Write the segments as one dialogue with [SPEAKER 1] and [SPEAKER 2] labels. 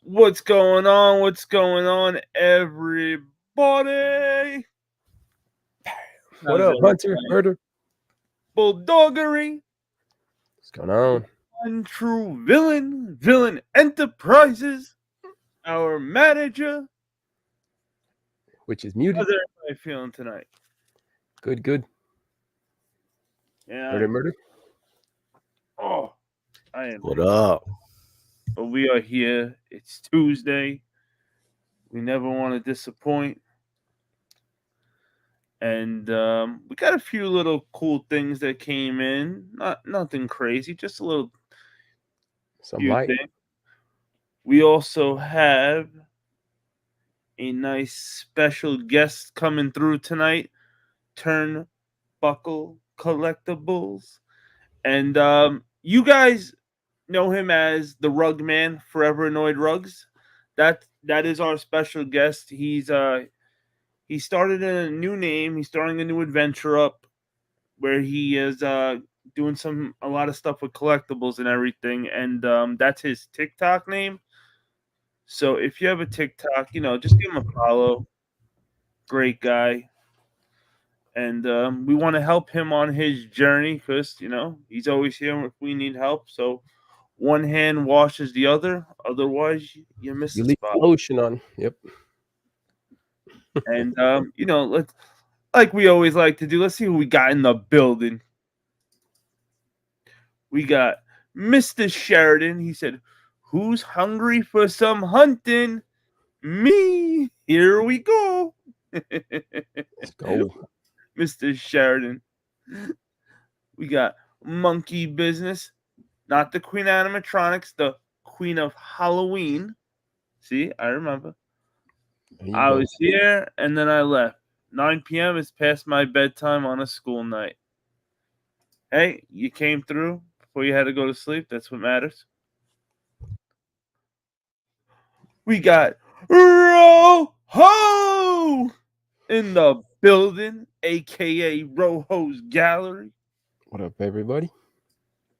[SPEAKER 1] What's going on? What's going on, everybody?
[SPEAKER 2] What
[SPEAKER 1] How's
[SPEAKER 2] up, Hunter?
[SPEAKER 1] everybody?
[SPEAKER 2] Hoarder?
[SPEAKER 1] Bulldoggery,
[SPEAKER 2] What's going on?
[SPEAKER 1] untrue villain, Villain Enterprises, our manager.
[SPEAKER 2] Which is muted.
[SPEAKER 1] How's everybody feeling tonight?
[SPEAKER 2] Good, good.
[SPEAKER 1] Yeah.
[SPEAKER 2] Murder.
[SPEAKER 1] Oh, I am.
[SPEAKER 2] What up?
[SPEAKER 1] But we are here. It's Tuesday. We never want to disappoint. And we got a few little cool things that came in. Nothing crazy, just a little
[SPEAKER 2] Some
[SPEAKER 1] few
[SPEAKER 2] light.
[SPEAKER 1] things. We also have a nice special guest coming through tonight, TurnBucKLe CoLLectiBLes. And you guys know him as the Rug Man, Forever Annoyed Rugs. That is our special guest. He started a new name. He's starting a new adventure up where he is doing a lot of stuff with collectibles and everything. And that's his TikTok name. So if you have a TikTok, just give him a follow. Great guy. And we want to help him on his journey because, he's always here if we need help. So one hand washes the other. Otherwise, you miss
[SPEAKER 2] You
[SPEAKER 1] the
[SPEAKER 2] leave
[SPEAKER 1] spot.
[SPEAKER 2] the lotion on. Yep.
[SPEAKER 1] And, let's, like we always like to do, let's see who we got in the building. We got Mr. Sheridan. He said, "Who's hungry for some hunting? Me. Here we go."
[SPEAKER 2] Let's go.
[SPEAKER 1] Mr. Sheridan. We got Monkey Business, not the Queen Animatronics, the Queen of Halloween. See, I remember. I was here and then I left. 9 p.m. is past my bedtime on a school night. Hey, you came through before you had to go to sleep. That's what matters. We got Roho in the building, aka Roho's Gallery.
[SPEAKER 2] What up, everybody?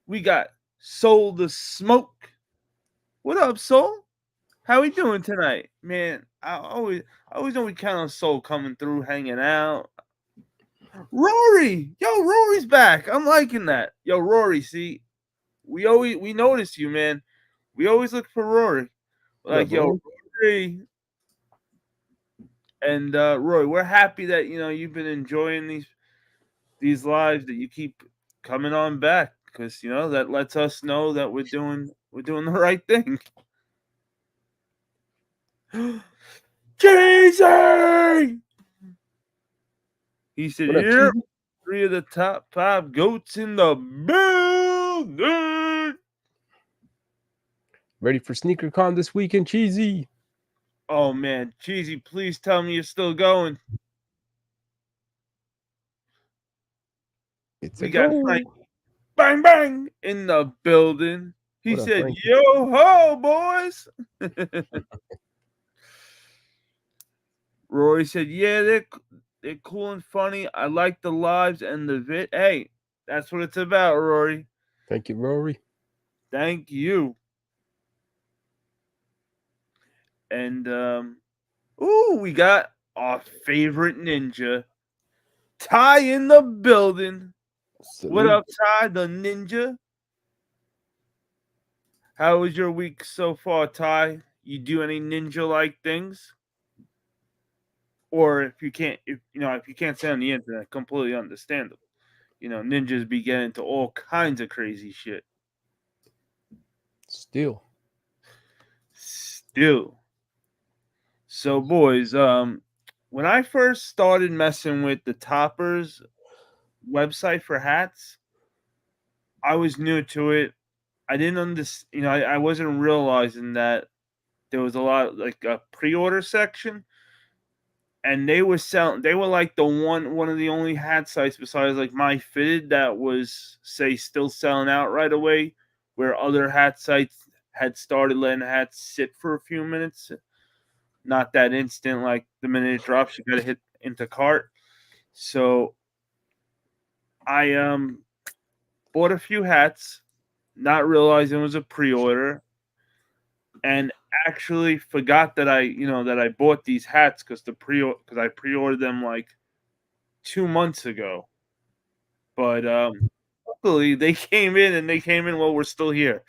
[SPEAKER 1] We got Soul the Smoke. What up, Soul? How we doing tonight, man? I always know we count on Soul coming through, hanging out. Rory, yo, Rory's back. I'm liking that. Yo, Rory, see, we notice you, man. We always look for Rory. Like, yo, Rory. And Roy, we're happy that you've been enjoying these lives, that you keep coming on back, because that lets us know that we're doing the right thing. Cheesy! He said, "Here, 3 of the top 5 goats in the building."
[SPEAKER 2] Ready for SneakerCon this weekend, Cheesy?
[SPEAKER 1] Oh man, Cheesy, please tell me you're still going. We got Frank Bang Bang in the building. He said, "Yo ho, boys." Rory said, "Yeah, they're cool and funny. I like the lives and the vid." Hey, that's what it's about, Rory.
[SPEAKER 2] Thank you, Rory.
[SPEAKER 1] Thank you. And we got our favorite ninja, Ty, in the building.
[SPEAKER 2] Salute.
[SPEAKER 1] What up, Ty, the ninja? How was your week so far, Ty? You do any ninja-like things? Or if you can't say on the internet, completely understandable. Ninjas be getting into all kinds of crazy shit.
[SPEAKER 2] Still.
[SPEAKER 1] So, boys, when I first started messing with the Toppers website for hats, I was new to it. I didn't understand, I wasn't realizing that there was a lot, like a pre-order section, and they were like the one of the only hat sites besides like My Fitted that was, say, still selling out right away, where other hat sites had started letting hats sit for a few minutes. Not that instant, like the minute it drops, you gotta hit into cart. So I bought a few hats, not realizing it was a pre-order, and actually forgot that I bought these hats because I pre-ordered them like 2 months ago. But luckily they came in while we're still here.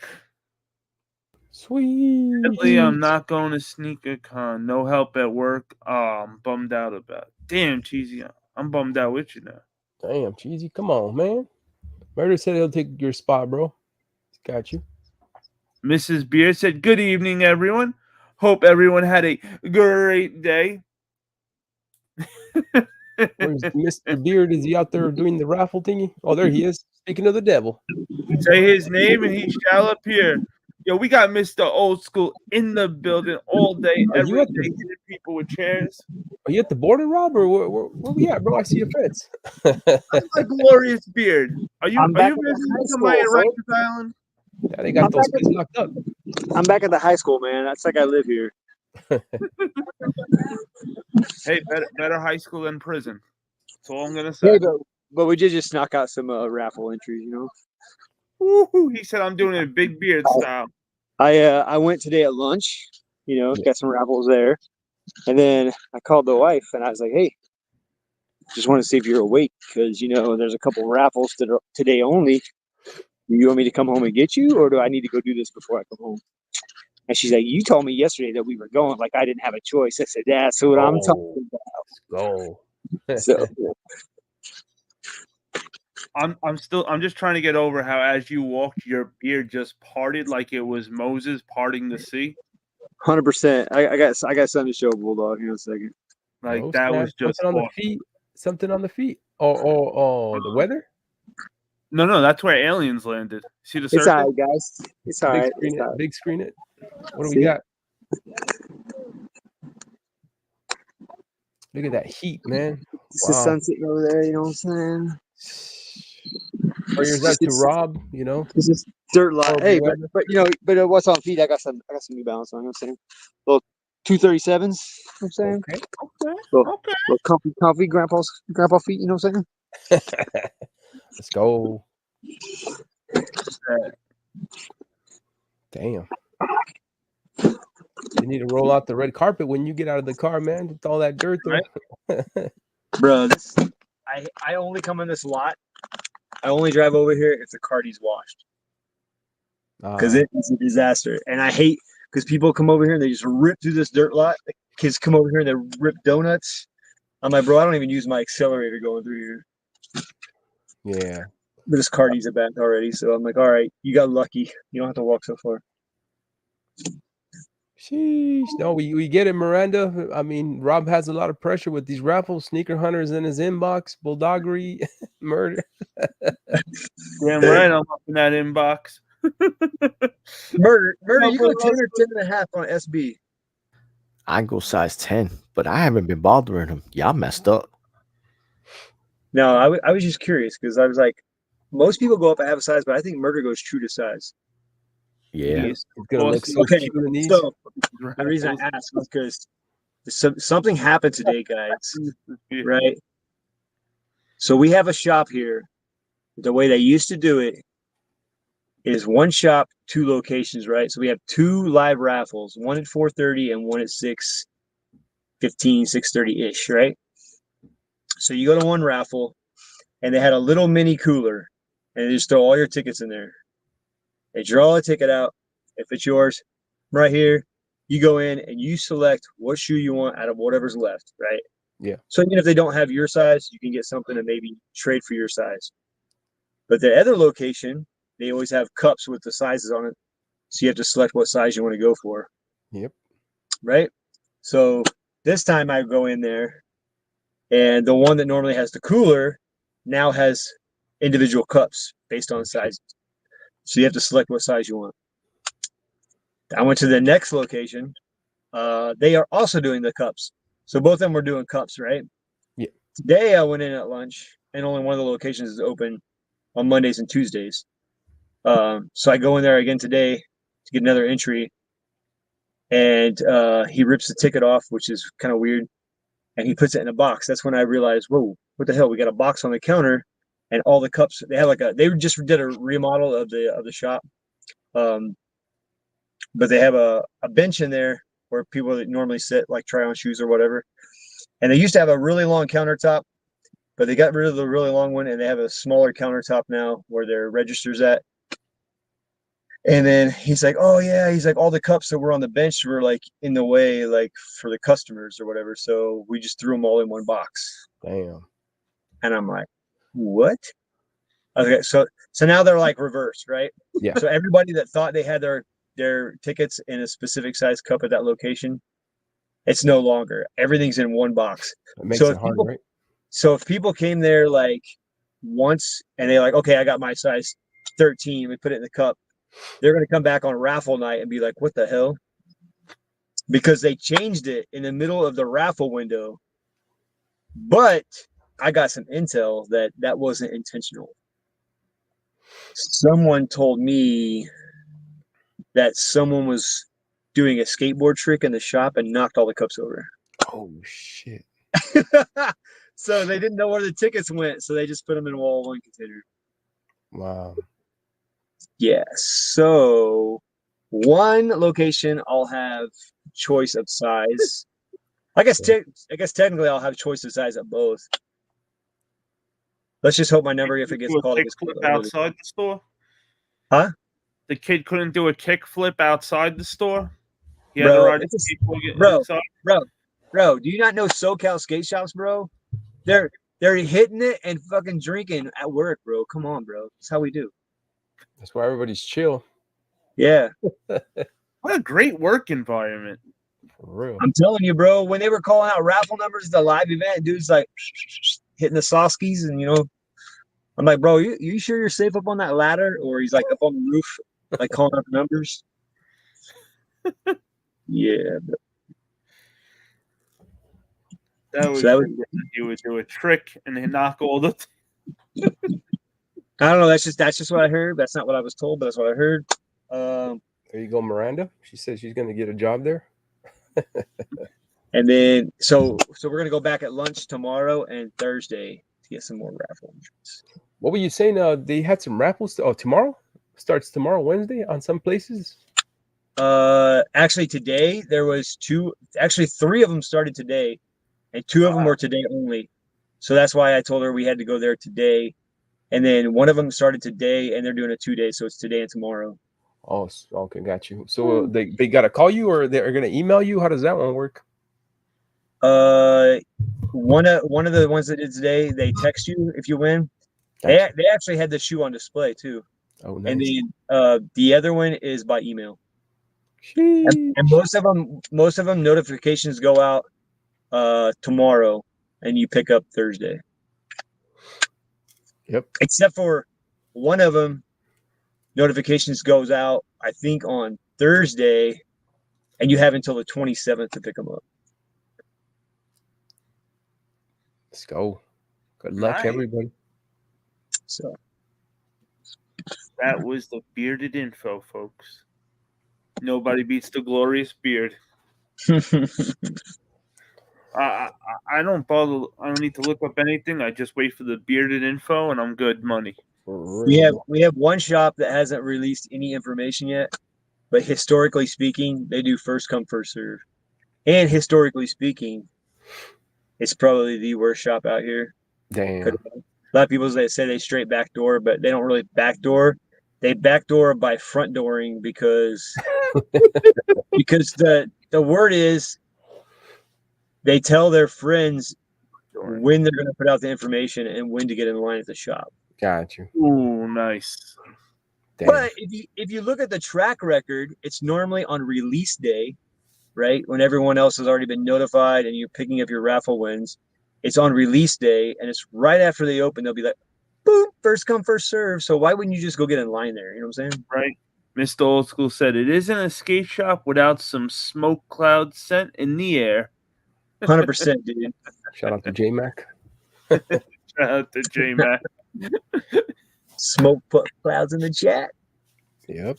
[SPEAKER 2] Sweet.
[SPEAKER 1] Definitely, I'm not going to SneakerCon. No help at work. Oh, I'm bummed out about it. Damn, Cheesy. I'm bummed out with you now.
[SPEAKER 2] Damn, Cheesy. Come on, man. Murder said he'll take your spot, bro. Got you.
[SPEAKER 1] Mrs. Beard said, "Good evening, everyone. Hope everyone had a great day."
[SPEAKER 2] Where's Mr. Beard? Is he out there doing the raffle thingy? Oh, there he is. Speaking of the devil.
[SPEAKER 1] Say his name and he shall appear. Yo, we got Mr. Old School in the building all day,
[SPEAKER 2] Are you
[SPEAKER 1] every
[SPEAKER 2] at
[SPEAKER 1] day,
[SPEAKER 2] the
[SPEAKER 1] hitting people with chairs.
[SPEAKER 2] Are you at the border, Rob, or where we at, bro? I see a fence.
[SPEAKER 1] That's my glorious beard. Are you
[SPEAKER 3] I'm back at the
[SPEAKER 1] visiting
[SPEAKER 3] high
[SPEAKER 1] somebody
[SPEAKER 3] school,
[SPEAKER 1] at
[SPEAKER 3] folks.
[SPEAKER 1] Rikers Island?
[SPEAKER 2] Yeah, they got those kids locked up.
[SPEAKER 3] I'm back at the high school, man. That's like I live here.
[SPEAKER 1] Hey, better high school than prison. That's all I'm gonna say.
[SPEAKER 3] Hey, but we did just knock out some raffle entries, you know.
[SPEAKER 1] Woo-hoo, he said I'm doing it big beard style.
[SPEAKER 3] I went today at lunch, you know, got some raffles there, and then I called the wife and I was like, "Hey, just want to see if you're awake because you know there's a couple raffles that are today only. Do you want me to come home and get you, or do I need to go do this before I come home?" And she's like, "You told me yesterday that we were going, like I didn't have a choice." I said, "That's what I'm talking
[SPEAKER 2] Go.
[SPEAKER 3] about." So.
[SPEAKER 1] I'm just trying to get over how as you walked, your beard just parted like it was Moses parting the sea.
[SPEAKER 3] 100%. I got something to show BuLLDoG in a second.
[SPEAKER 1] Like
[SPEAKER 2] Oh,
[SPEAKER 1] that
[SPEAKER 2] snap.
[SPEAKER 1] was just
[SPEAKER 2] something on the feet. Something on the feet. Oh, the weather?
[SPEAKER 1] No, that's where aliens landed. See the
[SPEAKER 3] It's
[SPEAKER 1] circle?
[SPEAKER 3] all right, guys. It's all right.
[SPEAKER 2] Big screen it. What do
[SPEAKER 3] See?
[SPEAKER 2] we got? Look at that heat, man.
[SPEAKER 3] It's the sunset over there, you know what I'm saying?
[SPEAKER 2] Prayers out to Rob, you know.
[SPEAKER 3] This is dirt lot.
[SPEAKER 2] Horrible
[SPEAKER 3] Hey,
[SPEAKER 2] weather.
[SPEAKER 3] but you know, but what's on feet? I got some New Balance on, you know what I'm saying? Little 237s, you know what I'm saying?
[SPEAKER 1] Okay.
[SPEAKER 3] Little comfy grandpa feet, you know what I'm saying?
[SPEAKER 2] Let's go. Damn. You need to roll out the red carpet when you get out of the car, man. With all that dirt there.
[SPEAKER 3] Right? Bro, I only come in this lot. I only drive over here if the Cardi's washed. Because it is a disaster. And I hate because people come over here and they just rip through this dirt lot. The kids come over here and they rip donuts. I'm like, bro, I don't even use my accelerator going through here.
[SPEAKER 2] Yeah.
[SPEAKER 3] But this Cardi's a bent already. So I'm like, all right, you got lucky. You don't have to walk so far.
[SPEAKER 2] Sheesh. No, we get it, Miranda. I mean, Rob has a lot of pressure with these raffles, sneaker hunters in his inbox, bulldoggery, murder.
[SPEAKER 1] Damn right, I'm up in that inbox.
[SPEAKER 3] Murder, you go 10 or 10.5 on SB.
[SPEAKER 4] I go size 10, but I haven't been bothering him. Y'all messed up.
[SPEAKER 3] No, I was just curious because I was like, most people go up a half a size, but I think Murder goes true to size.
[SPEAKER 4] Yeah.
[SPEAKER 2] He's gonna look so
[SPEAKER 3] Okay,
[SPEAKER 2] cute in these.
[SPEAKER 3] so the reason I asked was because something happened today, guys. Right? So we have a shop here. The way they used to do it is one shop, 2 locations, right? So we have 2 live raffles, one at 4:30 and one at 6:15, 6:30-ish, right? So you go to one raffle, and they had a little mini cooler, and they just throw all your tickets in there. They draw a ticket out. If it's yours, right here, you go in and you select what shoe you want out of whatever's left, right?
[SPEAKER 2] Yeah.
[SPEAKER 3] So even if they don't have your size, you can get something to maybe trade for your size. But the other location, they always have cups with the sizes on it. So you have to select what size you want to go for.
[SPEAKER 2] Yep.
[SPEAKER 3] Right? So this time I go in there, and the one that normally has the cooler now has individual cups based on size. So you have to select what size you want. I went to the next location. They are also doing the cups. So both of them were doing cups, right?
[SPEAKER 2] Yeah.
[SPEAKER 3] Today I went in at lunch, and only one of the locations is open on Mondays and Tuesdays. So I go in there again today to get another entry, and he rips the ticket off, which is kind of weird, and he puts it in a box. That's when I realized, whoa, what the hell? We got a box on the counter, and all the cups. They had they just did a remodel of the shop. but they have a bench in there where people that normally sit, like try on shoes or whatever. And they used to have a really long countertop, but they got rid of the really long one, and they have a smaller countertop now where their register's at. And then he's like, oh yeah, he's like, all the cups that were on the bench were like in the way, like for the customers or whatever. So we just threw them all in one box.
[SPEAKER 2] Damn.
[SPEAKER 3] And I'm like, what? Okay, so now they're like reversed, right?
[SPEAKER 2] Yeah.
[SPEAKER 3] So everybody that thought they had their tickets in a specific size cup at that location, it's no longer. Everything's in one box.
[SPEAKER 2] It makes
[SPEAKER 3] So
[SPEAKER 2] it hard, right?
[SPEAKER 3] So if people came there like once and they're like, okay, I got my size 13, we put it in the cup, they're going to come back on raffle night and be like, what the hell? Because they changed it in the middle of the raffle window. But I got some intel that wasn't intentional. Someone told me that someone was doing a skateboard trick in the shop and knocked all the cups over.
[SPEAKER 2] Oh, shit.
[SPEAKER 3] So they didn't know where the tickets went, so they just put them in all one container.
[SPEAKER 2] Wow.
[SPEAKER 3] Yeah, so one location I'll have choice of size. I guess technically I'll have choice of size at both. Let's just hope my number, if it gets called, gets
[SPEAKER 1] kickflip outside the store.
[SPEAKER 3] Huh?
[SPEAKER 1] The kid couldn't do a kickflip outside the store. He had to ride a skateboard inside.
[SPEAKER 3] Bro, do you not know SoCal skate shops, bro? They're hitting it and fucking drinking at work, bro. Come on, bro. That's how we do.
[SPEAKER 2] That's why everybody's chill.
[SPEAKER 3] Yeah.
[SPEAKER 1] What a great work environment.
[SPEAKER 2] For real.
[SPEAKER 3] I'm telling you, bro, when they were calling out raffle numbers at the live event, dude's like hitting the Soskies, and I'm like, bro, you sure you're safe up on that ladder? Or he's like up on the roof, like calling out the numbers. Yeah.
[SPEAKER 1] That was he would do a trick and then knock all the.
[SPEAKER 3] I don't know. That's just what I heard. That's not what I was told, but that's what I heard.
[SPEAKER 2] There you go, Miranda. She says she's going to get a job there.
[SPEAKER 3] And then so we're gonna go back at lunch tomorrow and Thursday to get some more raffle entries.
[SPEAKER 2] What were you saying? They had some raffles. Tomorrow starts tomorrow, Wednesday, on some places.
[SPEAKER 3] Actually, today there was two. Actually, 3 of them started today, and 2 of them were today only. So that's why I told her we had to go there today. And then one of them started today, and they're doing a 2-day, so it's today and tomorrow.
[SPEAKER 2] Oh, okay, got you. So they got to call you, or they're going to email you? How does that one work?
[SPEAKER 3] One of the ones that did today, they text you if you win. Gotcha. They actually had the shoe on display too.
[SPEAKER 2] Oh, nice.
[SPEAKER 3] And then the other one is by email. And most of them notifications go out tomorrow, and you pick up Thursday.
[SPEAKER 2] Yep.
[SPEAKER 3] Except for one of them, notifications goes out, I think, on Thursday, and you have until the 27th to pick them up.
[SPEAKER 2] Let's go. Good luck, everybody.
[SPEAKER 3] So
[SPEAKER 1] that was the bearded info, folks. Nobody beats the glorious beard. I don't bother. I don't need to look up anything. I just wait for the bearded info, and I'm good money.
[SPEAKER 3] We have one shop that hasn't released any information yet, but historically speaking, they do first come, first serve. And historically speaking, it's probably the worst shop out here.
[SPEAKER 2] Damn.
[SPEAKER 3] A lot of people say they straight backdoor, but they don't really backdoor. They backdoor by front dooring because the word is they tell their friends when they're going to put out the information and when to get in line at the shop.
[SPEAKER 2] Got you.
[SPEAKER 1] Ooh, nice.
[SPEAKER 2] Damn.
[SPEAKER 3] But if you look at the track record, it's normally on release day, right? When everyone else has already been notified and you're picking up your raffle wins. It's on release day, and it's right after they open. They'll be like, boom, first come, first serve. So why wouldn't you just go get in line there? You know what I'm saying?
[SPEAKER 1] Right. Mr. Old School said, it isn't a skate shop without some smoke cloud scent in the air.
[SPEAKER 3] 100%, dude.
[SPEAKER 2] Shout out to J-Mac.
[SPEAKER 1] Shout out to J-Mac.
[SPEAKER 3] Smoke clouds in the chat.
[SPEAKER 2] Yep.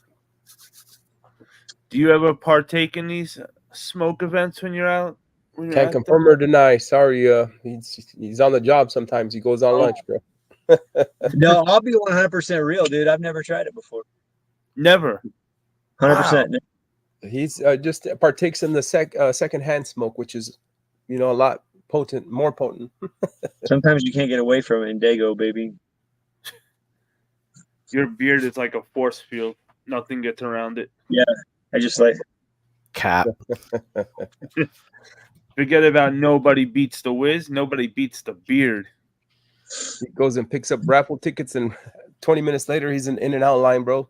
[SPEAKER 1] Do you ever partake in these smoke events when you're out?
[SPEAKER 2] Can't confirm or deny. Sorry, he's on the job sometimes. He goes on lunch, bro.
[SPEAKER 3] No, I'll be 100% real, dude. I've never tried it before.
[SPEAKER 1] Never.
[SPEAKER 3] 100%.
[SPEAKER 1] Wow.
[SPEAKER 2] He's just partakes in the secondhand smoke, which is, a lot more potent.
[SPEAKER 3] Sometimes you can't get away from it in Dago, baby.
[SPEAKER 1] Your beard is like a force field. Nothing gets around it.
[SPEAKER 3] Yeah, I just like
[SPEAKER 4] Cap.
[SPEAKER 1] Forget about nobody beats the whiz. Nobody beats the beard.
[SPEAKER 2] He goes and picks up raffle tickets, and 20 minutes later, he's in and out line, bro.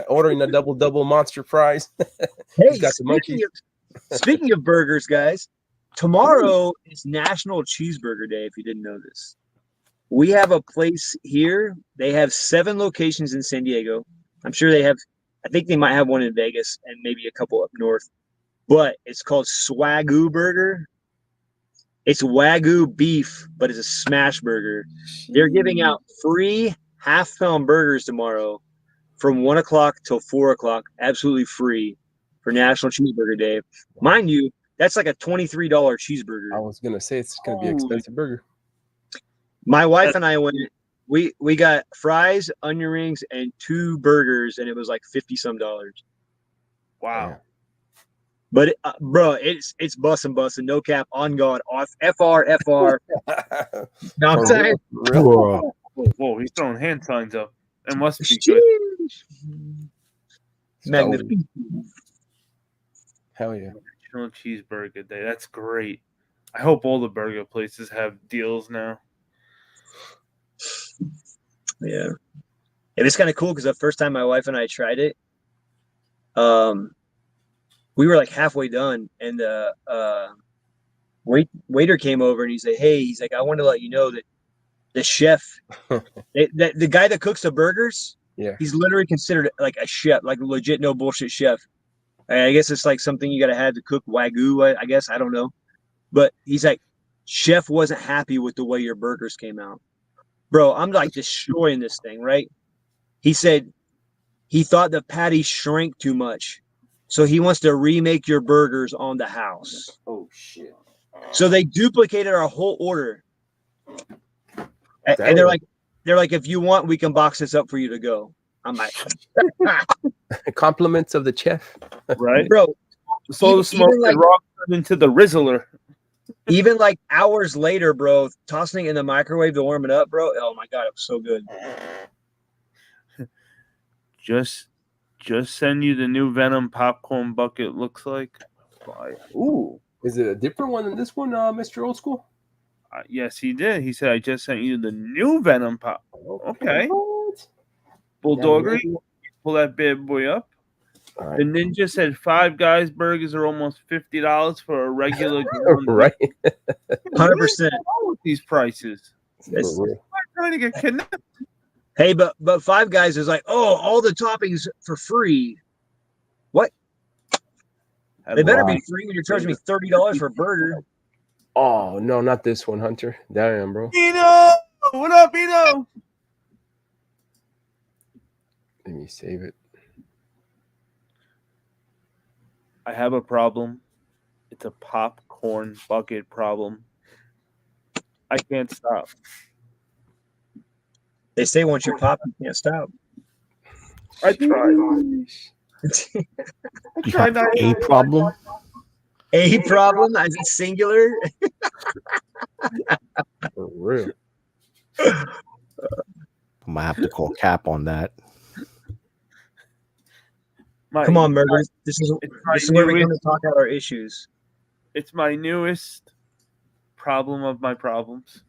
[SPEAKER 2] Ordering a double monster fries.
[SPEAKER 3] Hey,
[SPEAKER 2] He's got the monkey.
[SPEAKER 3] Speaking of burgers, guys, tomorrow is National Cheeseburger Day. If you didn't know this, we have a place here. They have 7 locations in San Diego. I'm sure they have. I think they might have one in Vegas and maybe a couple up north. But it's called Swagoo Burger. It's Wagyu beef, but it's a smash burger. They're giving out free half-pound burgers tomorrow from 1 o'clock till 4 o'clock, absolutely free for National Cheeseburger Day. Mind you, that's like a $23 cheeseburger.
[SPEAKER 2] I was gonna say it's gonna be an expensive burger.
[SPEAKER 3] My wife and I went. We got fries, onion rings, and 2 burgers, and it was like $50-some.
[SPEAKER 1] Wow.
[SPEAKER 2] Yeah.
[SPEAKER 3] But bro, it's bussin', no cap, on God, off, FR. No, I'm saying,
[SPEAKER 4] Whoa.
[SPEAKER 1] Whoa, he's throwing hand signs up. It must be good.
[SPEAKER 3] Magnificent.
[SPEAKER 2] Hell yeah.
[SPEAKER 1] National Cheeseburger Day. That's great. I hope all the burger places have deals now.
[SPEAKER 3] Yeah, it's kind of cool because the first time my wife and I tried it, we were like halfway done, and the waiter came over and he's like, "Hey," he's like, "I want to let you know that the chef, the guy that cooks the burgers,
[SPEAKER 2] Yeah,
[SPEAKER 3] he's literally considered like a chef, like a legit no bullshit chef. I guess it's like something you got to have to cook Wagyu. I guess, I don't know, but he's like, chef wasn't happy with the way your burgers came out, bro. I'm like destroying this thing, right? He said he thought the patty shrank too much, so he wants to remake your burgers on the house.
[SPEAKER 2] Oh shit!
[SPEAKER 3] So they duplicated our whole order, and they're like, if you want, we can box this up for you to go. I'm like,
[SPEAKER 2] compliments of the chef,
[SPEAKER 1] right,
[SPEAKER 3] bro.
[SPEAKER 1] So the smoke like, rock into the Rizzler. Even
[SPEAKER 3] like hours later, bro, tossing it in the microwave to warm it up, bro. Oh my God, it was so good.
[SPEAKER 1] Just send you the new Venom popcorn bucket. Looks like.
[SPEAKER 2] Ooh, is it a different one than this one, Mr. Old School?
[SPEAKER 1] Yes, he did. He said, "I just sent you the new Venom pop." Okay. Bulldoggery, pull that bad boy up. Right. The Ninja said 5 Guys burgers are almost $50 for a regular.
[SPEAKER 2] Right.
[SPEAKER 3] 100%.
[SPEAKER 1] With these prices, I'm trying to get connected.
[SPEAKER 3] Hey, but 5 Guys is like, oh, all the toppings for free. What? They better be free when you're charging me $30 for a burger.
[SPEAKER 2] Oh no, not this one, Hunter. Damn, bro.
[SPEAKER 1] Eno, what up, Eno?
[SPEAKER 2] Let me save it.
[SPEAKER 1] I have a problem. It's a popcorn bucket problem. I can't stop.
[SPEAKER 3] They say once you're pop, you can't stop.
[SPEAKER 1] I tried.
[SPEAKER 4] You have a problem?
[SPEAKER 3] A problem? As in singular?
[SPEAKER 2] For real.
[SPEAKER 4] I might have to call cap on that.
[SPEAKER 3] Come on, Murders. This is where we're going to talk out our issues.
[SPEAKER 1] It's my newest problem of my problems.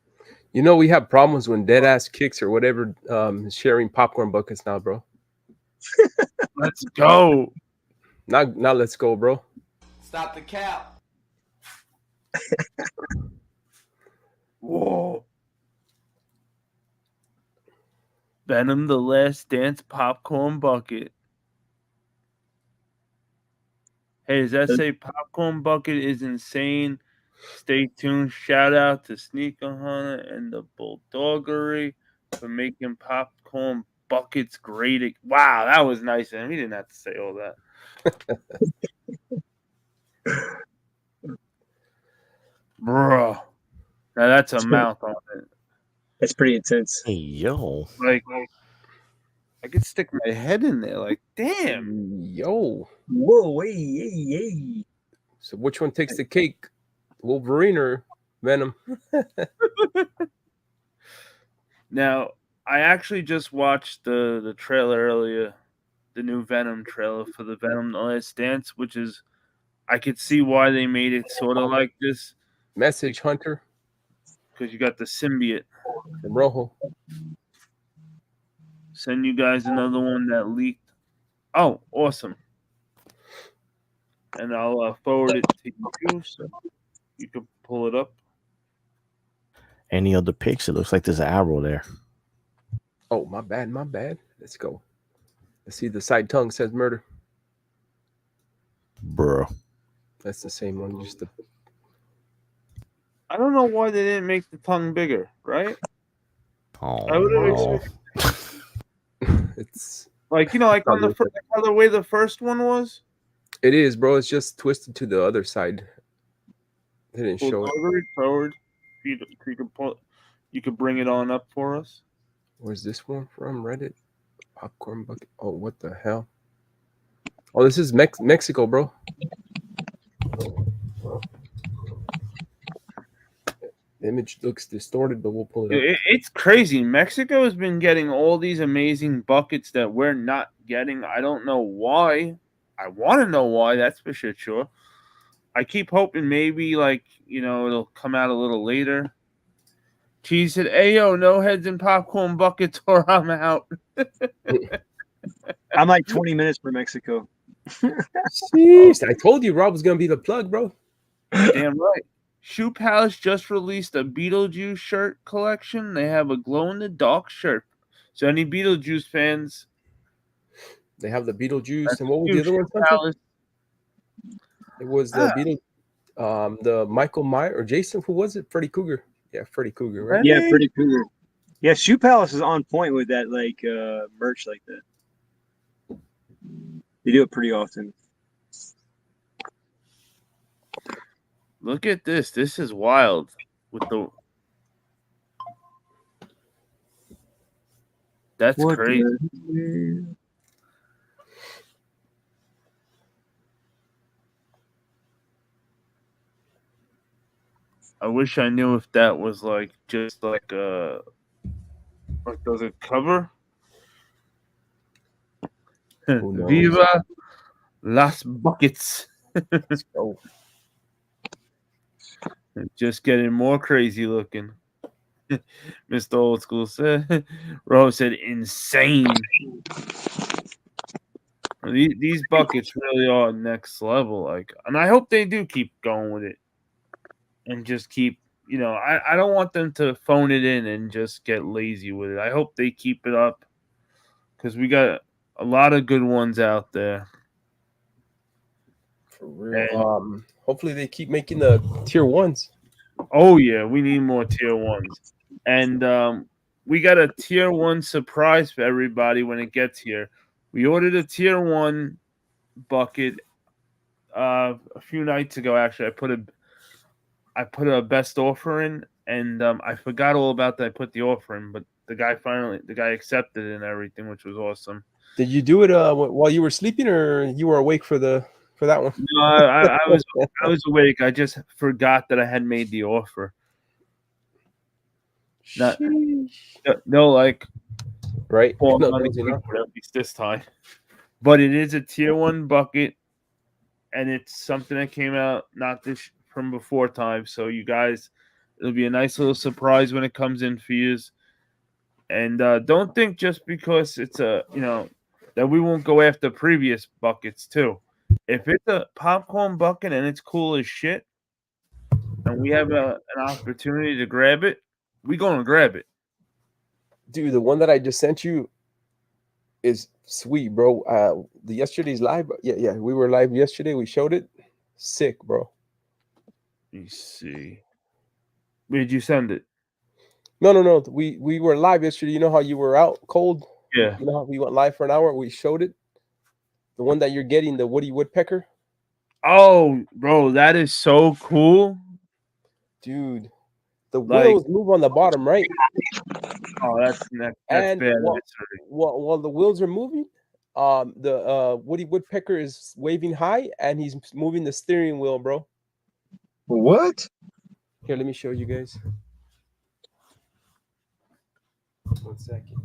[SPEAKER 2] You know, we have problems when dead ass kicks or whatever is sharing popcorn buckets now, bro.
[SPEAKER 1] Let's go.
[SPEAKER 2] Now let's go, bro.
[SPEAKER 5] Stop the cap.
[SPEAKER 1] Whoa. Venom the Last Dance popcorn bucket. Hey, does that say popcorn bucket is insane? Stay tuned. Shout out to Sneaker Hunter and the Bulldoggery for making popcorn buckets great. Wow, that was nice. And we didn't have to say all that. Bro. Now that's a mouth on it.
[SPEAKER 3] That's pretty intense.
[SPEAKER 4] Hey, yo.
[SPEAKER 1] Like I could stick my head in there. Like, damn.
[SPEAKER 2] Yo.
[SPEAKER 3] Whoa, hey.
[SPEAKER 2] So which one takes the cake? Wolverine or Venom?
[SPEAKER 1] Now, I actually just watched the trailer earlier, the new Venom trailer for the Venom: The Last Dance, which is, I could see why they made it sort of like this,
[SPEAKER 2] Message Hunter
[SPEAKER 1] because you got the symbiote.
[SPEAKER 2] from Rojo.
[SPEAKER 1] Send you guys another one that leaked. Oh, awesome. And I'll forward it to you so you can pull it up.
[SPEAKER 4] Any other pics? It looks like there's an arrow there.
[SPEAKER 2] Oh, my bad. Let's go. Let's see. The side tongue says murder.
[SPEAKER 4] Bro.
[SPEAKER 2] That's the same one. Just the.
[SPEAKER 1] I don't know why they didn't make the tongue bigger, right?
[SPEAKER 4] Oh,
[SPEAKER 1] I would have
[SPEAKER 4] no.
[SPEAKER 1] expected,
[SPEAKER 2] It's.
[SPEAKER 1] like, you know, like on the other way the first one was.
[SPEAKER 2] It is, bro. It's just twisted to the other side. They didn't show it.
[SPEAKER 1] Forward. If you could pull, you could bring it on up for us.
[SPEAKER 2] Where's this one from? Reddit. Popcorn bucket. Oh, what the hell? Oh, this is Mexico, bro. The image looks distorted, but we'll pull it up.
[SPEAKER 1] It's crazy. Mexico has been getting all these amazing buckets that we're not getting. I don't know why. I want to know why. That's for sure. I keep hoping maybe, like, you know, it'll come out a little later. Cheese said, "Ayo, no heads in popcorn buckets or I'm out."
[SPEAKER 3] I'm like 20 minutes from Mexico.
[SPEAKER 2] Jeez, I told you Rob was gonna be the plug, bro.
[SPEAKER 1] Damn right. Shoe Palace just released a Beetlejuice shirt collection. They have a glow-in-the-dark shirt. So any Beetlejuice fans,
[SPEAKER 2] They have the Beetlejuice, and what was the other one?
[SPEAKER 1] Palace.
[SPEAKER 2] It was the the Michael Myers or Jason. Who was it? Freddy Krueger. Yeah, Freddy Krueger, right?
[SPEAKER 3] Yeah, pretty cool. Yeah, Shoe Palace is on point with that, like merch like that. They do it pretty often.
[SPEAKER 1] Look at this. This is wild. With the That's crazy. I wish I knew if that was like just like does it cover? Viva Las Buckets.
[SPEAKER 2] Let's go.
[SPEAKER 1] Just getting more crazy looking. Mr. Old School said, Rose said, insane. These buckets really are next level. Like, and I hope they do keep going with it and just keep, you know, I don't want them to phone it in and just get lazy with it. I hope they keep it up because we got a lot of good ones out there.
[SPEAKER 2] For real. And, hopefully they keep making the tier ones.
[SPEAKER 1] Oh yeah, we need more tier ones. And we got a tier one surprise for everybody when it gets here. We ordered a tier one bucket a few nights ago. Actually, I put a best offer in, and I forgot all about that. I put the offer in, but the guy accepted it and everything, which was awesome.
[SPEAKER 2] Did you do it while you were sleeping, or you were awake for that one?
[SPEAKER 1] No, I was awake. I just forgot that I had made the offer. No, like
[SPEAKER 2] right.
[SPEAKER 1] At least this time. But it is a tier one bucket, and it's something that came out not this from before time. So you guys, it'll be a nice little surprise when it comes in for you. And don't think just because it's that we won't go after previous buckets too. If it's a popcorn bucket and it's cool as shit, and we have an opportunity to grab it, we gonna grab it.
[SPEAKER 2] Dude, the one that I just sent you is sweet, bro. The yesterday's live. Yeah, we were live yesterday. We showed it. Sick, bro.
[SPEAKER 1] Let me see. Where did you send it?
[SPEAKER 2] No. We were live yesterday. You know how you were out cold?
[SPEAKER 1] Yeah.
[SPEAKER 2] You know how we went live for an hour? We showed it. The one that you're getting, the Woody Woodpecker.
[SPEAKER 1] Oh, bro, that is so cool.
[SPEAKER 2] Dude. The wheels move on the bottom, right?
[SPEAKER 1] Oh, that's bad.
[SPEAKER 2] And while the wheels are moving, the Woody Woodpecker is waving high, and he's moving the steering wheel, bro.
[SPEAKER 3] What?
[SPEAKER 2] Here, let me show you guys. 1 second.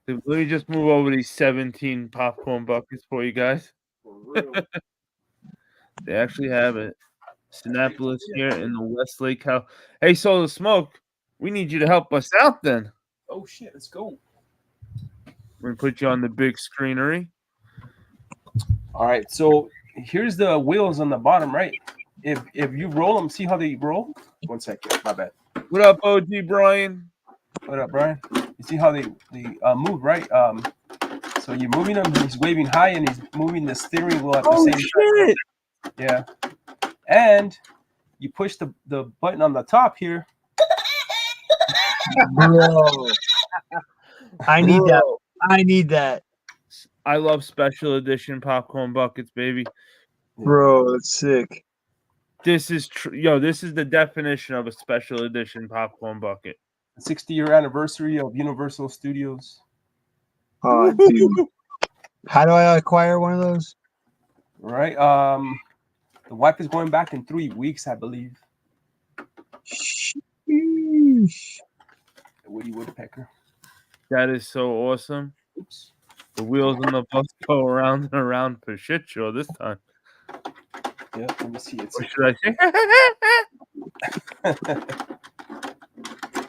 [SPEAKER 1] Let me just move over these 17 popcorn buckets for you guys.
[SPEAKER 2] For real.
[SPEAKER 1] They actually have it. Synnapolis here in the Westlake House. Hey, so the smoke, we need you to help us out then.
[SPEAKER 2] Oh shit, let's go.
[SPEAKER 1] We're gonna put you on the big screenery.
[SPEAKER 2] All right, so here's the wheels on the bottom, right? If you roll them, see how they roll? 1 second, my bad.
[SPEAKER 1] What up, OG Brian?
[SPEAKER 2] What up, Brian? You see how they move, right? So you're moving them. He's waving high, and he's moving the steering wheel at the same time. Yeah, and you push the button on the top here.
[SPEAKER 3] Bro. I need that. I need that.
[SPEAKER 1] I love special edition popcorn buckets, baby.
[SPEAKER 3] Bro, that's sick.
[SPEAKER 1] This is this is the definition of a special edition popcorn bucket.
[SPEAKER 2] 60-year anniversary of Universal Studios.
[SPEAKER 3] Oh, dude. How do I acquire one of those?
[SPEAKER 2] Right. The wife is going back in 3 weeks, I believe.
[SPEAKER 3] Sheesh.
[SPEAKER 2] The Woody Woodpecker.
[SPEAKER 1] That is so awesome.
[SPEAKER 2] Oops.
[SPEAKER 1] The wheels on the bus go around and around for shit show this time.
[SPEAKER 2] Yeah, let me see. It's
[SPEAKER 1] Or should I say?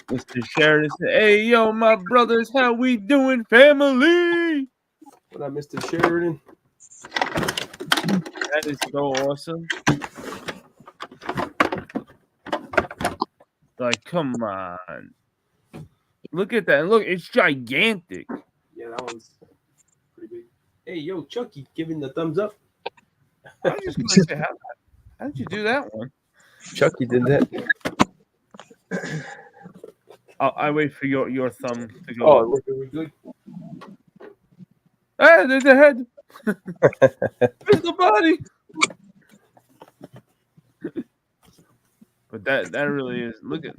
[SPEAKER 1] Mr. Sheridan said, "Hey, yo, my brothers, how we doing, family?"
[SPEAKER 2] What up, Mr. Sheridan?
[SPEAKER 1] That is so awesome. Like, come on. Look at that. Look, it's gigantic.
[SPEAKER 2] Yeah, that one's pretty big. Hey, yo, Chucky, giving the thumbs up.
[SPEAKER 1] I was just going to say, how did you do that one?
[SPEAKER 2] Chucky did that.
[SPEAKER 1] I wait for your thumb to go.
[SPEAKER 2] Oh, look, are we good?
[SPEAKER 1] Ah, there's the head. There's the body. But that really is. Look at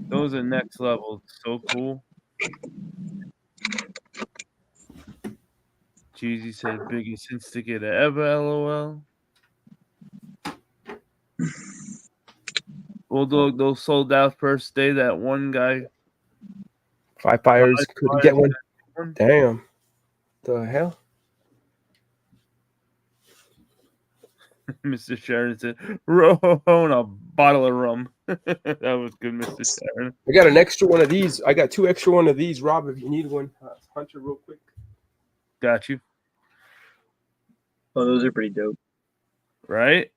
[SPEAKER 1] those are next level. So cool. Jeezy said biggest instigator ever. LOL. BuLLDoG, those sold out first day. That one guy.
[SPEAKER 2] 5 fires couldn't get one. Damn. The hell?
[SPEAKER 1] Mr. Sheridan said, "Roll a bottle of rum." That was good, Mr. Sheridan.
[SPEAKER 2] I got an extra one of these. I got 2 extra one of these, Rob, if you need one. Hunter, real quick.
[SPEAKER 1] Got you.
[SPEAKER 3] Oh, those are pretty dope.
[SPEAKER 1] Right?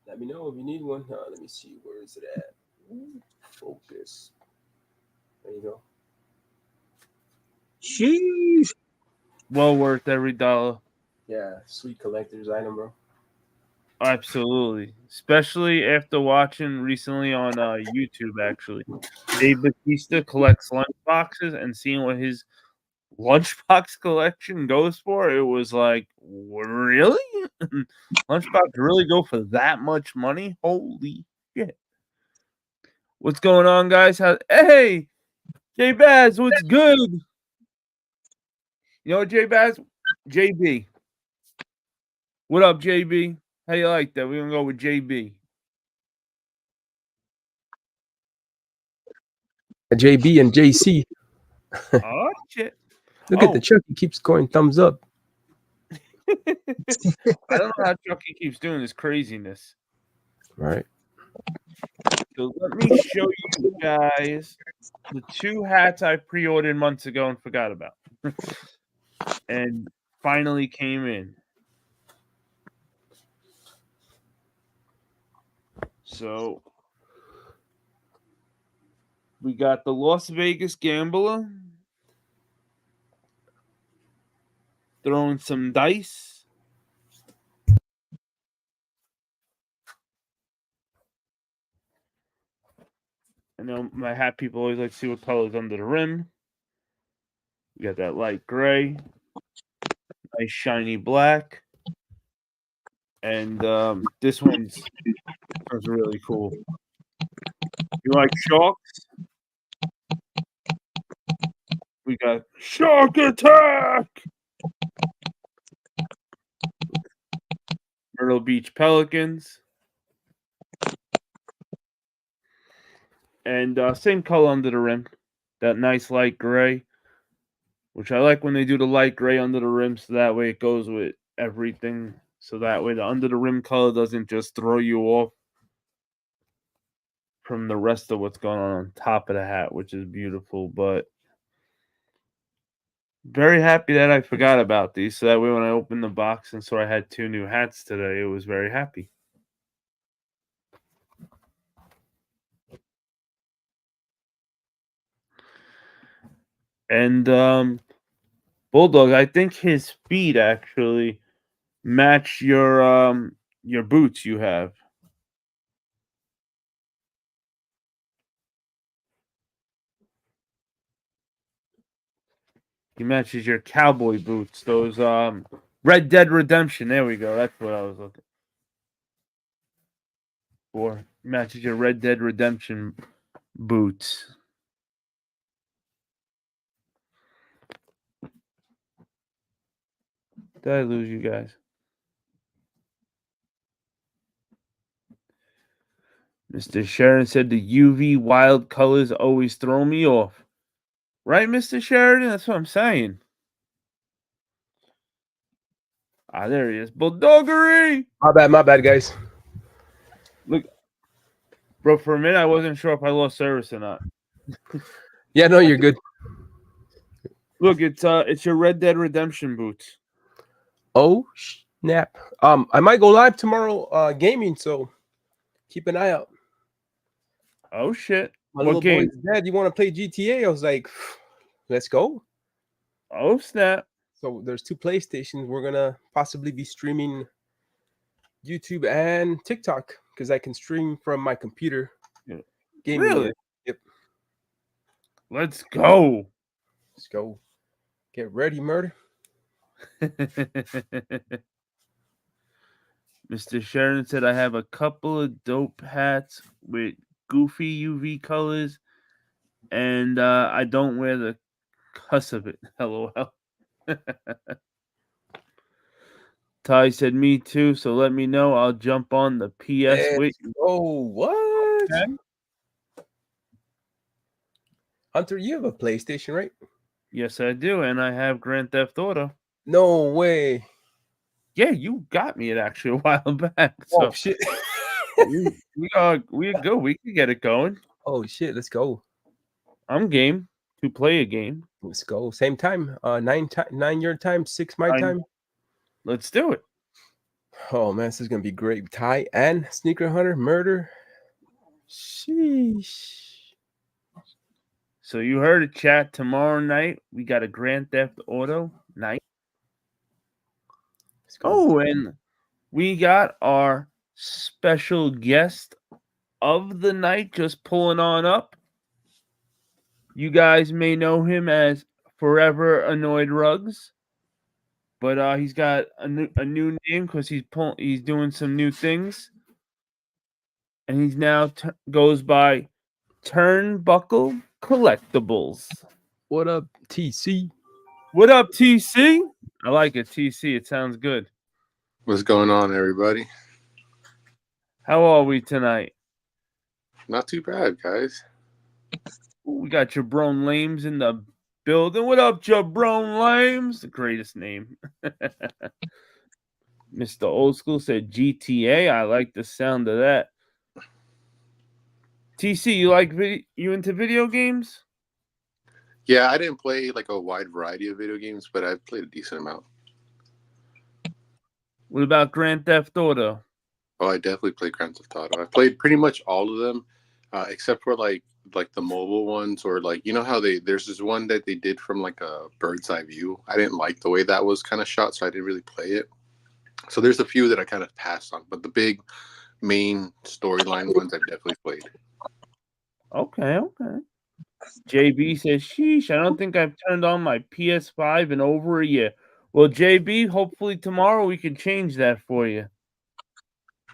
[SPEAKER 2] Let me know if you need one. Let me see. Where is it at? Focus. There you go.
[SPEAKER 3] Sheesh.
[SPEAKER 1] Well worth every dollar.
[SPEAKER 2] Yeah, sweet collector's item, bro.
[SPEAKER 1] Absolutely. Especially after watching recently on YouTube, actually. Dave Bautista collects lunchboxes and seeing what his lunchbox collection goes for. It was like, really? Lunchbox really go for that much money? Holy shit. What's going on, guys? Hey, J Baz, what's good? You know what, J Baz? JB. What up, JB? How you like that? We're gonna go with JB.
[SPEAKER 2] JB and JC.
[SPEAKER 1] Oh shit!
[SPEAKER 2] Look at the Chuck. He keeps going thumbs up.
[SPEAKER 1] I don't know how Chucky keeps doing this craziness.
[SPEAKER 2] Right.
[SPEAKER 1] So let me show you guys the 2 hats I pre-ordered months ago and forgot about, and finally came in. So we got the Las Vegas Gambler throwing some dice. I know my hat people always like to see what color is under the rim. We got that light gray. Nice shiny black. And this one's really cool. You like sharks? We got Shark Attack! Myrtle Beach Pelicans. And same color under the rim. That nice light gray. Which I like when they do the light gray under the rim, so that way it goes with everything. So that way the under the rim color doesn't just throw you off from the rest of what's going on top of the hat, which is beautiful. But very happy that I forgot about these. So that way when I opened the box and saw I had 2 new hats today, it was very happy. And BuLLDoG, I think his feet actually match your boots you have. He matches your cowboy boots. Those Red Dead Redemption. There we go. That's what I was looking for. Matches your Red Dead Redemption boots. Did I lose you guys? Mr. Sheridan said the UV wild colors always throw me off. Right, Mr. Sheridan? That's what I'm saying. Ah, there he is. BuLLDoGery!
[SPEAKER 2] My bad, guys.
[SPEAKER 1] Look, bro, for a minute, I wasn't sure if I lost service or not.
[SPEAKER 2] Yeah, no, you're good.
[SPEAKER 1] Look, it's your Red Dead Redemption boots.
[SPEAKER 2] Oh, snap. I might go live tomorrow gaming, so keep an eye out.
[SPEAKER 1] Oh, shit.
[SPEAKER 2] My
[SPEAKER 1] What
[SPEAKER 2] little
[SPEAKER 1] game?
[SPEAKER 2] boy's dad, you want to play GTA? I was like, let's go.
[SPEAKER 1] Oh, snap.
[SPEAKER 2] So there's 2 PlayStations. We're going to possibly be streaming YouTube and TikTok because I can stream from my computer.
[SPEAKER 1] Yeah.
[SPEAKER 2] Gaming.
[SPEAKER 1] Really?
[SPEAKER 2] Yep.
[SPEAKER 1] Let's go.
[SPEAKER 2] Let's go. Get ready, murder.
[SPEAKER 1] Mr. Sheridan said, I have a couple of dope hats with goofy UV colors, and I don't wear the cuss of it. LOL. Ty said, me too, so let me know. I'll jump on the PS with you.
[SPEAKER 2] Oh, what?
[SPEAKER 1] Okay.
[SPEAKER 2] Hunter, you have a PlayStation, right?
[SPEAKER 1] Yes, I do, and I have Grand Theft Auto.
[SPEAKER 2] No way.
[SPEAKER 1] Yeah, you got me it actually a while back. So
[SPEAKER 2] Oh, shit.
[SPEAKER 1] we are good. We can get it going.
[SPEAKER 2] Oh, shit. Let's go.
[SPEAKER 1] I'm game to play a game.
[SPEAKER 2] Let's go. Same time. 9 your time, 6 my time.
[SPEAKER 1] Let's do it.
[SPEAKER 2] Oh man, this is gonna be great. Ty and Sneaker Hunter murder. Sheesh.
[SPEAKER 1] So you heard it, chat. Tomorrow night we got a Grand Theft Auto night. Oh, and we got our special guest of the night just pulling on up. You guys may know him as Forever Annoyed Rugs, but he's got a new name because he's doing some new things, and he's now goes by TurnBucKLe CoLLectiBLes.
[SPEAKER 2] What up, TC?
[SPEAKER 1] What up, TC? I like it, TC. It sounds good.
[SPEAKER 6] What's going on, everybody?
[SPEAKER 1] How are we tonight?
[SPEAKER 6] Not too bad, guys.
[SPEAKER 1] We got Jabron Lames in the building. What up, Jabron Lames? The greatest name. Mr. Old School said GTA. I like the sound of that. TC, you into video games?
[SPEAKER 6] Yeah, I didn't play like a wide variety of video games, but I've played a decent amount.
[SPEAKER 1] What about Grand Theft Auto?
[SPEAKER 6] Oh, I definitely played Grand Theft Auto. I've played pretty much all of them, except for like the mobile ones, or like, you know how there's this one that they did from like a bird's eye view. I didn't like the way that was kind of shot, so I didn't really play it. So there's a few that I kind of passed on, but the big main storyline ones I've definitely played.
[SPEAKER 1] Okay. JB says, sheesh, I don't think I've turned on my PS5 in over a year. Well, JB, hopefully tomorrow we can change that for you.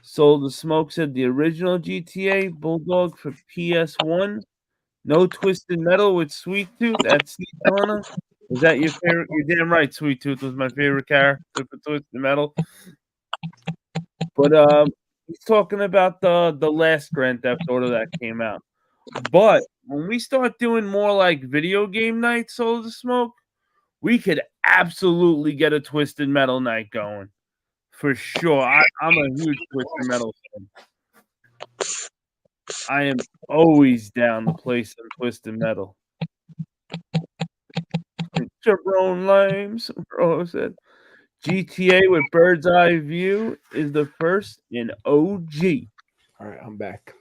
[SPEAKER 1] Soul the Smoke said the original GTA BuLLDoG for PS1. No Twisted Metal with Sweet Tooth at Sea Donna. Is that your favorite? You're damn right. Sweet Tooth was my favorite character for Twisted Metal. But he's talking about the last Grand Theft Auto that came out. But when we start doing more like video game nights, Soul the Smoke, we could absolutely get a Twisted Metal night going. For sure. I'm a huge Twisted Metal fan. I am always down to play some Twisted Metal. Jerome Lames, bro, said GTA with bird's eye view is the first in OG.
[SPEAKER 2] All right, I'm back.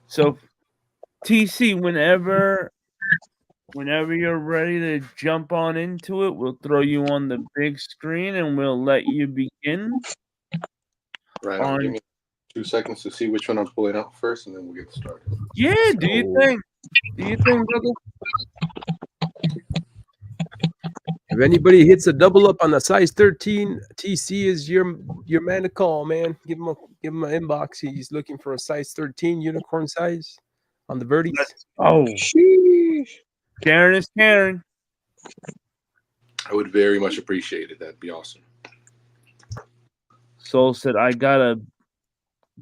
[SPEAKER 1] So, TC, whenever you're ready to jump on into it, we'll throw you on the big screen and we'll let you begin.
[SPEAKER 6] Right on. Give me 2 seconds to see which one I'm pulling out first, and then we'll get started.
[SPEAKER 1] Yeah, do you think? Do you think, brother?
[SPEAKER 2] If anybody hits a double up on the size 13, TC is your man to call, man. Give him an inbox. He's looking for a size 13 unicorn size on the birdies.
[SPEAKER 1] Oh,
[SPEAKER 3] Sheesh.
[SPEAKER 1] Karen is Karen.
[SPEAKER 6] I would very much appreciate it. That'd be awesome.
[SPEAKER 1] Soul said, I got a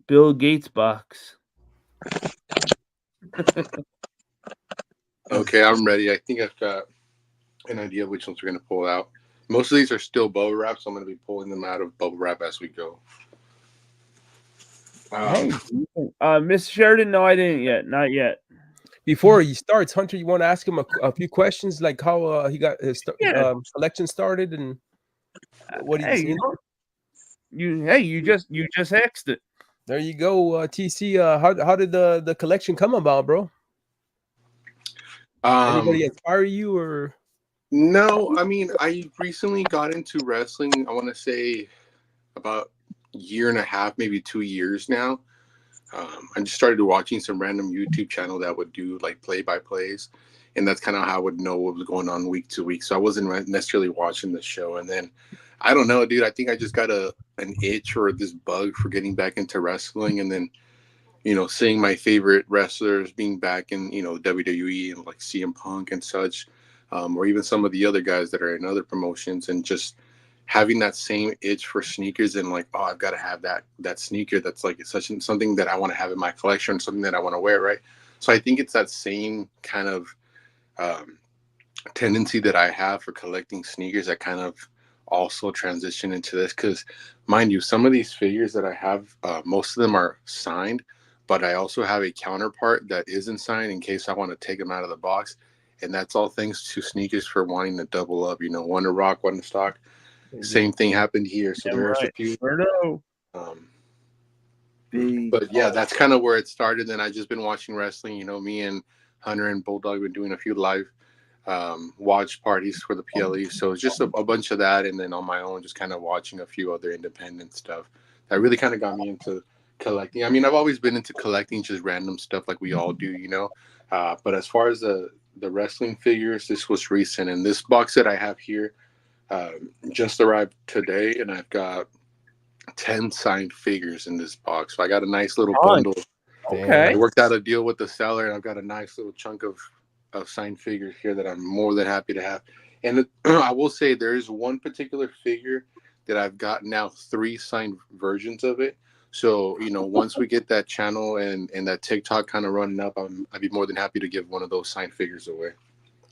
[SPEAKER 1] Bill Gates box.
[SPEAKER 6] Okay, I'm ready. I think I've got an idea of which ones we're going to pull out. Most of these are still bubble wrap, so I'm going to be pulling them out of bubble wrap as we go.
[SPEAKER 1] Miss Sheridan, no, I didn't yet. Not yet.
[SPEAKER 2] Before he starts, Hunter, you want to ask him a few questions, like how he got his collection started and what he's seen?
[SPEAKER 1] You just asked it.
[SPEAKER 2] There you go, TC. How did the collection come about, bro? Anybody inspire you or?
[SPEAKER 6] No, I mean, I recently got into wrestling. I want to say about a year and a half, maybe 2 years now. I just started watching some random YouTube channel that would do like play-by-plays, and that's kind of how I would know what was going on week to week. So I wasn't necessarily watching the show. And then I don't know, dude. I think I just got an itch or this bug for getting back into wrestling, and then seeing my favorite wrestlers being back in WWE and like CM Punk and such, or even some of the other guys that are in other promotions, and just having that same itch for sneakers and like, oh, I've got to have that sneaker that's like something that I want to have in my collection, something that I want to wear, right? So I think it's that same kind of tendency that I have for collecting sneakers that kind of also transition into this, because mind you, some of these figures that I have, most of them are signed, but I also have a counterpart that isn't signed in case I want to take them out of the box. And that's all thanks to sneakers for wanting to double up, one to rock, one to stock. Same thing happened here. So there's a few. But yeah, that's kind of where it started. And I've just been watching wrestling. Me and Hunter and BuLLDoG been doing a few live watch parties for the PLE. So it's just a bunch of that. And then on my own, just kind of watching a few other independent stuff that really kind of got me into collecting. I mean, I've always been into collecting just random stuff like we all do, but as far as the wrestling figures, this was recent. And this box that I have here just arrived today, and I've got 10 signed figures in this box. So I got a nice little bundle.
[SPEAKER 1] Okay.
[SPEAKER 6] I worked out a deal with the seller, and I've got a nice little chunk of signed figures here that I'm more than happy to have. And I will say there is one particular figure that I've got now 3 signed versions of it. So, once we get that channel and that TikTok kind of running up, I'd be more than happy to give one of those signed figures away.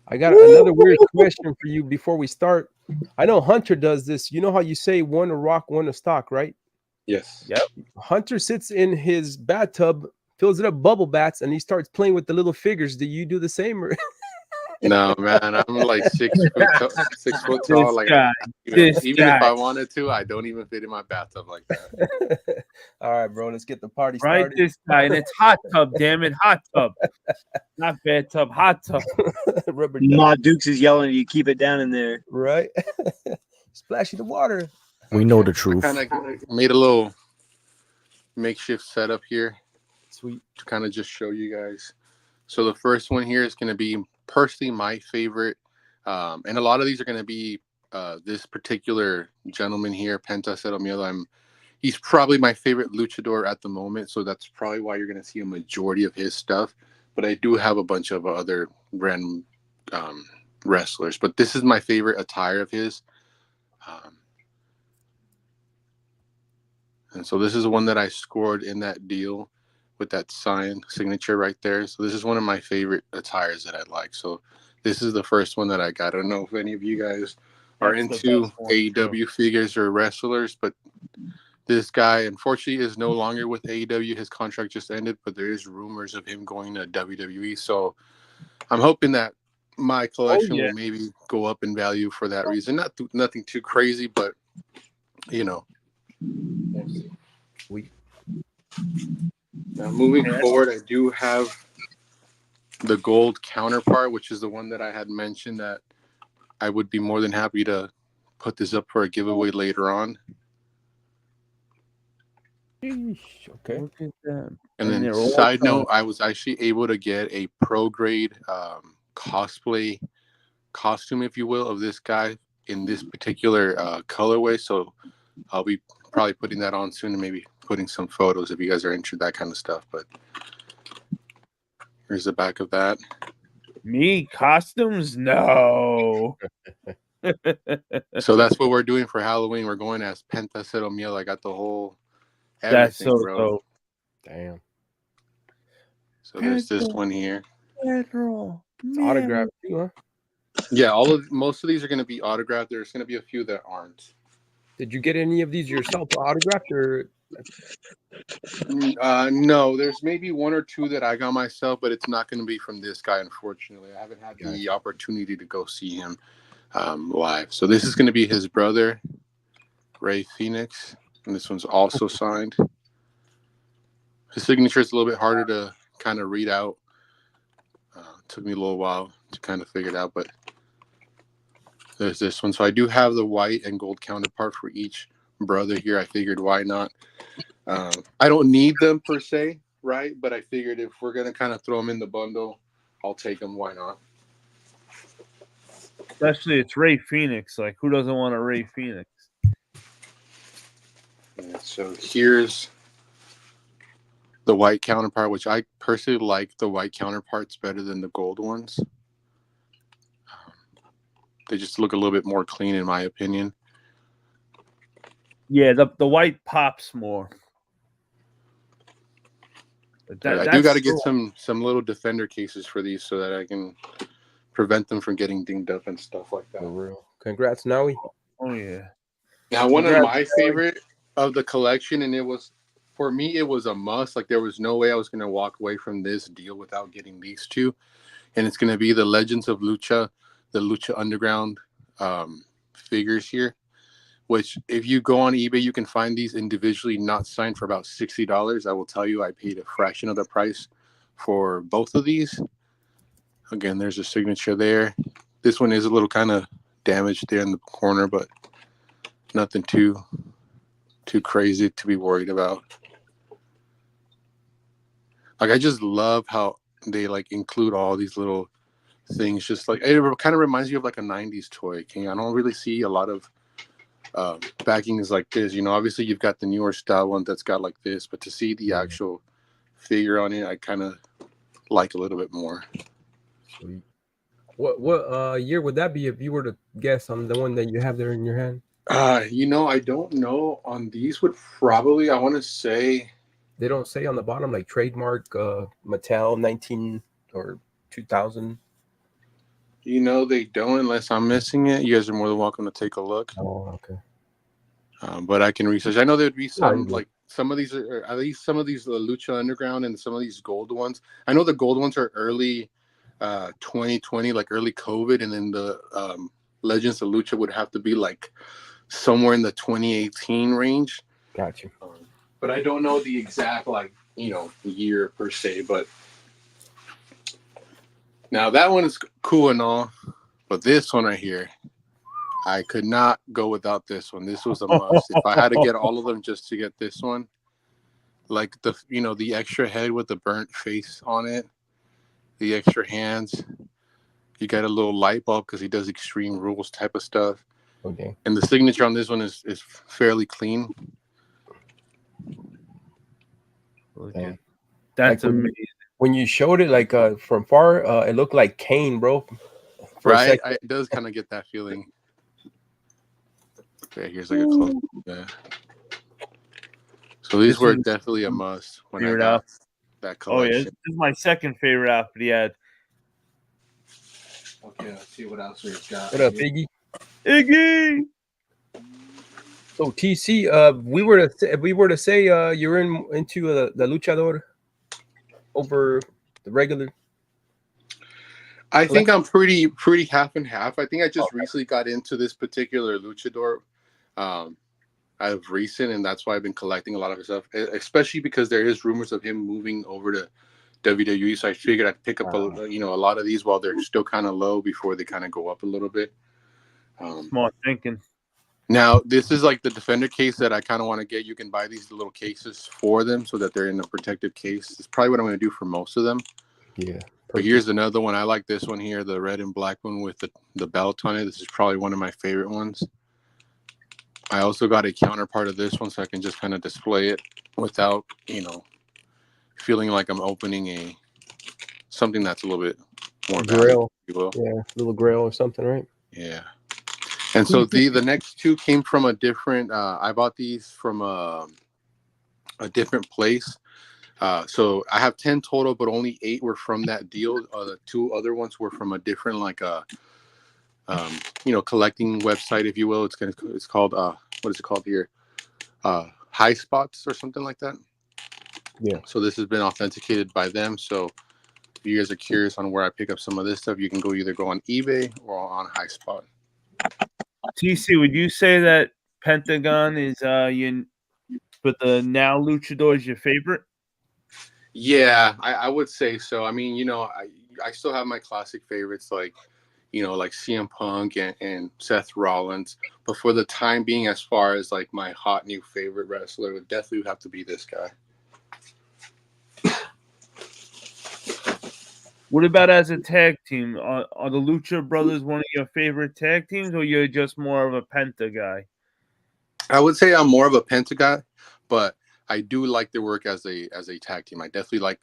[SPEAKER 2] I got another weird question for you before we start. I know Hunter does this. You know how you say one to rock, one to stock, right?
[SPEAKER 6] Yes.
[SPEAKER 1] Yep.
[SPEAKER 2] Hunter sits in his bathtub, fills it up bubble baths, and he starts playing with the little figures. Do you do the same? Or?
[SPEAKER 6] No, man, I'm like 6 foot tall. Like, even if I wanted to, I don't even fit in my bathtub like that.
[SPEAKER 2] All right, bro, let's get the party started.
[SPEAKER 1] Right, this guy, and it's hot tub, damn it, hot tub, not bathtub, hot tub.
[SPEAKER 3] Ma Dukes is yelling at you, keep it down in there.
[SPEAKER 2] Right, splashing the water.
[SPEAKER 4] We know the truth.
[SPEAKER 6] I kind of made a little makeshift setup here.
[SPEAKER 2] Sweet.
[SPEAKER 6] To kind of just show you guys. So the first one here is going to be personally my favorite, and a lot of these are going to be this particular gentleman here, ProFessionaL. He's probably my favorite luchador at the moment, so that's probably why you're going to see a majority of his stuff. But I do have a bunch of other random wrestlers, but this is my favorite attire of his. And so this is one that I scored in that deal with that signed signature right there. So this is one of my favorite attires that I like. So this is the first one that I got. I don't know if any of you guys are into AEW figures or wrestlers, but this guy, unfortunately, is no longer with AEW. His contract just ended, but there is rumors of him going to WWE. So I'm hoping that my collection will maybe go up in value for that reason. Nothing too crazy, but you know. Now moving forward, I do have the gold counterpart, which is the one that I had mentioned that I would be more than happy to put this up for a giveaway later on.
[SPEAKER 2] Okay.
[SPEAKER 1] Look at them.
[SPEAKER 6] And then side note, I was actually able to get a pro grade cosplay costume, if you will, of this guy in this particular colorway. So I'll be probably putting that on soon and maybe putting some photos if you guys are into that kind of stuff. But here's the back of that.
[SPEAKER 1] Me costumes? No.
[SPEAKER 6] So that's what we're doing for Halloween. We're going as ProFessionaL. I got the whole everything,
[SPEAKER 1] That's so
[SPEAKER 6] bro.
[SPEAKER 1] dope.
[SPEAKER 2] Damn.
[SPEAKER 6] So there's this one here.
[SPEAKER 2] It's autographed too, huh?
[SPEAKER 6] Yeah, most of these are going to be autographed. There's going to be a few that aren't.
[SPEAKER 2] Did you get any of these yourself autographed or?
[SPEAKER 6] No, there's maybe one or two that I got myself, but it's not going to be from this guy, unfortunately. I haven't had the opportunity to go see him live. So this is going to be his brother, Rey Fénix, and this one's also signed. His signature is a little bit harder to kind of read out. Took me a little while to kind of figure it out, but there's this one. So I do have the white and gold counterpart for each brother here. I figured why not? I don't need them per se, right? But I figured if we're going to kind of throw them in the bundle, I'll take them. Why not?
[SPEAKER 1] Especially it's Rey Fénix. Like, who doesn't want a Rey Fénix?
[SPEAKER 6] Yeah, so here's the white counterpart, which I personally like the white counterparts better than the gold ones. They just look a little bit more clean, in my opinion.
[SPEAKER 1] Yeah, the white pops more.
[SPEAKER 6] I do got to get some little defender cases for these so that I can prevent them from getting dinged up and stuff like that.
[SPEAKER 2] For real. Congrats, Naui.
[SPEAKER 1] Oh yeah.
[SPEAKER 6] Now, one of my favorite of the collection, and for me, it was a must. Like, there was no way I was going to walk away from this deal without getting these two. And it's going to be the Legends of Lucha, the Lucha Underground figures here, which if you go on eBay, you can find these individually not signed for about $60. I will tell you, I paid a fraction of the price for both of these. Again, there's a signature there. This one is a little kind of damaged there in the corner, but nothing too crazy to be worried about. Like, I just love how they like include all these little things. Just like, it kind of reminds you of like a 90s toy. I don't really see a lot of backings like this. You know, obviously you've got the newer style one that's got like this, but to see the actual figure on it, I kind of like a little bit more.
[SPEAKER 2] Sweet. What year would that be if you were to guess on the one that you have there in your hand?
[SPEAKER 6] You know, I don't know. On these would probably, I want to say,
[SPEAKER 2] they don't say on the bottom like trademark Mattel 19 or 2000.
[SPEAKER 6] You know, they don't unless I'm missing it. You guys are more than welcome to take a look.
[SPEAKER 2] Oh, okay.
[SPEAKER 6] But I can research. I know there'd be some like some of these are at least some of these Lucha Underground and some of these gold ones. I know the gold ones are early 2020, like early COVID, and then the Legends of Lucha would have to be like somewhere in the 2018 range.
[SPEAKER 2] Gotcha.
[SPEAKER 6] But I don't know the exact year per se. But now that one is cool and all, but this one right here, I could not go without this one. This was a must. If I had to get all of them just to get this one, like the extra head with the burnt face on it, the extra hands, You got a little light bulb because he does Extreme Rules type of stuff.
[SPEAKER 2] Okay.
[SPEAKER 6] And the signature on this one is fairly clean.
[SPEAKER 2] Dang.
[SPEAKER 1] That's
[SPEAKER 2] Like
[SPEAKER 1] amazing.
[SPEAKER 2] when you showed it like from far, it looked like Kane, bro. For a
[SPEAKER 6] Right?
[SPEAKER 2] second.
[SPEAKER 6] It does kind of get that feeling. Yeah, here's like a close. Yeah. So these were definitely a must when I got that collection.
[SPEAKER 1] Oh yeah, this is my second favorite outfit he had.
[SPEAKER 6] Okay, let's see what else we've got.
[SPEAKER 2] What up, Iggy?
[SPEAKER 1] Iggy.
[SPEAKER 2] So TC, we were to say you're into the luchador over the regular.
[SPEAKER 6] I think I'm pretty half and half. I think I just recently got into this particular luchador out of recent, and that's why I've been collecting a lot of his stuff, especially because there is rumors of him moving over to WWE. So I figured I'd pick up a lot of these while they're still kind of low before they kind of go up a little bit.
[SPEAKER 1] Smart thinking.
[SPEAKER 6] Now, this is like the Defender case that I kind of want to get. You can buy these little cases for them so that they're in a protective case. It's probably what I'm going to do for most of them.
[SPEAKER 2] Yeah.
[SPEAKER 6] But here's another one. I like this one here, the red and black one with the belt on it. This is probably one of my favorite ones. I also got a counterpart of this one so I can just kind of display it without, feeling like I'm opening something that's a little bit more
[SPEAKER 2] grail.
[SPEAKER 6] Valuable.
[SPEAKER 2] Yeah, little grail or something, right?
[SPEAKER 6] Yeah. And so the next two came from a different. I bought these from a different place. So I have 10 total, but only 8 were from that deal. The 2 other ones were from a different collecting website, if you will. It's called what is it called here? High Spots or something like that.
[SPEAKER 2] Yeah.
[SPEAKER 6] So this has been authenticated by them. So if you guys are curious on where I pick up some of this stuff, you can either go on eBay or on High Spot.
[SPEAKER 1] TC, would you say that Pentagon is with the now luchador is your favorite?
[SPEAKER 6] Yeah, I would say so. I mean, I still have my classic favorites like CM Punk and Seth Rollins. But for the time being, as far as like my hot new favorite wrestler, would definitely have to be this guy.
[SPEAKER 1] What about as a tag team? Are the Lucha Brothers one of your favorite tag teams, or you're just more of a Penta guy?
[SPEAKER 6] I would say I'm more of a Penta guy, but I do like their work as a tag team. I definitely like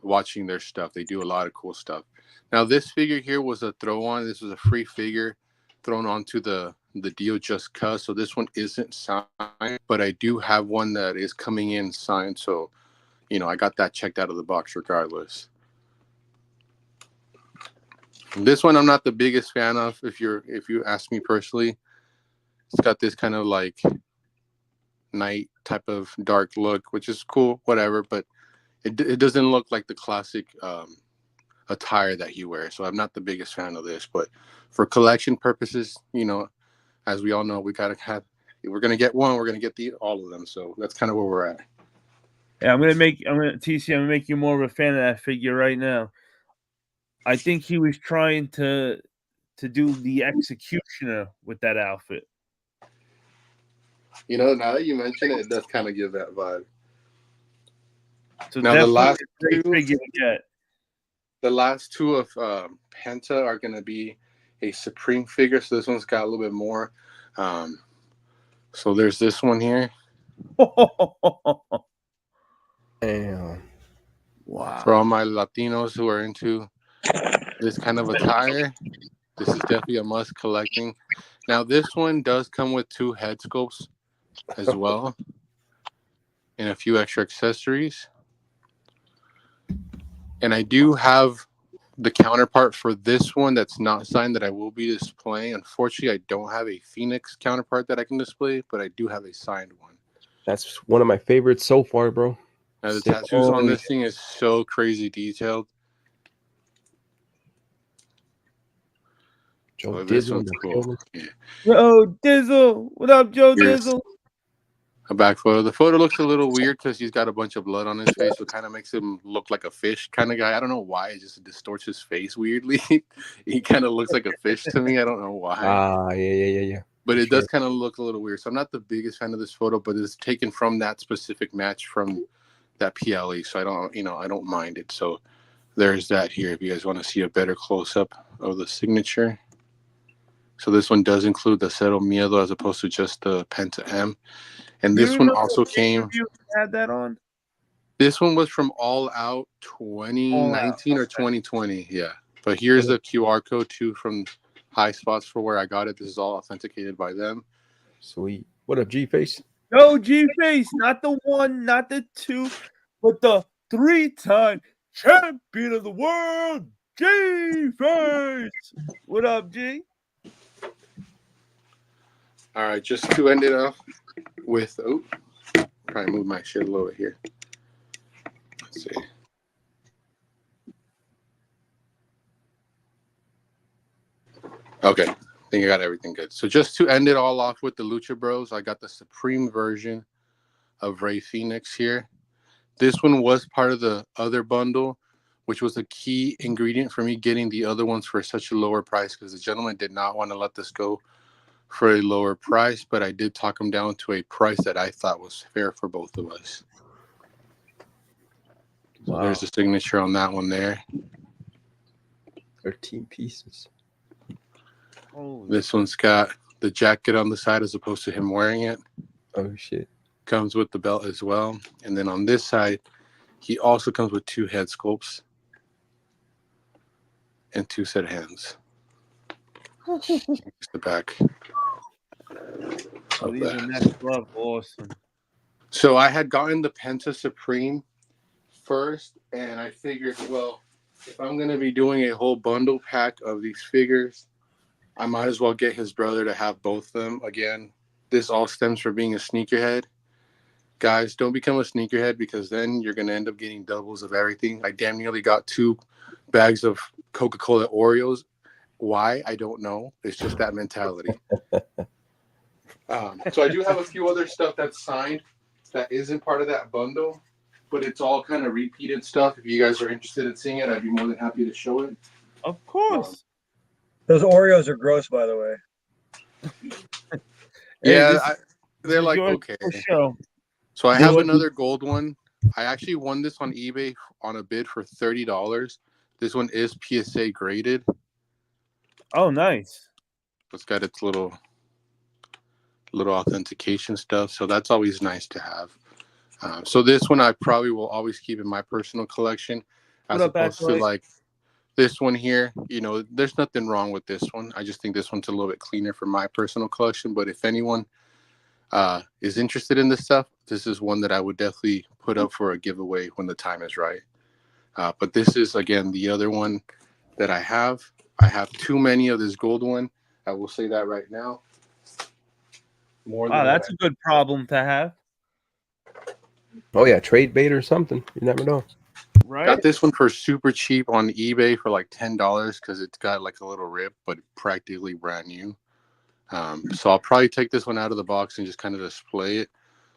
[SPEAKER 6] watching their stuff. They do a lot of cool stuff. Now, this figure here was a throw on. This was a free figure thrown onto the deal just cuz. So this one isn't signed, but I do have one that is coming in signed. So, I got that checked out of the box regardless. This one I'm not the biggest fan of. If you ask me personally, it's got this kind of like night type of dark look, which is cool, whatever. But it doesn't look like the classic attire that he wears. So I'm not the biggest fan of this. But for collection purposes, as we all know, we gotta have. If we're gonna get one, we're gonna get all of them. So that's kind of where we're at.
[SPEAKER 1] Yeah, I'm gonna make you more of a fan of that figure right now. I think he was trying to do the Executioner with that outfit.
[SPEAKER 6] Now that you mention it, it does kind of give that vibe.
[SPEAKER 1] So
[SPEAKER 6] now the last two of Penta are going to be a Supreme figure. So this one's got a little bit more. So there's this one here.
[SPEAKER 2] Damn.
[SPEAKER 1] Wow.
[SPEAKER 6] For all my Latinos who are into this kind of attire, this is definitely a must collecting. Now this one does come with 2 head sculpts as well and a few extra accessories. And I do have the counterpart for this one that's not signed that I will be displaying. Unfortunately, I don't have a Phoenix counterpart that I can display, but I do have a signed one.
[SPEAKER 2] That's one of my favorites so far, bro.
[SPEAKER 6] Now the tattoos on this thing is so crazy detailed.
[SPEAKER 2] Joe
[SPEAKER 6] Dizzle. Cool. Yeah.
[SPEAKER 1] Yo, Dizzle. What up, Joe Dizzle?
[SPEAKER 6] A back photo. The photo looks a little weird because he's got a bunch of blood on his face, so it kind of makes him look like a fish kind of guy. I don't know why. It just distorts his face weirdly. He kind of looks like a fish to me. I don't know why.
[SPEAKER 2] Yeah.
[SPEAKER 6] But it does kind of look a little weird. So I'm not the biggest fan of this photo, but it's taken from that specific match from that PLE. So I don't mind it. So there's that here if you guys want to see a better close-up of the signature. So this one does include the Cero Miedo as opposed to just the Penta M. And this one also came.
[SPEAKER 1] Had that on.
[SPEAKER 6] This one was from All Out 2019 or 2020. Yeah. But here's the QR code too from High Spots for where I got it. This is all authenticated by them.
[SPEAKER 2] Sweet. What up, G-Face?
[SPEAKER 1] No, G-Face, not the 1, not the 2, but the 3-time champion of the world, G-Face. What up, G?
[SPEAKER 6] All right, just to end it off with, probably move my shit a little bit here. Let's see. Okay, I think I got everything good. So just to end it all off with the Lucha Bros, I got the Supreme version of Rey Fénix here. This one was part of the other bundle, which was a key ingredient for me getting the other ones for such a lower price because the gentleman did not want to let this go for a lower price, but I did talk him down to a price that I thought was fair for both of us. So there's the signature on that one there.
[SPEAKER 2] 13 pieces.
[SPEAKER 6] This one's got the jacket on the side as opposed to him wearing it.
[SPEAKER 2] Oh, shit.
[SPEAKER 6] Comes with the belt as well. And then on this side, he also comes with 2 head sculpts and 2 set hands. Here's the back.
[SPEAKER 1] Oh, these are next level. Awesome.
[SPEAKER 6] So I had gotten the Penta Supreme first, and I figured, well, if I'm going to be doing a whole bundle pack of these figures, I might as well get his brother to have both of them. Again, this all stems from being a sneakerhead. Guys, don't become a sneakerhead because then you're going to end up getting doubles of everything. I damn nearly got 2 bags of Coca-Cola Oreos. Why? I don't know. It's just that mentality. So I do have a few other stuff that's signed that isn't part of that bundle, but it's all kind of repeated stuff. If you guys are interested in seeing it, I'd be more than happy to show it.
[SPEAKER 1] Of course.
[SPEAKER 3] Those Oreos are gross, by the way.
[SPEAKER 6] Yeah, they're like, okay.
[SPEAKER 1] Show.
[SPEAKER 6] So I have another gold one. I actually won this on eBay on a bid for $30. This one is PSA graded.
[SPEAKER 1] Oh, nice.
[SPEAKER 6] It's got its little authentication stuff, so that's always nice to have. So this one I probably will always keep in my personal collection, as opposed to like this one here. You know, there's nothing wrong with this one. I just think this one's a little bit cleaner for my personal collection. But if anyone is interested in this stuff, this is one that I would definitely put up for a giveaway when the time is right. But this is, again, the other one that I have. I have too many of this gold one. I will say that right now.
[SPEAKER 1] That's a good problem to have.
[SPEAKER 2] Oh, yeah, trade bait or something. You never know.
[SPEAKER 1] Right.
[SPEAKER 6] Got this one for super cheap on eBay for like $10 because it's got like a little rip, but practically brand new. So I'll probably take this one out of the box and just kind of display it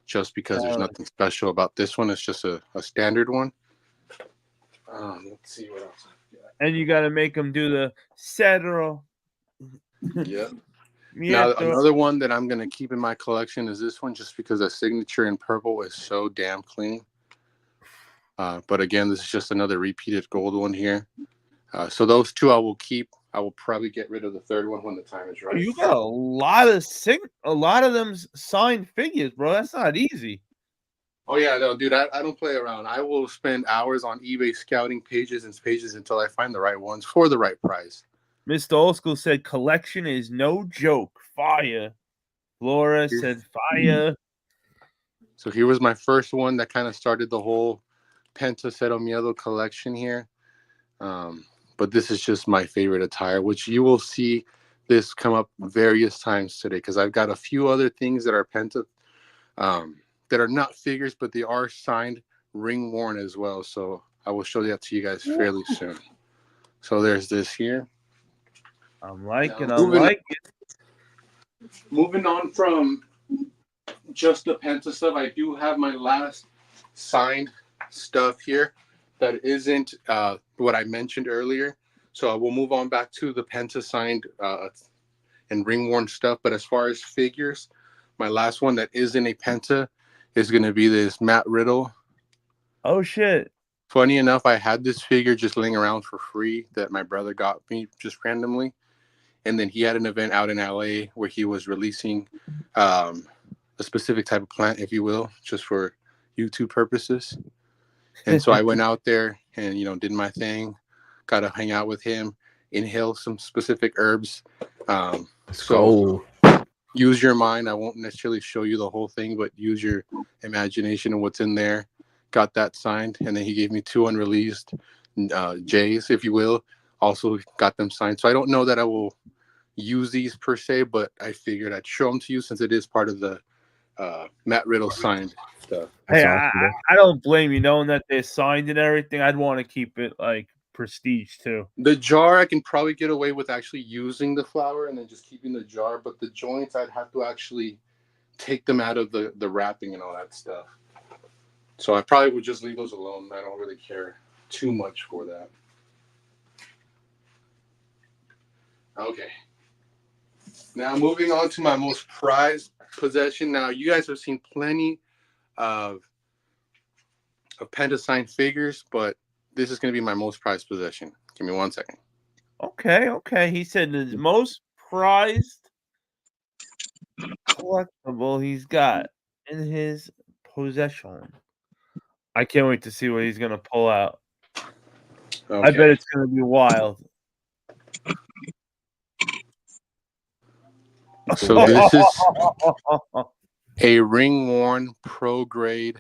[SPEAKER 6] just because there's nothing special about this one. It's just a standard one. Let's see what else I've got.
[SPEAKER 1] And you got to make them do the Cedro.
[SPEAKER 6] Yeah. Now, another one that I'm going to keep in my collection is this one just because the signature in purple is so damn clean. But again, this is just another repeated gold one here. So those 2 I will keep. I will probably get rid of the third one when the time is right.
[SPEAKER 1] You got a lot of them signed figures, bro. That's not easy.
[SPEAKER 6] Oh yeah, no, dude, I don't play around. I will spend hours on eBay scouting pages and pages until I find the right ones for the right price.
[SPEAKER 1] Mr. Old School said collection is no joke. Fire. Laura said fire.
[SPEAKER 6] So here was my first one that kind of started the whole Penta Cero Miedo collection here. But this is just my favorite attire, which you will see this come up various times today because I've got a few other things that are Penta that are not figures, but they are signed ring worn as well. So I will show that to you guys fairly soon. So there's this here.
[SPEAKER 1] I'm liking it.
[SPEAKER 6] Moving on from just the Penta stuff, I do have my last signed stuff here that isn't what I mentioned earlier. So I will move on back to the Penta signed and ring worn stuff. But as far as figures, my last one that isn't a Penta is going to be this Matt Riddle.
[SPEAKER 1] Oh shit!
[SPEAKER 6] Funny enough, I had this figure just laying around for free that my brother got me just randomly. And then he had an event out in LA where he was releasing a specific type of plant, if you will, just for YouTube purposes. And so I went out there and, you know, did my thing, got to hang out with him, inhale some specific herbs. So use your mind. I won't necessarily show you the whole thing, but use your imagination and what's in there. Got that signed. And then he gave me 2 unreleased J's, if you will. Also got them signed. So I don't know that I will use these per se, but I figured I'd show them to you since it is part of the Matt Riddle signed stuff.
[SPEAKER 1] Hey, I don't blame you knowing that they're signed and everything. I'd want to keep it like prestige too.
[SPEAKER 6] The jar I can probably get away with actually using the flower and then just keeping the jar, but the joints I'd have to actually take them out of the wrapping and all that stuff. So I probably would just leave those alone. I don't really care too much for that. Okay. Now moving on to my most prized possession. Now you guys have seen plenty of Penta signed figures, but this is going to be my most prized possession. Give me 1 second.
[SPEAKER 1] Okay. He said the most prized collectible he's got in his possession. I can't wait to see what he's going to pull out.
[SPEAKER 6] Okay.
[SPEAKER 1] I bet it's going to be wild.
[SPEAKER 6] So this is a ring-worn pro-grade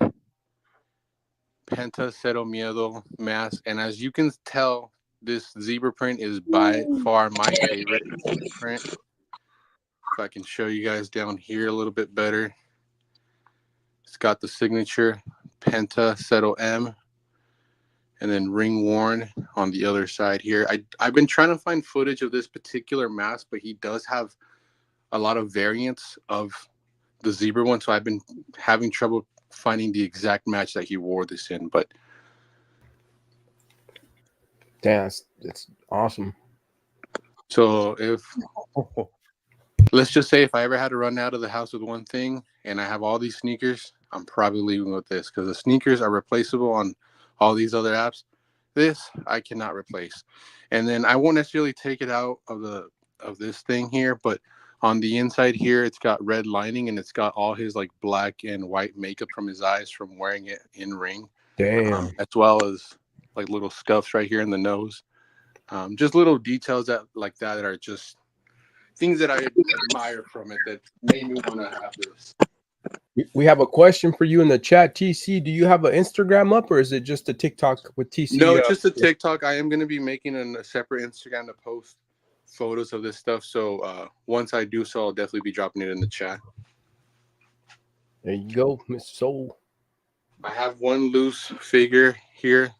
[SPEAKER 6] Penta Cero Miedo mask. And as you can tell, this zebra print is by far my favorite print. If I can show you guys down here a little bit better. It's got the signature Penta Cero M. And then ring-worn on the other side here. I've been trying to find footage of this particular mask, but he does have a lot of variants of the zebra one, so I've been having trouble finding the exact match that he wore this in. But
[SPEAKER 2] damn, it's awesome.
[SPEAKER 6] So let's just say if I ever had to run out of the house with one thing and I have all these sneakers, I'm probably leaving with this because the sneakers are replaceable on all these other apps. This I cannot replace. And then I won't necessarily take it out of this thing here, but on the inside here, it's got red lining and it's got all his like black and white makeup from his eyes from wearing it in ring.
[SPEAKER 2] Damn.
[SPEAKER 6] As well as like little scuffs right here in the nose. Just little details that are just things that I admire from it that made me want to have this.
[SPEAKER 2] We have a question for you in the chat. TC, do you have an Instagram up or is it just a TikTok with TC?
[SPEAKER 6] No, just a TikTok. I am going to be making a separate Instagram to post photos of this stuff. So once I do so, I'll definitely be dropping it in the chat.
[SPEAKER 2] There you go, Miss Soul.
[SPEAKER 6] I have one loose figure here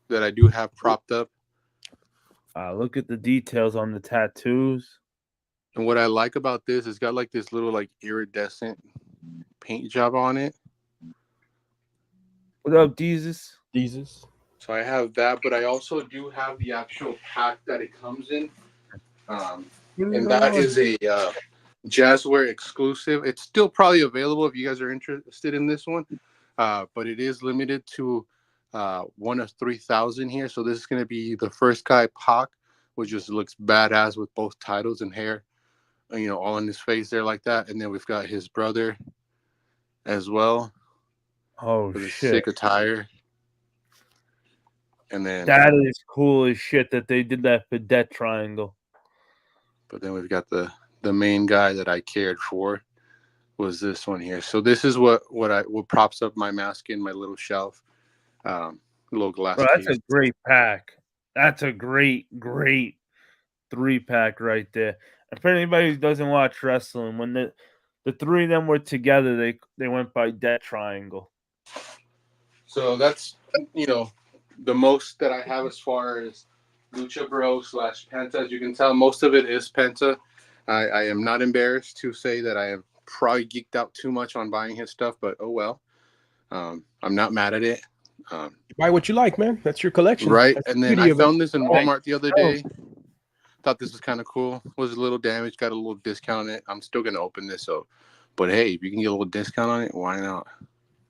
[SPEAKER 6] that I do have propped up.
[SPEAKER 1] Look at the details on the tattoos.
[SPEAKER 6] And what I like about this, it's got like this little like iridescent paint job on it.
[SPEAKER 1] What up, Jesus?
[SPEAKER 6] So I have that, but I also do have the actual pack that it comes in. And that is a Jazzware exclusive. It's still probably available if you guys are interested in this one. But it is limited to 1 of 3,000 here. So this is going to be the first guy, Pac, which just looks badass with both titles and hair, you know, all in his face there like that. And then we've got his brother as well.
[SPEAKER 1] Oh,
[SPEAKER 6] with
[SPEAKER 1] shit.
[SPEAKER 6] Sick attire. And then
[SPEAKER 1] that is cool as shit that they did that Vedette triangle.
[SPEAKER 6] But then we've got the main guy that I cared for was this one here. So this is what props up my mask in my little shelf. Little glass case.
[SPEAKER 1] That's a great pack. That's a great 3-pack right there. And for anybody who doesn't watch wrestling, when the three of them were together, they went by Death Triangle.
[SPEAKER 6] So that's, you know, the most that I have as far as Lucha Bro / Penta. As you can tell, most of it is Penta. I am not embarrassed to say that I have probably geeked out too much on buying his stuff, but oh well. I'm not mad at it.
[SPEAKER 2] Buy what you like, man. That's your collection.
[SPEAKER 6] Right.
[SPEAKER 2] That's
[SPEAKER 6] and then I found this in Walmart the other day. Thought this was kind of cool. Was a little damaged. Got a little discount on it. I'm still going to open this. But hey, if you can get a little discount on it, why not?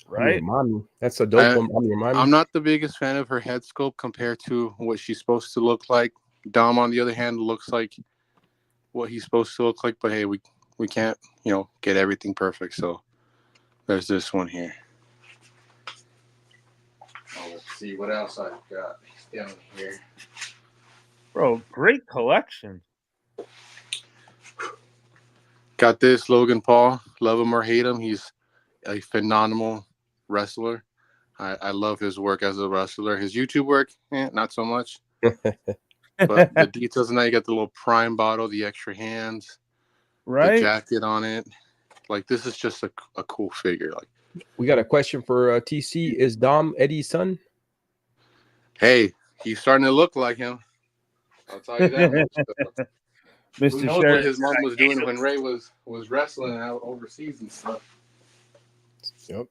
[SPEAKER 1] right?
[SPEAKER 2] Mommy. That's a dope one. Mommy.
[SPEAKER 6] I'm not the biggest fan of her head sculpt compared to what she's supposed to look like. Dom, on the other hand, looks like what he's supposed to look like. But hey, we can't, get everything perfect. So there's this one here. Oh, let's see what else I've got down here.
[SPEAKER 1] Bro, great collection.
[SPEAKER 6] Got this Logan Paul. Love him or hate him, he's a phenomenal wrestler. I love his work as a wrestler. His YouTube work, not so much. But the details in that, you got the little Prime bottle, the extra hands,
[SPEAKER 1] right?
[SPEAKER 6] The jacket on it. Like, this is just a cool figure. Like,
[SPEAKER 2] we got a question for TC. Is Dom Eddie's son?
[SPEAKER 6] Hey, he's starting to look like him. I'll tell you that much.
[SPEAKER 1] Mr.
[SPEAKER 6] Who knows
[SPEAKER 1] Sheriff,
[SPEAKER 6] what his mom was doing when Ray was wrestling out overseas and stuff.
[SPEAKER 2] Yep.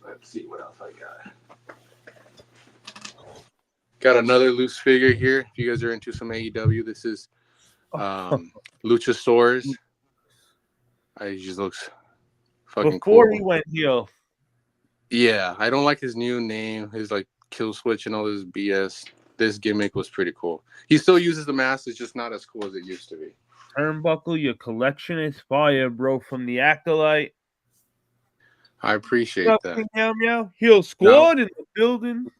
[SPEAKER 6] Let's see what else I got. Got another loose figure here. If you guys are into some AEW, this is Luchasaurus. He just looks fucking
[SPEAKER 1] before
[SPEAKER 6] cool.
[SPEAKER 1] he went heel.
[SPEAKER 6] Yeah, I don't like his new name. His kill switch and all this BS. This gimmick was pretty cool. He still uses the mask. It's just not as cool as it used to be.
[SPEAKER 1] TurnBucKLe, your collection is fire, bro. From the Acolyte.
[SPEAKER 6] I appreciate that.
[SPEAKER 1] Meow, meow. Heel squad in the building.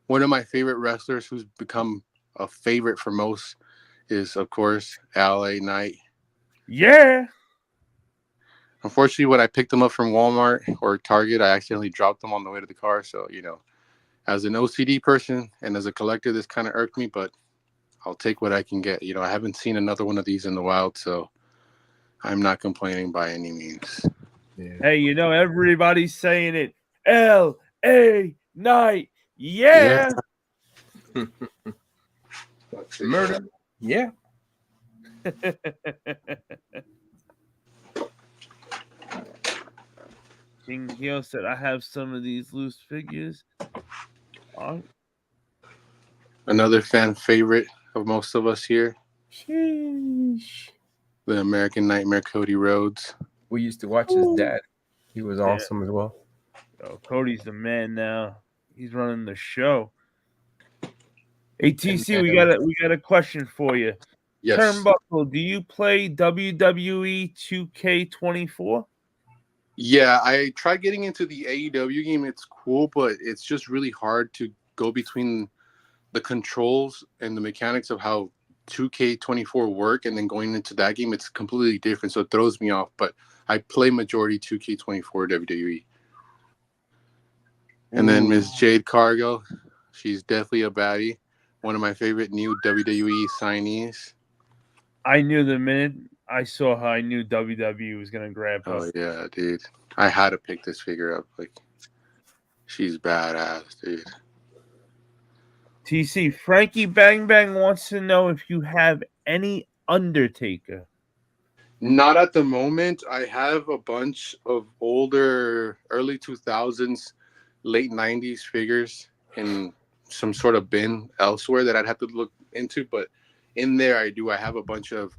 [SPEAKER 6] One of my favorite wrestlers who's become a favorite for most is, of course, LA Knight.
[SPEAKER 1] Yeah.
[SPEAKER 6] Unfortunately, when I picked them up from Walmart or Target, I accidentally dropped them on the way to the car. So, as an OCD person and as a collector, this kind of irked me, but I'll take what I can get. I haven't seen another one of these in the wild, so I'm not complaining by any means.
[SPEAKER 2] Yeah.
[SPEAKER 1] Hey, everybody's saying it. LA Knight. Yeah.
[SPEAKER 2] Murder. Yeah.
[SPEAKER 1] King Heel said, I have some of these loose figures.
[SPEAKER 6] Another fan favorite of most of us here.
[SPEAKER 2] Sheesh.
[SPEAKER 6] The American Nightmare, Cody Rhodes.
[SPEAKER 2] We used to watch his dad. He was awesome as well.
[SPEAKER 1] Oh, Cody's the man now. He's running the show. Hey, TC, we got a question for you.
[SPEAKER 6] Yes.
[SPEAKER 1] TurnBucKLe, do you play WWE 2K24?
[SPEAKER 6] Yeah, I tried getting into the AEW game. It's cool, but it's just really hard to go between the controls and the mechanics of how 2K24 work, and then going into that game, it's completely different. So it throws me off. But I play majority 2K24 WWE. And then Miss Jade Cargill, she's definitely a baddie. One of my favorite new WWE signees.
[SPEAKER 1] I knew the minute I saw her, I knew WWE was going to grab her.
[SPEAKER 6] Oh, yeah, dude. I had to pick this figure up. She's badass, dude.
[SPEAKER 1] TC, Frankie Bang Bang wants to know if you have any Undertaker.
[SPEAKER 6] Not at the moment. I have a bunch of older, early 2000s, late 90s figures in some sort of bin elsewhere that I'd have to look into. But in there, I have a bunch of,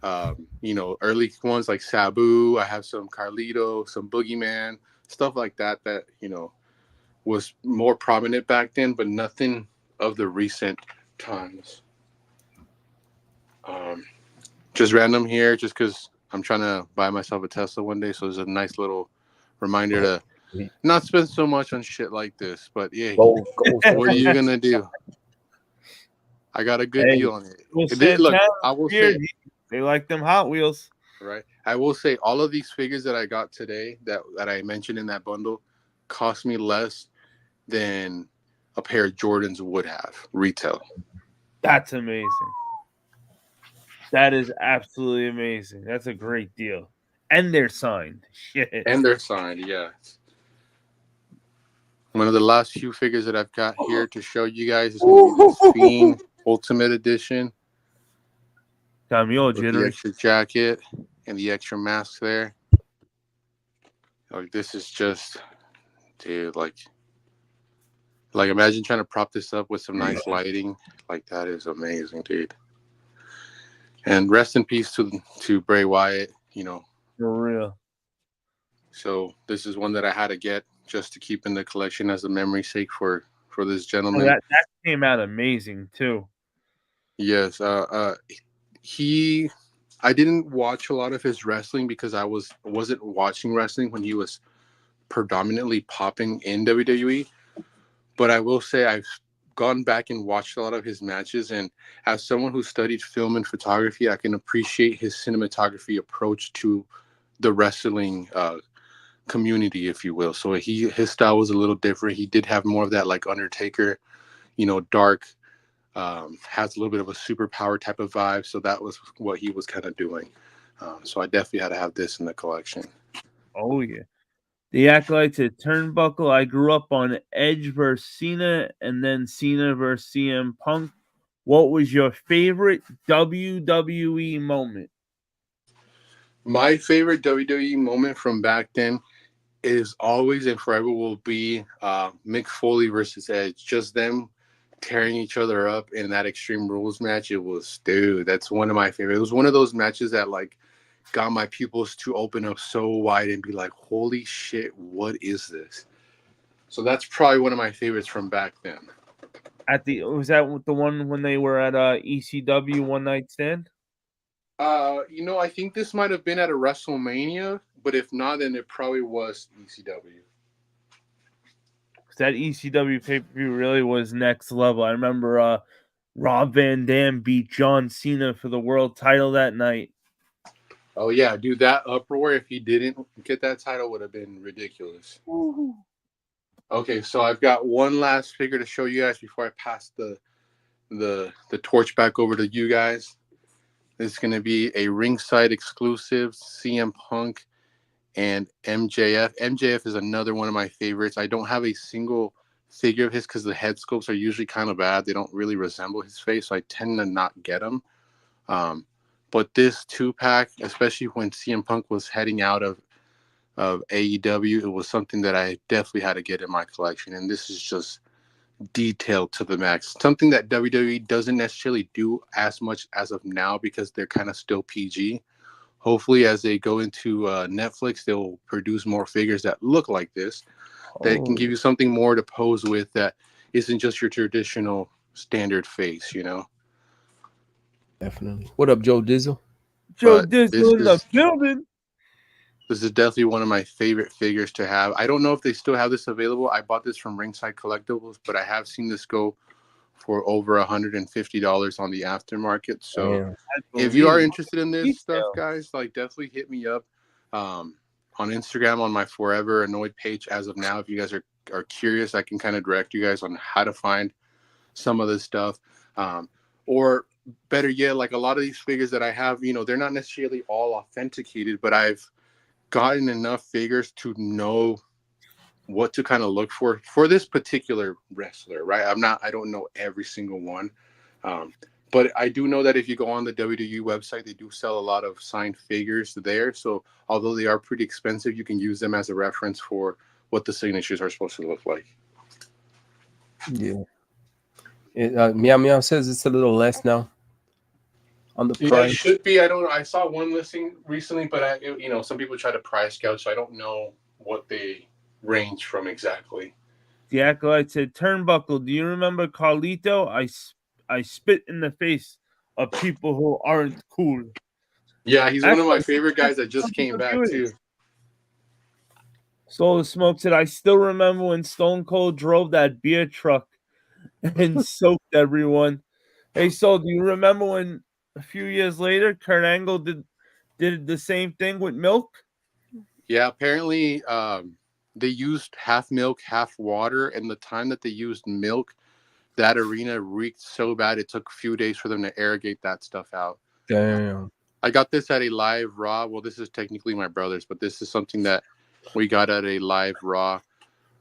[SPEAKER 6] early ones like Sabu. I have some Carlito, some Boogeyman, stuff like that, was more prominent back then, but nothing of the recent times. Just random here, just because I'm trying to buy myself a Tesla one day, so there's a nice little reminder to not spend so much on shit like this. But yeah, what are you gonna do? I got a good deal on it. Look, I will say
[SPEAKER 1] they like them Hot Wheels,
[SPEAKER 6] right? I will say all of these figures that I got today that I mentioned in that bundle cost me less than a pair of Jordans would have retail.
[SPEAKER 1] That's amazing. That is absolutely amazing. That's a great deal. And they're signed. Shit.
[SPEAKER 6] And they're signed, yeah. One of the last few figures that I've got here to show you guys is going to be the Fiend Ultimate Edition.
[SPEAKER 1] Got me all
[SPEAKER 6] with
[SPEAKER 1] jittery.
[SPEAKER 6] the extra jacket and the extra mask there. This is just, dude, like imagine trying to prop this up with some nice lighting. That is amazing, dude. And rest in peace to Bray Wyatt,
[SPEAKER 1] For real.
[SPEAKER 6] So this is one that I had to get just to keep in the collection as a memory sake for this gentleman.
[SPEAKER 1] That came out amazing too.
[SPEAKER 6] Yes, I didn't watch a lot of his wrestling because I wasn't watching wrestling when he was predominantly popping in WWE. But I will say I've gone back and watched a lot of his matches, and as someone who studied film and photography, I can appreciate his cinematography approach to the wrestling community, if you will. So his style was a little different. He did have more of that like Undertaker, dark, has a little bit of a superpower type of vibe. So that was what he was kind of doing. So I definitely had to have this in the collection.
[SPEAKER 1] Oh yeah. The Acolytes at Turnbuckle. I grew up on Edge versus Cena and then Cena versus CM Punk. What was your favorite WWE moment?
[SPEAKER 6] My favorite WWE moment from back then is always and forever will be Mick Foley versus Edge. Just them tearing each other up in that Extreme Rules match. It was, dude, that's one of my favorite. It was one of those matches that like got my pupils to open up so wide and be like, holy shit, what is this? So that's probably one of my favorites from back then.
[SPEAKER 1] Was that the one when they were at ECW One Night Stand?
[SPEAKER 6] I think this might have been at a WrestleMania, but if not, then it probably was ECW.
[SPEAKER 1] That ECW pay-per-view really was next level. I remember Rob Van Dam beat John Cena for the world title that night.
[SPEAKER 6] Oh yeah, dude, that uproar if he didn't get that title would have been ridiculous.
[SPEAKER 1] Woo-hoo.
[SPEAKER 6] Okay, so I've got one last figure to show you guys before I pass the torch back over to you guys. This is going to be a ringside exclusive CM Punk and MJF. MJF is another one of my favorites. I don't have a single figure of his because the head sculpts are usually kind of bad. They don't really resemble his face, so I tend to not get them. But this 2-pack, especially when CM Punk was heading out of AEW, it was something that I definitely had to get in my collection. And this is just detailed to the max. Something that WWE doesn't necessarily do as much as of now because they're kind of still PG. Hopefully, as they go into Netflix, they'll produce more figures that look like this, that can give you something more to pose with that isn't just your traditional standard face,
[SPEAKER 2] Definitely. What up, Joe Dizzle?
[SPEAKER 1] Joe Dizzle in the building.
[SPEAKER 6] This is definitely one of my favorite figures to have. I don't know if they still have this available. I bought this from Ringside Collectibles, but I have seen this go for over $150 on the aftermarket. So if you are interested in this stuff, guys, like definitely hit me up on Instagram on my Forever Annoyed page as of now. If you guys are curious, I can kind of direct you guys on how to find some of this stuff. Or better yet, like a lot of these figures that I have, they're not necessarily all authenticated, but I've gotten enough figures to know what to kind of look for this particular wrestler, right? I don't know every single one. But I do know that if you go on the WWE website, they do sell a lot of signed figures there. So although they are pretty expensive, you can use them as a reference for what the signatures are supposed to look like.
[SPEAKER 2] Yeah. Meow Meow says it's a little less now on the price.
[SPEAKER 6] It should be. I don't know. I saw one listing recently, but some people try to price gouge, so I don't know what they range from exactly.
[SPEAKER 1] The Acolyte said, Turnbuckle, do you remember Carlito? I spit in the face of people who aren't cool.
[SPEAKER 6] Yeah, he's one of my favorite guys that just came back too.
[SPEAKER 1] Soul of Smoke said, I still remember when Stone Cold drove that beer truck and soaked everyone. Hey, Soul, do you remember when a few years later Kurt Angle did the same thing with milk?
[SPEAKER 6] Yeah, apparently they used half milk, half water, and the time that they used milk, that arena reeked so bad it took a few days for them to irrigate that stuff out.
[SPEAKER 2] Damn.
[SPEAKER 6] I got this at a live Raw. Well, this is technically my brother's, but this is something that we got at a live Raw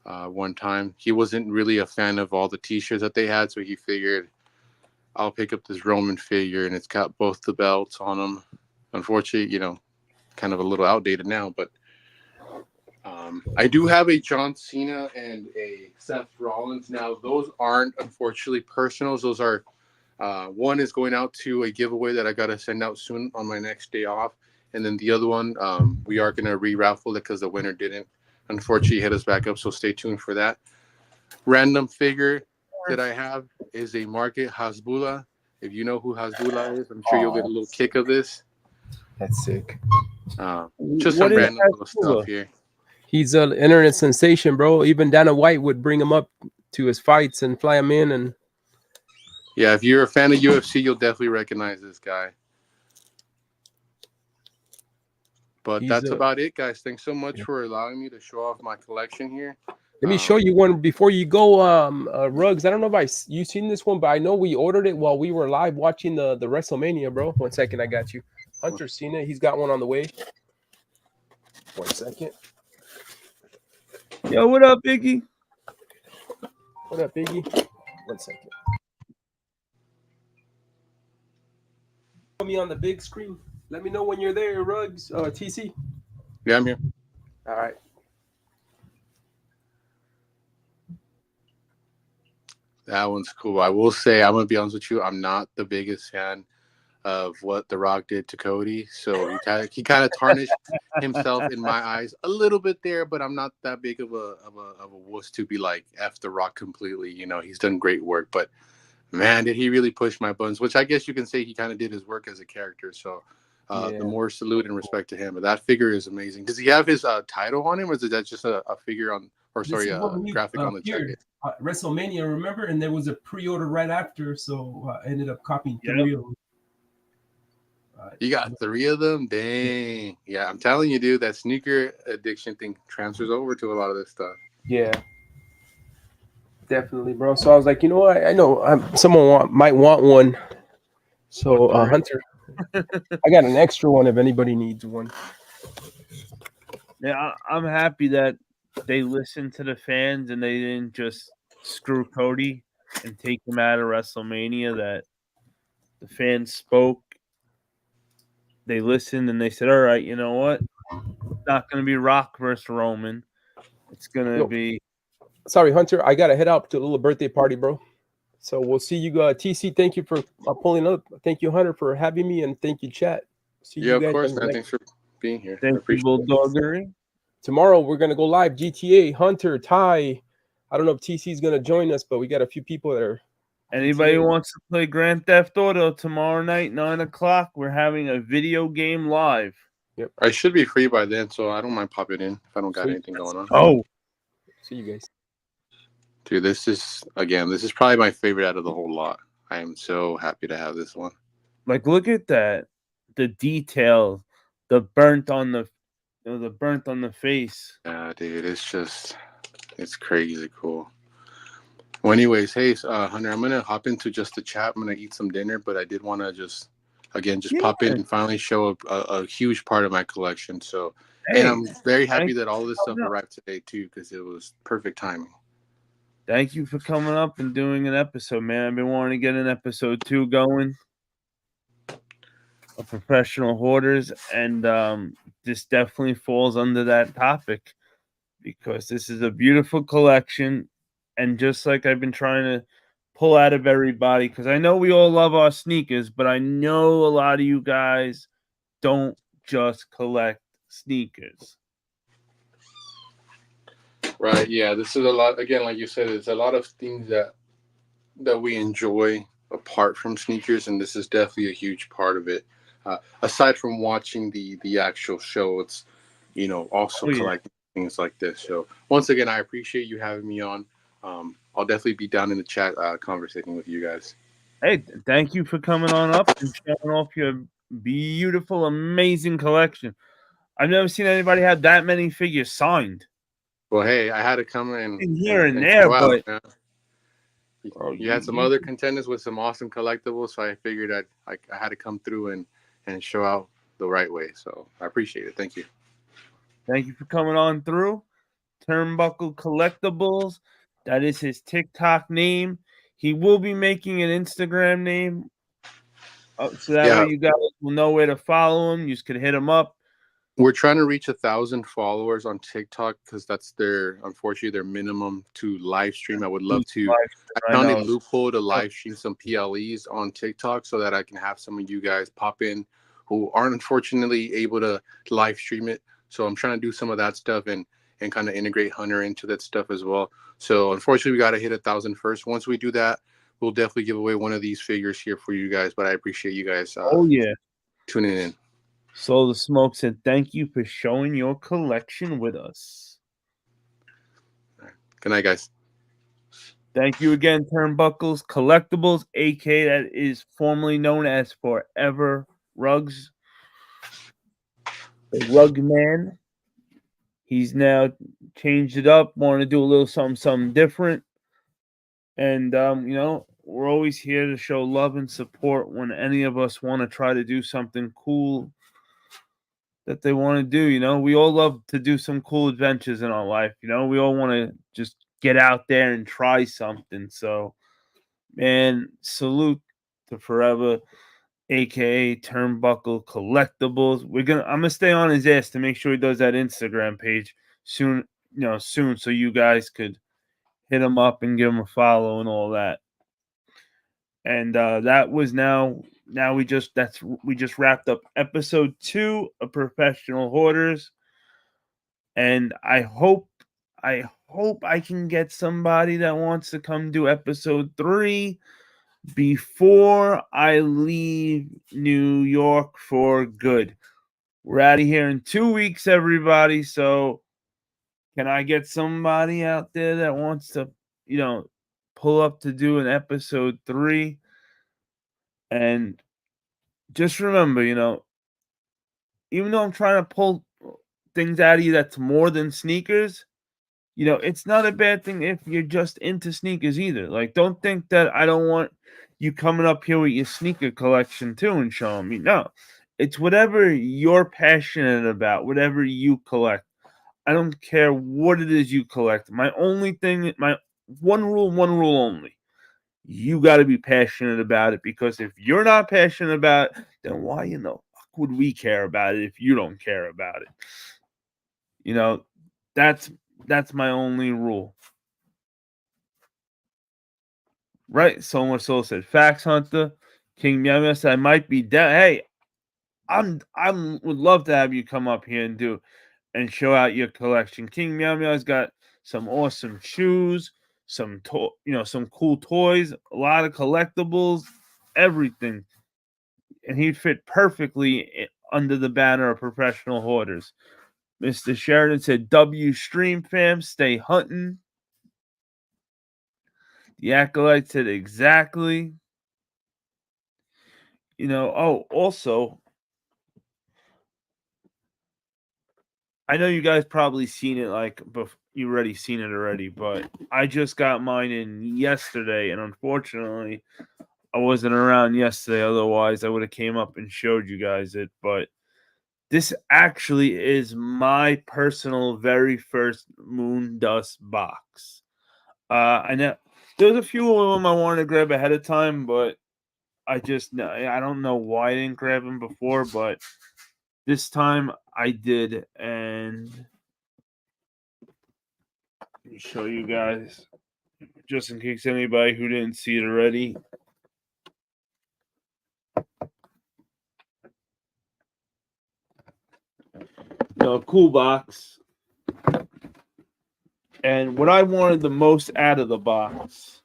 [SPEAKER 6] one time. He wasn't really a fan of all the t-shirts that they had, so he figured I'll pick up this Roman figure, and it's got both the belts on them. Unfortunately, kind of a little outdated now, but I do have a John Cena and a Seth Rollins. Now, those aren't, unfortunately, personals. Those are, one is going out to a giveaway that I got to send out soon on my next day off, And then the other one, we are going to re-raffle it because the winner didn't, unfortunately, hit us back up. So stay tuned for that. Random figure that I have is a Market Hasbulla. If you know who Hasbulla is, I'm sure you'll get a little kick of this.
[SPEAKER 2] That's sick.
[SPEAKER 6] Just
[SPEAKER 1] What
[SPEAKER 6] some
[SPEAKER 1] is
[SPEAKER 6] random little
[SPEAKER 1] Hasbulla?
[SPEAKER 6] stuff here.
[SPEAKER 2] He's an internet sensation, bro. Even Dana White would bring him up to his fights and fly him in. And
[SPEAKER 6] Yeah, if you're a fan of UFC, you'll definitely recognize this guy. But that's about it, guys. Thanks so much for allowing me to show off my collection here.
[SPEAKER 2] let me show you one before you go, Rugs. I don't know if you've seen this one, but I know we ordered it while we were live watching the WrestleMania, bro. 1 second, I got you. Hunter's seen it. He's got one on the way. 1 second.
[SPEAKER 1] Yo, what up, Biggie?
[SPEAKER 2] What up, Biggie? 1 second. Put me on the big screen. Let me know when you're there, Rugs. TC.
[SPEAKER 6] Yeah, I'm here.
[SPEAKER 2] All right.
[SPEAKER 6] That one's cool. I will say, I'm going to be honest with you, I'm not the biggest fan of what The Rock did to Cody. So he kind of tarnished himself in my eyes a little bit there, but I'm not that big of a wuss to be like F The Rock completely. You know, he's done great work, but man, did he really push my buttons, which I guess you can say he kind of did his work as a character. So the more salute and respect to him. But that figure is amazing. Does he have his title on him, or is that just a figure on, or sorry, a graphic on the jacket?
[SPEAKER 2] WrestleMania, remember? And there was a pre-order right after, so I ended up copying 3 of them.
[SPEAKER 6] You got 3 of them? Dang. Yeah, I'm telling you, dude, that sneaker addiction thing transfers over to a lot of this stuff.
[SPEAKER 2] Yeah. Definitely, bro. So I was like, you know what? I know someone might want one. So Hunter, I got an extra one if anybody needs one.
[SPEAKER 1] Yeah, I'm happy that they listened to the fans and they didn't just screw Cody and take him out of WrestleMania. That the fans spoke, they listened, and they said, "All right, you know what? It's not going to be Rock versus Roman. It's going to be."
[SPEAKER 2] Sorry, Hunter. I gotta head out to a little birthday party, bro. So we'll see you, TC. Thank you for pulling up. Thank you, Hunter, for having me, and thank you, chat. See you guys.
[SPEAKER 6] Of course, man. Thanks for being here.
[SPEAKER 1] Thank you, Bulldoggery.
[SPEAKER 2] Tomorrow we're gonna go live. GTA, Hunter, Ty. I don't know if TC is gonna join us, but we got a few people that are.
[SPEAKER 1] Anybody who wants to play Grand Theft Auto tomorrow night, 9 o'clock, we're having a video game live.
[SPEAKER 2] Yep.
[SPEAKER 6] I should be free by then, so I don't mind popping in if I don't got anything going on.
[SPEAKER 1] Oh.
[SPEAKER 2] See you guys.
[SPEAKER 6] Dude, this is probably my favorite out of the whole lot. I am so happy to have this one.
[SPEAKER 1] Like, look at that. The detail, the burnt on the face.
[SPEAKER 6] Yeah, dude, it's crazy cool. Well, anyways, hey, Hunter, I'm gonna hop into just the chat. I'm gonna eat some dinner, but I did want to just pop in and finally show a huge part of my collection. So, and I'm very happy that all this stuff arrived today too, because it was perfect timing.
[SPEAKER 1] Thank you for coming up and doing an episode, man. I've been wanting to get an episode 2 going of Professional Hoarders, and this definitely falls under that topic because this is a beautiful collection. And just like I've been trying to pull out of everybody, because I know we all love our sneakers, but I know a lot of you guys don't just collect sneakers.
[SPEAKER 6] Right. Yeah. This is a lot. Again, like you said, it's a lot of things that we enjoy apart from sneakers, and this is definitely a huge part of it. Aside from watching the actual show, it's also collecting things like this. So once again, I appreciate you having me on. I'll definitely be down in the chat conversating with you guys.
[SPEAKER 1] Hey, thank you for coming on up and showing off your beautiful, amazing collection. I've never seen anybody have that many figures signed.
[SPEAKER 6] Well, hey, I had to come in
[SPEAKER 1] here and there, but
[SPEAKER 6] you had some other contenders with some awesome collectibles, so I figured I had to come through and show out the right way. So I appreciate it. Thank you.
[SPEAKER 1] Thank you for coming on through. TurnBucKLe CoLLectiBLes. That is his TikTok name. He will be making an Instagram name, so that way you guys will know where to follow him. You just could hit him up.
[SPEAKER 6] We're trying to reach 1,000 followers on TikTok because that's unfortunately their minimum to live stream. I would love to. I found a loophole to live stream some PLEs on TikTok so that I can have some of you guys pop in who aren't unfortunately able to live stream it. So I'm trying to do some of that stuff and kind of integrate Hunter into that stuff as well. So unfortunately, we got to hit 1,000 first. Once we do that, we'll definitely give away one of these figures here for you guys. But I appreciate you guys tuning in.
[SPEAKER 1] So the Smoke said, thank you for showing your collection with us.
[SPEAKER 6] Good night, guys.
[SPEAKER 1] Thank you again, TurnBucKLe CoLLectiBLes, AK that is formerly known as Forever Rugs. The Rug Man. He's now changed it up, wanted to do a little something different. And, you know, we're always here to show love and support when any of us want to try to do something cool that they want to do. You know, we all love to do some cool adventures in our life. You know, we all want to just get out there and try something. So, man, salute to Forever, aka TurnBucKLe CoLLectiBLes. I'm gonna stay on his ass to make sure he does that Instagram page soon, soon, so you guys could hit him up and give him a follow and all that. And that was we just wrapped up episode 2 of Professional Hoarders. And I hope I can get somebody that wants to come do episode 3 before I leave New York for good. We're out of here in 2 weeks, everybody. So can I get somebody out there that wants to, pull up to do an episode 3? And just remember, even though I'm trying to pull things out of you that's more than sneakers, it's not a bad thing if you're just into sneakers either. Like, don't think that I don't want you coming up here with your sneaker collection too and showing me. No, it's whatever you're passionate about, whatever you collect. I don't care what it is you collect. My one rule only. You got to be passionate about it, because if you're not passionate about it, then why in the fuck would we care about it if you don't care about it? That's my only rule. Right? So much so said Fax Hunter. King Meow said I might be down. Hey, I would love to have you come up here and show out your collection. King Meow Meow's got some awesome shoes, some cool toys, a lot of collectibles, everything. And he'd fit perfectly under the banner of Professional Hoarders. Mr. Sheridan said, W Stream fam, stay hunting. The Acolyte said exactly. Also, I know you guys probably seen it, you already seen it already, but I just got mine in yesterday, and unfortunately, I wasn't around yesterday. Otherwise, I would have came up and showed you guys it. But this actually is my personal very first Moon Dust box. I know there's a few of them I wanted to grab ahead of time, but I don't know why I didn't grab them before, but this time I did, and let me show you guys, just in case anybody who didn't see it already. Cool box. And what I wanted the most out of the box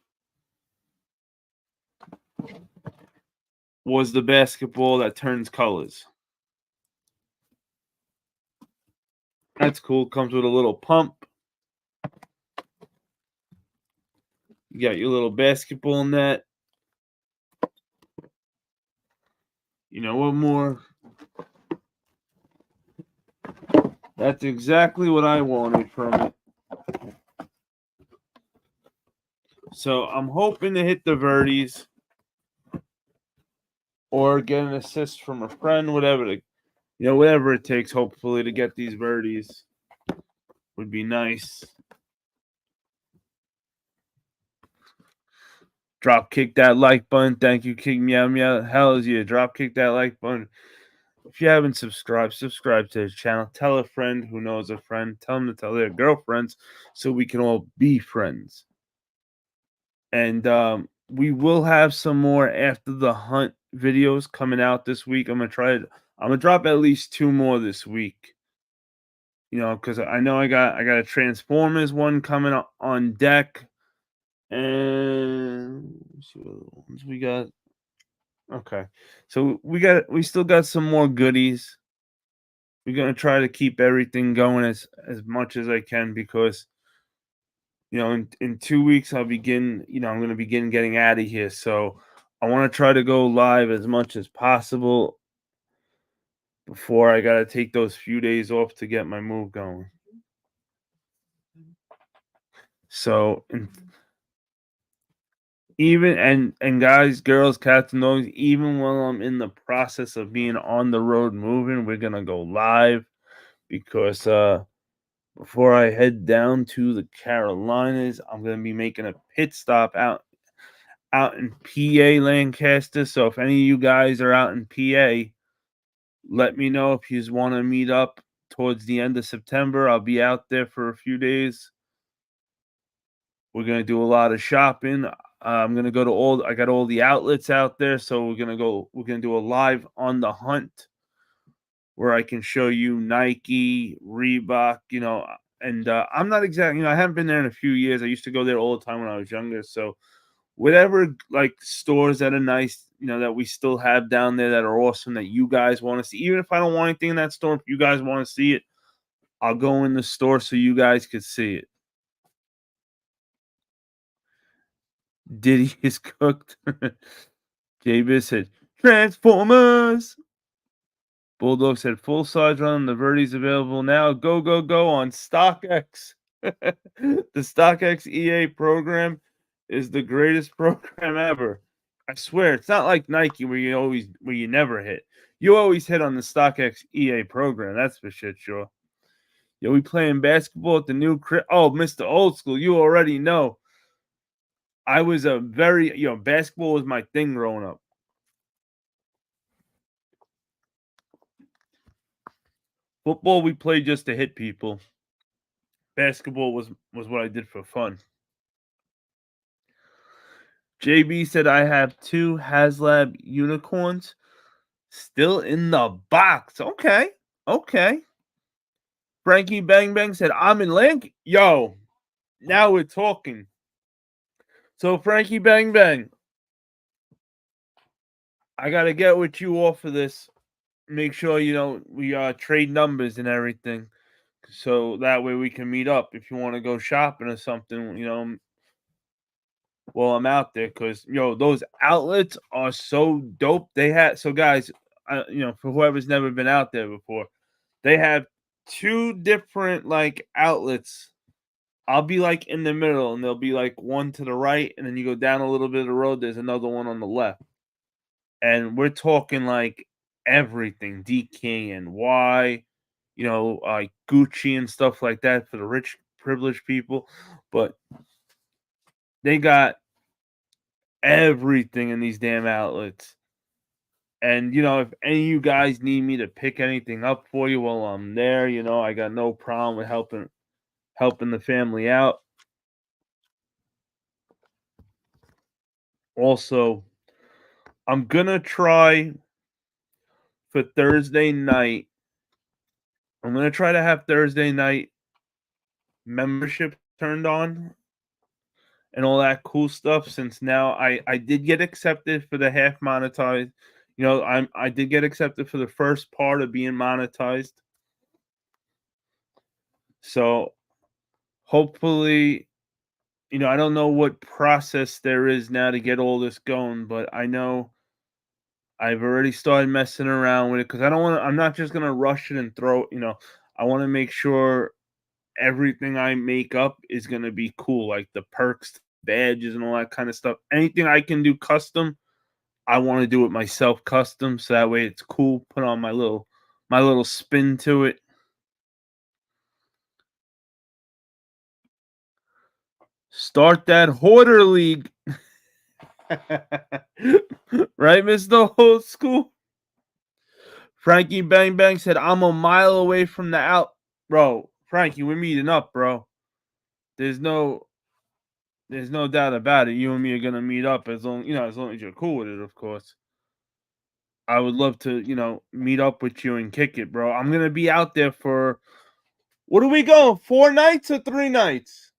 [SPEAKER 1] was the basketball that turns colors. That's cool. Comes with a little pump. You got your little basketball net. What more? That's exactly what I wanted from it. So I'm hoping to hit the verties or get an assist from a friend, whatever it takes, hopefully, to get these verties would be nice. Drop kick that like button. Thank you, King Meow Meow. Hells yeah, drop kick that like button. If you haven't subscribe to his channel. Tell a friend who knows a friend. Tell them to tell their girlfriends so we can all be friends. And we will have some more after the hunt videos coming out this week. I'm going to try to I'm gonna drop at least 2 more this week. You know, because I know I got a Transformers one coming on deck, and let's see what other ones we got. Okay, so we still got some more goodies. We're gonna try to keep everything going as much as I can because you know in 2 weeks I'm gonna begin getting out of here. So I want to try to go live as much as possible before I gotta take those few days off to get my move going. So and guys, girls, cats and dogs, even while I'm in the process of being on the road moving, we're gonna go live because before I head down to the Carolinas, I'm gonna be making a pit stop out in PA, Lancaster. So if any of you guys are out in PA, let me know if you want to meet up towards the end of September. I'll be out there for a few days. We're gonna do a lot of shopping. I'm gonna go to I got all the outlets out there, so we're gonna do a live on the hunt where I can show you Nike, Reebok, and I'm not exactly, I haven't been there in a few years. I used to go there all the time when I was younger. So whatever like stores that are nice, that we still have down there that are awesome that you guys want to see, even if I don't want anything in that store, if you guys want to see it, I'll go in the store so you guys could see it. Diddy is cooked. J-Biz said, Transformers. BuLLDoG said, full size run. The Verdi's available now. Go, go, go on StockX. The StockX EA program is the greatest program ever. I swear, it's not like Nike where you never hit. You always hit on the StockX EA program. That's for shit sure. Yo, we playing basketball at the new crib. Oh, Mr. Old School, you already know. I was a very, basketball was my thing growing up. Football, we played just to hit people. Basketball was what I did for fun. JB said, I have 2 HasLab unicorns still in the box. Okay. Frankie Bang Bang said, I'm in Lank. Yo, now we're talking. So, Frankie Bang Bang, I got to get with you off of this. Make sure, we trade numbers and everything. So that way we can meet up if you want to go shopping or something, while I'm out there. Because, those outlets are so dope. So guys, for whoever's never been out there before, they have 2 different, like, outlets. I'll be, like, in the middle, and there'll be, like, one to the right, and then you go down a little bit of the road, there's another one on the left. And we're talking, like, everything, DKNY, like Gucci and stuff like that for the rich, privileged people. But they got everything in these damn outlets. And, if any of you guys need me to pick anything up for you while I'm there, I got no problem with helping the family out. Also, I'm going to try for Thursday night. I'm going to try to have Thursday night membership turned on and all that cool stuff, since now I did get accepted for the half monetized. I did get accepted for the first part of being monetized. So hopefully, I don't know what process there is now to get all this going, but I know I've already started messing around with it because I'm not just going to rush it and throw, I want to make sure everything I make up is going to be cool, like the perks, badges, and all that kind of stuff. Anything I can do custom, I want to do it myself custom, so that way it's cool. Put on my little spin to it. Start that Hoarder League. Right, Mr. Old School? Frankie Bang Bang said, I'm a mile away from the out. Bro, Frankie, we're meeting up, bro. There's no doubt about it. You and me are gonna meet up as long as you're cool with it, of course. I would love to, meet up with you and kick it, bro. I'm gonna be out there for what are we going? 4 nights or 3 nights?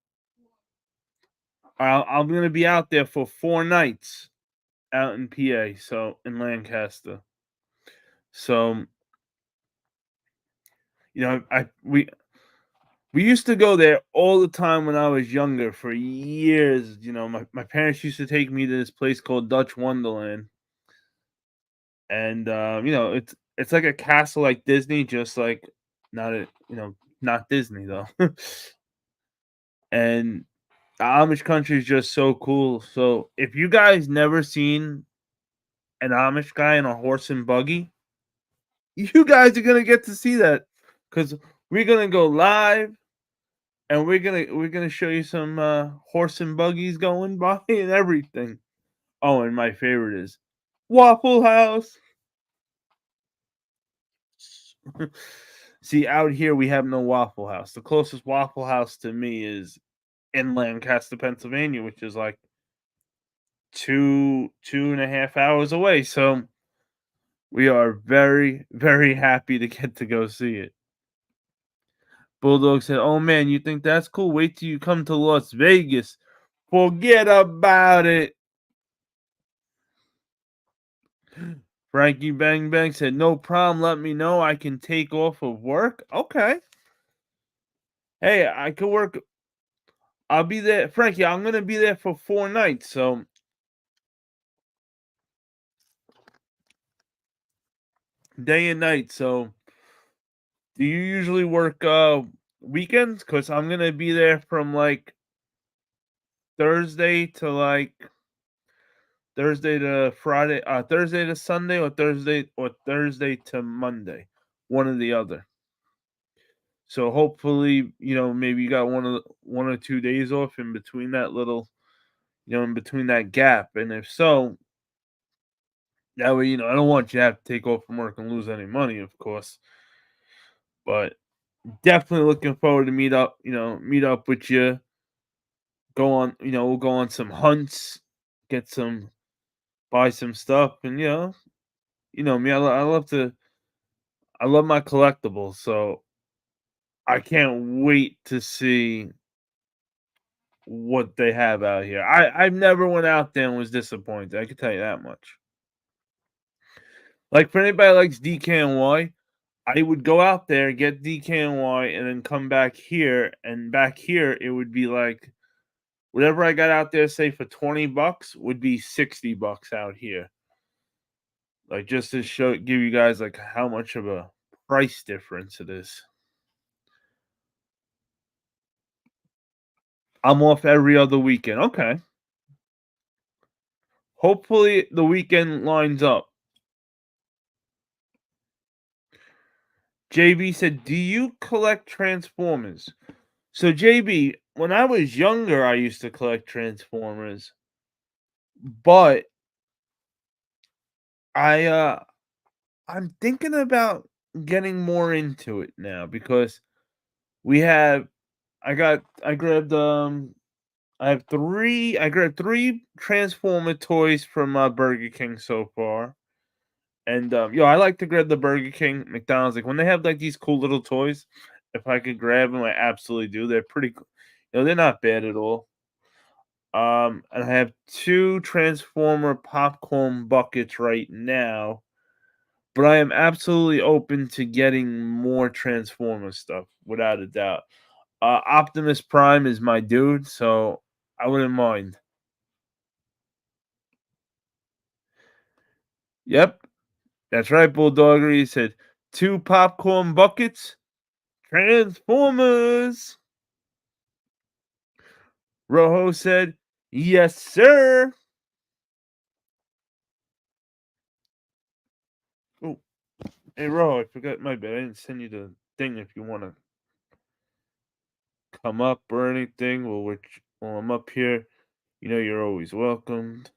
[SPEAKER 1] I'm gonna be out there for 4 nights out in PA, so in Lancaster. So, we used to go there all the time when I was younger for years. My parents used to take me to this place called Dutch Wonderland. And it's like a castle like Disney, just like not Disney though. And the Amish country is just so cool. So if you guys never seen an Amish guy in a horse and buggy, you guys are gonna get to see that because we're gonna go live and we're gonna show you some horse and buggies going by and everything. Oh, and my favorite is Waffle House. See, out here we have no Waffle House. The closest Waffle House to me is in Lancaster, Pennsylvania, which is like 2.5 hours away. So we are very, very happy to get to go see it. BuLLDoG said, "Oh man, you think that's cool? Wait till you come to Las Vegas. Forget about it." Frankie Bang Bang said, "No problem. Let me know. I can take off of work." Okay. Hey, I could work. I'll be there, Frankie. I'm gonna be there for 4 nights. So day and night. So do you usually work weekends? Because I'm gonna be there from like Thursday to Friday, Thursday to Sunday, or Thursday to Monday, one or the other. So hopefully, maybe you got 1 or 2 days off in between that little, in between that gap. And if so, that way, I don't want you to have to take off from work and lose any money, of course. But definitely looking forward to meet up with you. We'll go on some hunts, buy some stuff, and me, I love my collectibles, so I can't wait to see what they have out here. I've never went out there and was disappointed. I can tell you that much. Like for anybody that likes DKNY, I would go out there, get DKNY, and then come back here. And back here, it would be like whatever I got out there, say for $20, would be $60 out here. Like just to give you guys like how much of a price difference it is. I'm off every other weekend. Okay. Hopefully the weekend lines up. JB said, "Do you collect Transformers?" So JB, when I was younger, I used to collect Transformers, but I'm thinking about getting more into it now because I grabbed I grabbed 3 Transformer toys from Burger King so far. And I like to grab the Burger King, McDonald's, like when they have like these cool little toys. If I could grab them, I absolutely do. They're pretty cool. They're not bad at all. And I have 2 Transformer popcorn buckets right now, but I am absolutely open to getting more Transformer stuff, without a doubt. Optimus Prime is my dude, so I wouldn't mind. Yep, that's right, BuLLDoG. He said 2 popcorn buckets, Transformers. Rojo said, "Yes, sir." Oh, hey, Rojo, I forgot my bad. I didn't send you the thing if you want to come up or anything. Well, while I'm up here, you're always welcomed.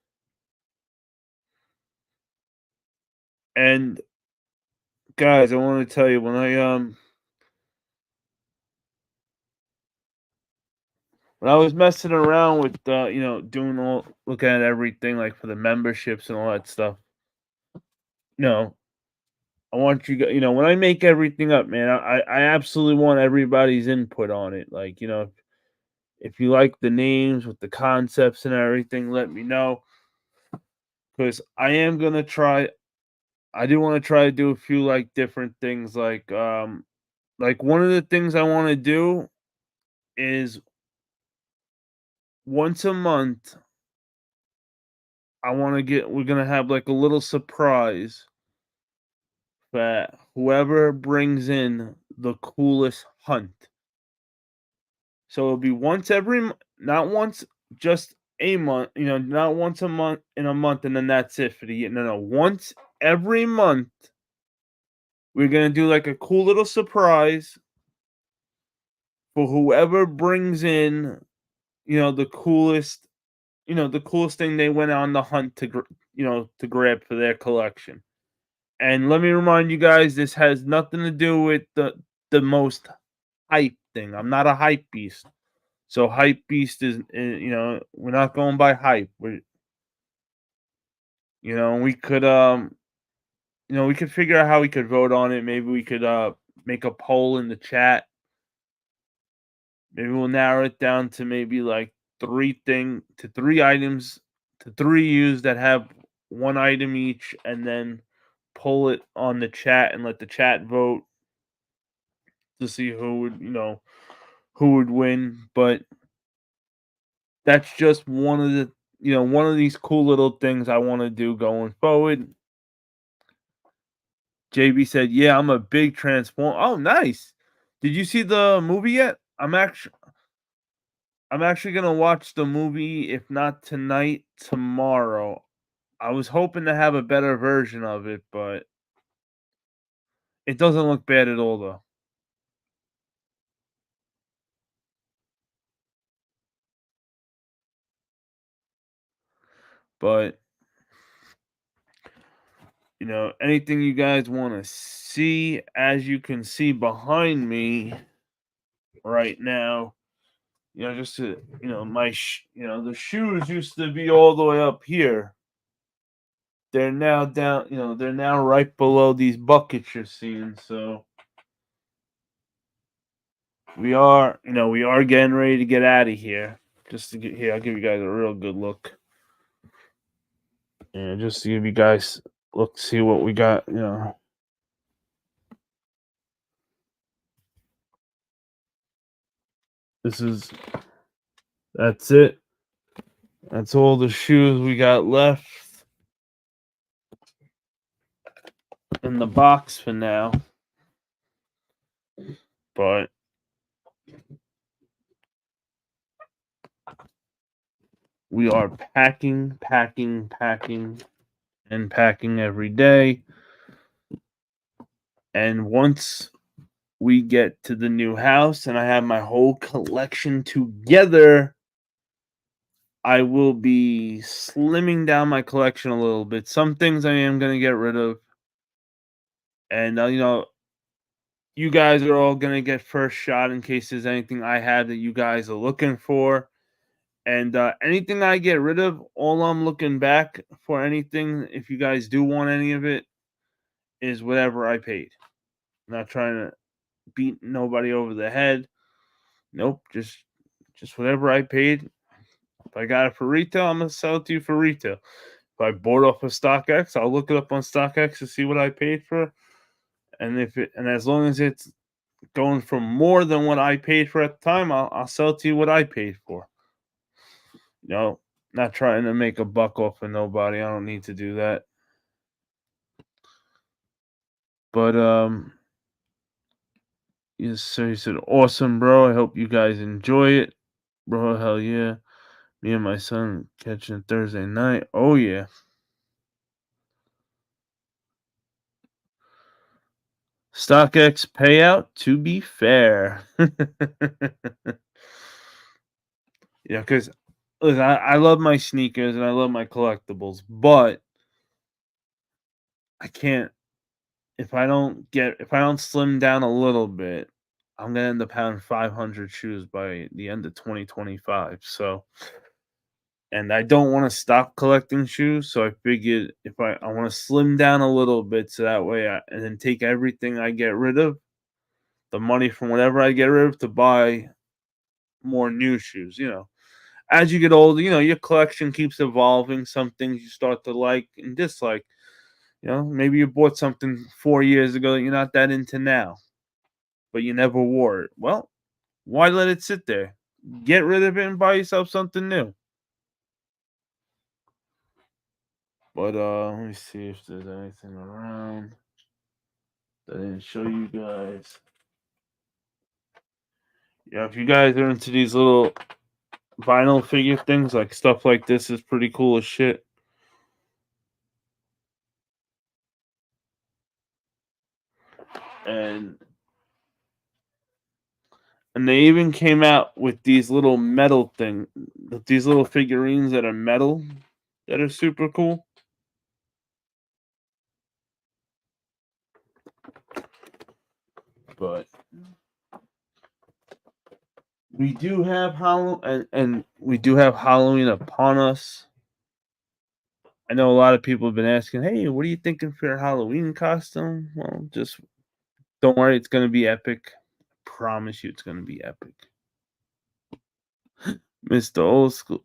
[SPEAKER 1] And guys, I want to tell you when I was messing around with looking at everything like for the memberships and all that stuff. No, I want you guys, when I make everything up, man, I absolutely want everybody's input on it. Like, if you like the names with the concepts and everything, let me know. Because I am gonna try. I do want to try to do a few like different things. Like one of the things I want to do is once a month. We're gonna have like a little surprise that whoever brings in the coolest hunt. So it'll be once not once, just a month. Not once a month in a month, and then that's it for the year. No, once every month, we're gonna do like a cool little surprise for whoever brings in, the coolest, the coolest thing they went on the hunt to grab for their collection. And let me remind you guys, this has nothing to do with the most hype thing. I'm not a hype beast. So hype beast is, we're not going by hype. We could we could figure out how we could vote on it. Maybe we could make a poll in the chat. Maybe we'll narrow it down to maybe like three items to 3 U's that have one item each, and then pull it on the chat and let the chat vote to see who would win. But that's just one of one of these cool little things I want to do going forward. JB said, "Yeah, I'm a big Transform." Oh, nice. Did you see the movie yet? I'm actually gonna watch the movie, if not tonight, tomorrow. I was hoping to have a better version of it, but it doesn't look bad at all, though. But anything you guys want to see, as you can see behind me right now, just to, my the shoes used to be all the way up here. They're now down, they're now right below these buckets you're seeing. So we are getting ready to get out of here. Just to get here, I'll give you guys a real good look. Just to give you guys see what we got, That's it. That's all the shoes we got left in the box for now. But we are packing and packing every day. And once we get to the new house and I have my whole collection together, I will be slimming down my collection a little bit. Some things I am going to get rid of. And, you guys are all going to get first shot in case there's anything I have that you guys are looking for. And anything I get rid of, all I'm looking back for anything, if you guys do want any of it, is whatever I paid. I'm not trying to beat nobody over the head. Nope, just whatever I paid. If I got it for retail, I'm gonna sell it to you for retail. If I bought off of StockX, I'll look it up on StockX to see what I paid for. And as long as it's going for more than what I paid for at the time, I'll sell to you what I paid for. Not trying to make a buck off of nobody. I don't need to do that. But yes, sir. He said, "Awesome, bro. I hope you guys enjoy it, bro. Hell yeah. Me and my son catching Thursday night. Oh yeah." StockX payout, to be fair. Because listen, I love my sneakers and I love my collectibles, but I can't, if I don't slim down a little bit, I'm gonna end up having 500 shoes by the end of 2025. So and I don't want to stop collecting shoes. So I figured if I want to slim down a little bit, so that way and then take everything I get rid of, the money from whatever I get rid of, to buy more new shoes. As you get older, your collection keeps evolving. Some things you start to like and dislike. Maybe you bought something 4 years ago that you're not that into now, but you never wore it. Well, why let it sit there? Get rid of it and buy yourself something new. But let me see if there's anything around that I didn't show you guys. Yeah, if you guys are into these little vinyl figure things, like stuff like this is pretty cool as shit. And they even came out with these little metal these little figurines that are metal, that are super cool. But we do have Halloween, and we do have Halloween upon us. I know a lot of people have been asking, "Hey, what are you thinking for your Halloween costume?" Well, just don't worry, it's going to be epic. I promise you, it's going to be epic. Mr. Old School.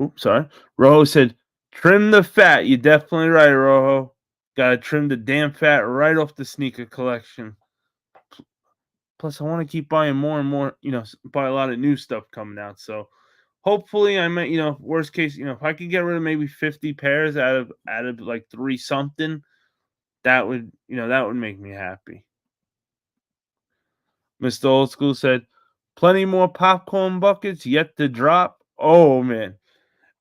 [SPEAKER 1] Oops, sorry. Rojo said, "Trim the fat." You're definitely right, Rojo. Gotta trim the damn fat right off the sneaker collection. Plus, I want to keep buying more and more, buy a lot of new stuff coming out. So hopefully I might, worst case, if I could get rid of maybe 50 pairs out of like 3 something, that would make me happy. Mr. Old School said, "Plenty more popcorn buckets yet to drop." Oh man.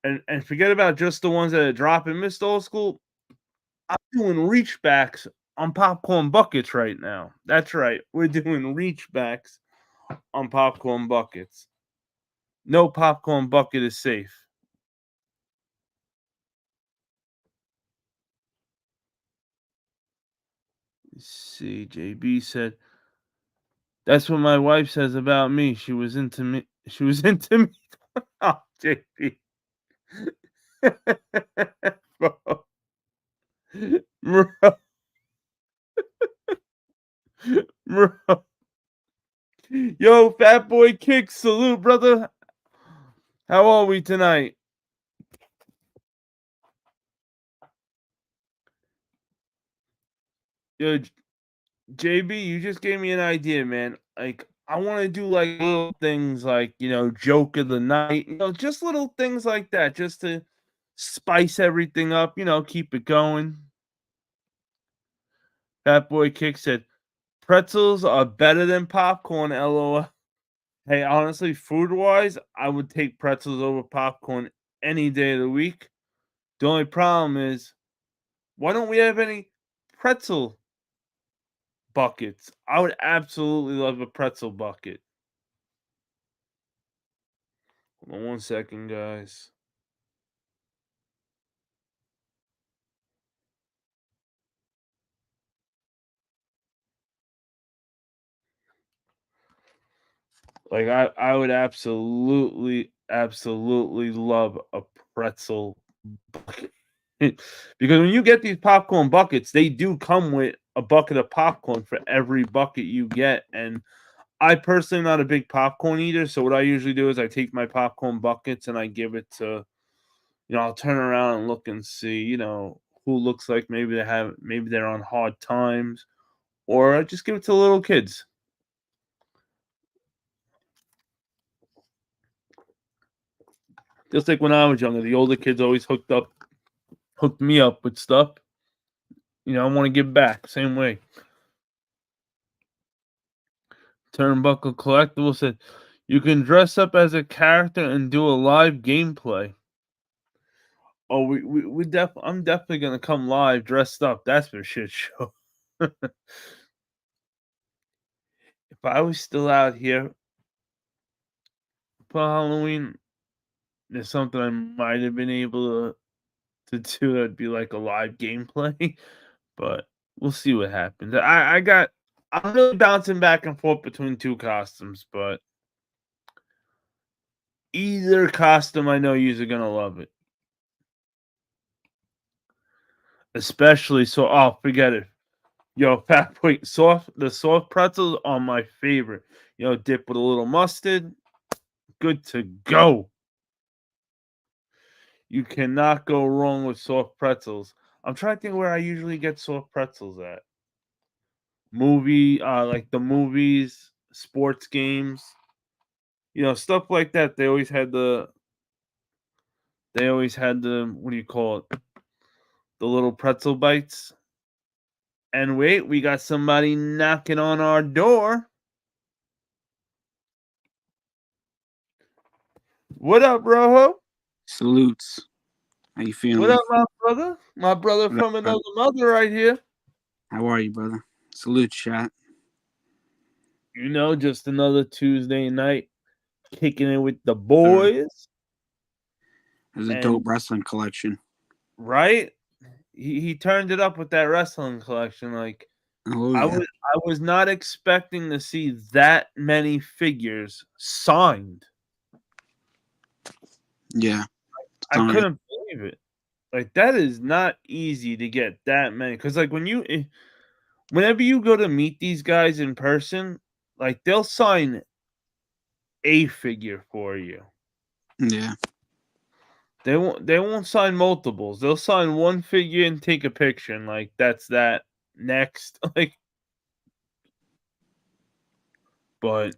[SPEAKER 1] And forget about just the ones that are dropping, Mr. Old School. I'm doing reachbacks on popcorn buckets right now. That's right. We're doing reachbacks on popcorn buckets. No popcorn bucket is safe. Let's see, JB said, "That's what my wife says about me. She was into me." Oh, JB. Bro. Bro. Bro. Yo, Fat Boy Kick, salute, brother. How are we tonight? Yo, JB, you just gave me an idea, man. Like, I want to do like little things like, joke of the night, just little things like that, just to spice everything up, keep it going. Fat Boy Kick said, "Pretzels are better than popcorn, LOL." Hey, honestly, food-wise, I would take pretzels over popcorn any day of the week. The only problem is, why don't we have any pretzel buckets? I would absolutely love a pretzel bucket. Hold on 1 second, guys. Like, I would absolutely love a pretzel bucket. Because when you get these popcorn buckets, they do come with a bucket of popcorn for every bucket you get. And I personally am not a big popcorn eater, so what I usually do is I take my popcorn buckets and I give it to, I'll turn around and look and see, who looks like maybe they're on hard times, or I just give it to little kids. Just like when I was younger, the older kids always hooked me up with stuff. I want to give back same way. TurnBucKLe CoLLectiBLes said, "You can dress up as a character and do a live gameplay." Oh, I'm definitely gonna come live dressed up. That's for shit show. If I was still out here for Halloween, there's something I might have been able to do. That'd be like a live gameplay, but we'll see what happens. I'm really bouncing back and forth between 2 costumes, but Either costume, I know you're gonna love it. Especially so. Oh, forget it. Yo, Fat Point the soft pretzels are my favorite. Dip with a little mustard. Good to go. You cannot go wrong with soft pretzels. I'm trying to think where I usually get soft pretzels at. Like the movies, sports games, stuff like that. They always had the what do you call it? The little pretzel bites. And wait, we got somebody knocking on our door. What up, Rojo?
[SPEAKER 7] Salutes. How you feeling?
[SPEAKER 1] What up, my brother? My brother
[SPEAKER 7] What
[SPEAKER 1] from
[SPEAKER 7] up,
[SPEAKER 1] another mother right here.
[SPEAKER 7] How are you, brother? Salute, chat.
[SPEAKER 1] Just another Tuesday night kicking it with the boys.
[SPEAKER 7] There's a dope wrestling collection.
[SPEAKER 1] Right? He turned it up with that wrestling collection. Like, I was not expecting to see that many figures signed.
[SPEAKER 7] Yeah.
[SPEAKER 1] I couldn't believe it. Like, that is not easy to get that many. Because, like, whenever you go to meet these guys in person, like, they'll sign a figure for you.
[SPEAKER 7] Yeah.
[SPEAKER 1] They won't sign multiples. They'll sign one figure and take a picture, and like that's that. Next, like, but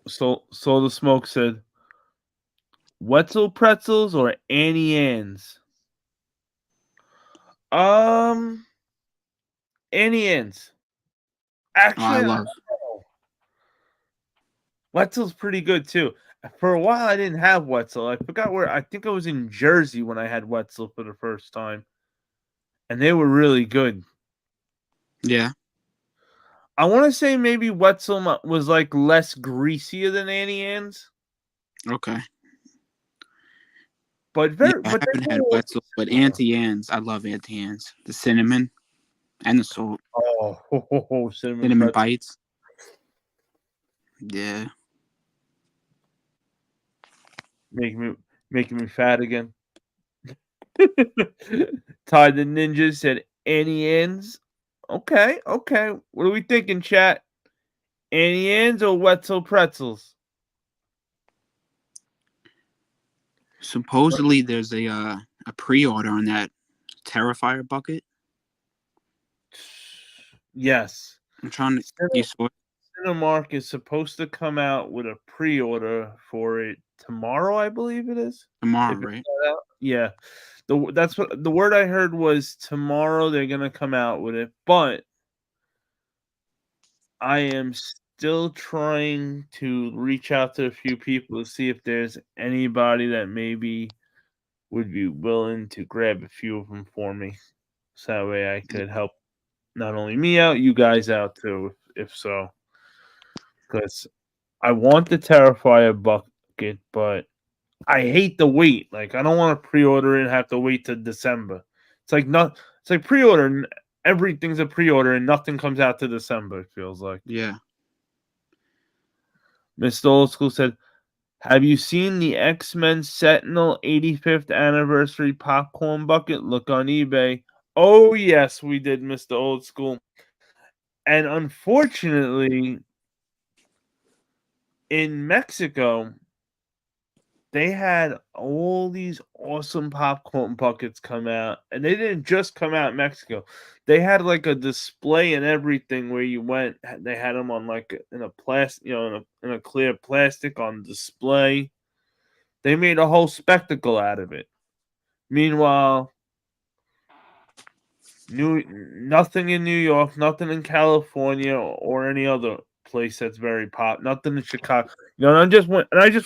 [SPEAKER 1] so the smoke said, Wetzel pretzels or Annie Ann's? Annie Ann's. Actually,
[SPEAKER 7] I love.
[SPEAKER 1] Wetzel's pretty good too. For a while, I didn't have Wetzel. I forgot where. I think I was in Jersey when I had Wetzel for the first time, and they were really good.
[SPEAKER 7] Yeah.
[SPEAKER 1] I want to say maybe Wetzel was like less greasier than Annie Ann's.
[SPEAKER 7] Okay.
[SPEAKER 1] But
[SPEAKER 7] I haven't had Wetzel, but Auntie Anne's, I love Auntie Anne's. The cinnamon and the salt.
[SPEAKER 1] Oh,
[SPEAKER 7] cinnamon bites. Yeah.
[SPEAKER 1] Making me fat again. Ty the Ninja said Annie Ann's. Okay. What are we thinking, chat? Annie Ann's or Wetzel pretzels?
[SPEAKER 7] Supposedly, there's a pre-order on that Terrifier bucket.
[SPEAKER 1] Yes.
[SPEAKER 7] I'm trying to.
[SPEAKER 1] Cinemark is supposed to come out with a pre-order for it tomorrow, I believe it is.
[SPEAKER 7] Tomorrow, right?
[SPEAKER 1] Yeah. That's what the word I heard was tomorrow they're gonna come out with it, but I am still trying to reach out to a few people to see if there's anybody that maybe would be willing to grab a few of them for me. So that way I could help not only me out, you guys out too, if so. Because I want the Terrifier bucket, but I hate the wait. Like, I don't want to pre-order it and have to wait till December. It's like pre-order and everything's a pre-order and nothing comes out to December, it feels like.
[SPEAKER 7] Yeah.
[SPEAKER 1] Mr. Old School said, have you seen the X-Men Sentinel 85th anniversary popcorn bucket? Look on eBay. Oh, yes, we did, Mr. Old School. And unfortunately, in Mexico, they had all these awesome popcorn buckets come out, and they didn't just come out in Mexico. They had like a display and everything where you went. They had them on like in a plastic, in a clear plastic on display. They made a whole spectacle out of it. Meanwhile, nothing in New York, nothing in California or any other place that's very pop. Nothing in Chicago. And I just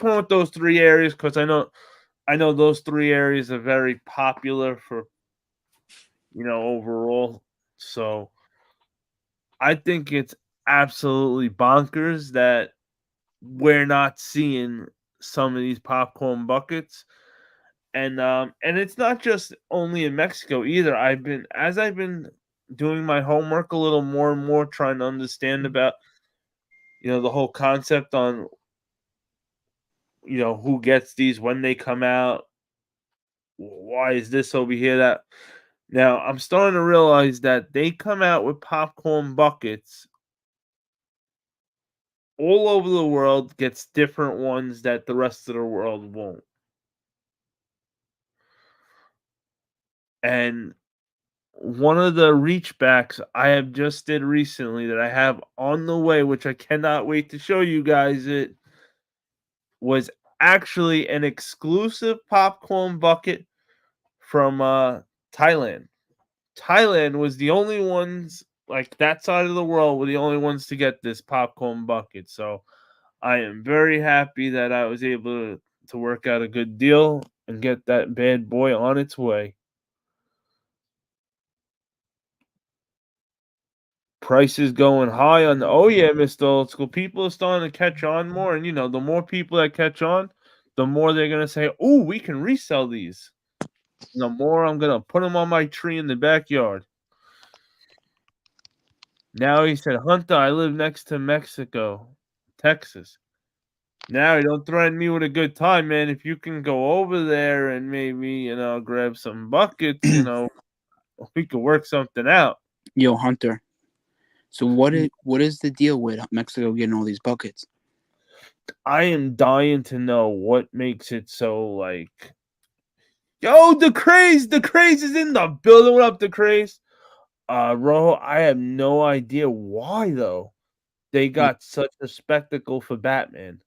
[SPEAKER 1] went with those three areas because I know those three areas are very popular for overall. So I think it's absolutely bonkers that we're not seeing some of these popcorn buckets. And it's not just only in Mexico either. I've been doing my homework a little more and more, trying to understand about the whole concept on who gets these, when they come out, why is this over here, that. Now, I'm starting to realize that they come out with popcorn buckets all over the world, gets different ones that the rest of the world won't. And one of the reach backs I have just did recently that I have on the way, which I cannot wait to show you guys, it was actually an exclusive popcorn bucket from Thailand. Thailand was the only ones, like that side of the world were the only ones to get this popcorn bucket. So I am very happy that I was able to work out a good deal and get that bad boy on its way. Prices going high on the, oh yeah, Mr. Old School. People are starting to catch on more, and the more people that catch on, the more they're gonna say, "Oh, we can resell these." The more I'm gonna put them on my tree in the backyard. Now he said, "Hunter, I live next to Mexico, Texas." Now, don't threaten me with a good time, man. If you can go over there and maybe, grab some buckets, we could work something out.
[SPEAKER 7] Yo, Hunter. So what is the deal with Mexico getting all these buckets?
[SPEAKER 1] I am dying to know what makes it so, like, yo, the craze is in the building. What up, the craze? Rojo, I have no idea why though. They got such a spectacle for Batman.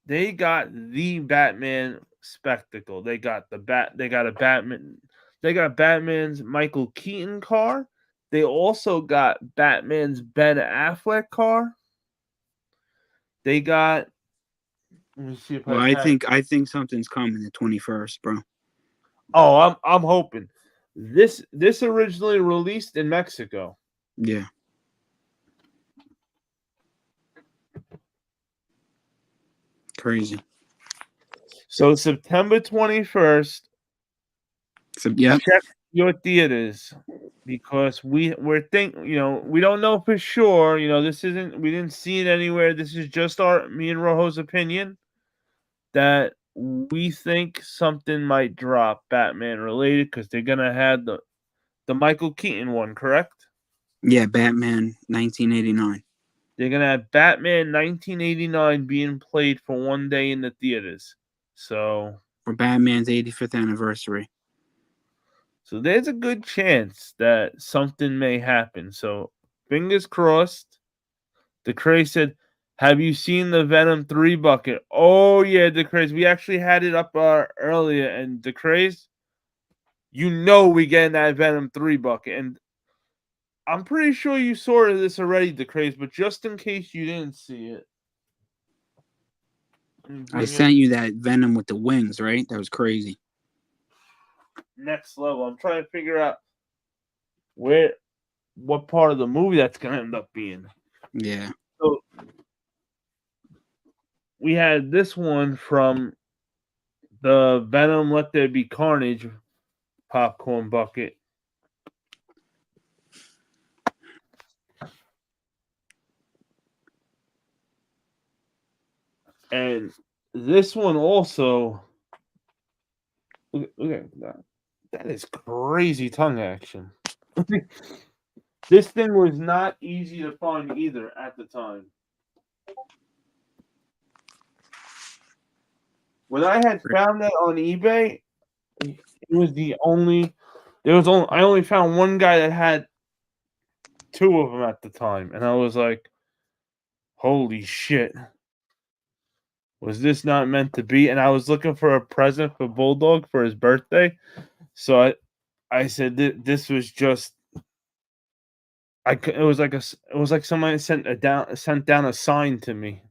[SPEAKER 1] They got the Batman spectacle. They got a Batman. They got Batman's Michael Keaton car. They also got Batman's Ben Affleck car. They got. Let me see if
[SPEAKER 7] Well, I think something's coming the 21st, bro.
[SPEAKER 1] Oh, I'm hoping. This originally released in Mexico.
[SPEAKER 7] Yeah. Crazy.
[SPEAKER 1] So September 21st.
[SPEAKER 7] So, yeah.
[SPEAKER 1] Check your theaters, because we're we don't know for sure. This isn't, we didn't see it anywhere. This is just me and Rojo's opinion that we think something might drop Batman related, because they're gonna have the Michael Keaton one, correct?
[SPEAKER 7] Yeah, Batman 1989.
[SPEAKER 1] They're gonna have Batman 1989 being played for one day in the theaters. So
[SPEAKER 7] for Batman's 85th anniversary.
[SPEAKER 1] So there's a good chance that something may happen. So fingers crossed. The Craze said, "Have you seen the Venom 3 bucket?" Oh yeah, the Craze. We actually had it up earlier, and the Craze, we getting that Venom 3 bucket, and I'm pretty sure you saw this already, the Craze, but just in case you didn't see it,
[SPEAKER 7] I sent you that Venom with the wings, right? That was crazy.
[SPEAKER 1] Next level. I'm trying to figure out what part of the movie that's gonna end up being.
[SPEAKER 7] Yeah.
[SPEAKER 1] So we had this one from the Venom Let There Be Carnage popcorn bucket. And this one also, look at that. That is crazy tongue action. This thing was not easy to find either at the time. When I had found that on eBay, it was I only found one guy that had two of them at the time, and I was like, holy shit. Was this not meant to be? And I was looking for a present for BuLLDoG for his birthday. So I said this was just it was like somebody sent down a sign to me.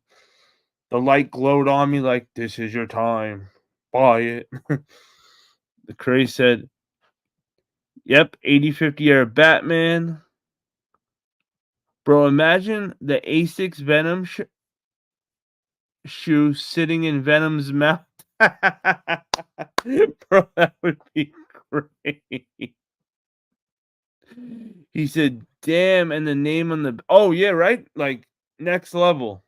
[SPEAKER 1] The light glowed on me like, this is your time. Buy it. The Craze said, yep, 80/50 era Batman. Bro, imagine the A6 Venom shoe sitting in Venom's mouth. Bro, that would be great. He said, damn, and the name on the... Oh, yeah, right? Like, next level.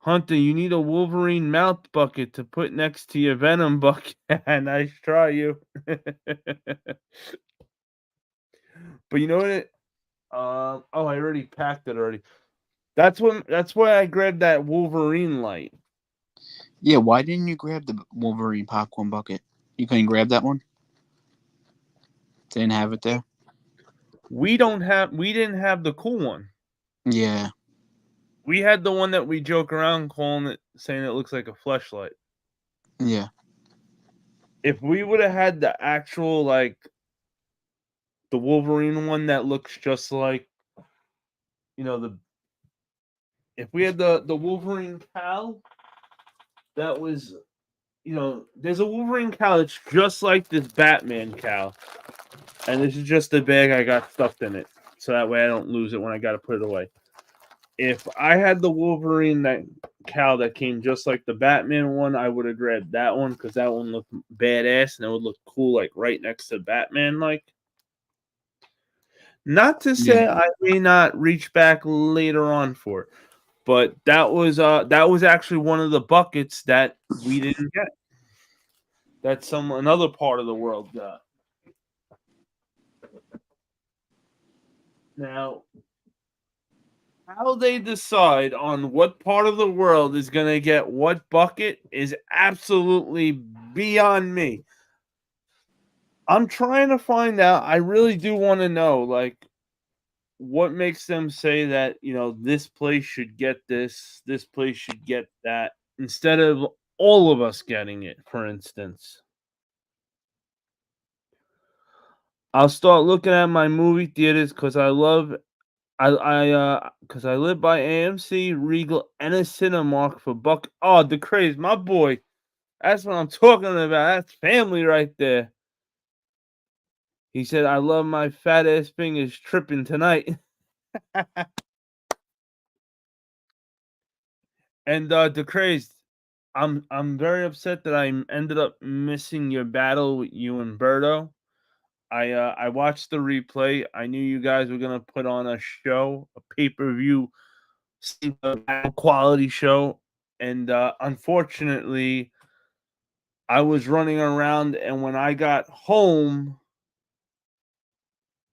[SPEAKER 1] Hunter, you need a Wolverine mouth bucket to put next to your Venom bucket. Nice try, you. But you know what? I already packed it already. That's why I grabbed that Wolverine light.
[SPEAKER 7] Yeah, why didn't you grab the Wolverine popcorn bucket? You couldn't grab that one? Didn't have it there?
[SPEAKER 1] We didn't have the cool one.
[SPEAKER 7] Yeah.
[SPEAKER 1] We had the one that we joke around calling it, saying it looks like a fleshlight.
[SPEAKER 7] Yeah.
[SPEAKER 1] If we would have had the actual, like, the Wolverine one that looks just like, if we had the Wolverine CaLL, that was, there's a Wolverine CaLL that's just like this Batman CaLL. And this is just the bag I got stuffed in it. So that way I don't lose it when I got to put it away. If I had the Wolverine CaLL that came just like the Batman one, I would have grabbed that one because that one looked badass and it would look cool, like right next to Batman. Like, not to say I may not reach back later on for it, but that was actually one of the buckets that we didn't get. That another part of the world got. Now, how they decide on what part of the world is going to get what bucket is absolutely beyond me. I'm trying to find out. I really do want to know, like, what makes them say that, this place should get this place should get that, instead of all of us getting it, for instance. I'll start looking at my movie theaters because I live by AMC, Regal, and a Cinemark for buck. Oh, the craze, my boy. That's what I'm talking about. That's family right there. He said, "I love my fat ass fingers tripping tonight." And the craze, I'm very upset that I ended up missing your battle with you and Berto. I watched the replay. I knew you guys were gonna put on a show, a pay-per-view quality show, and unfortunately, I was running around, and when I got home,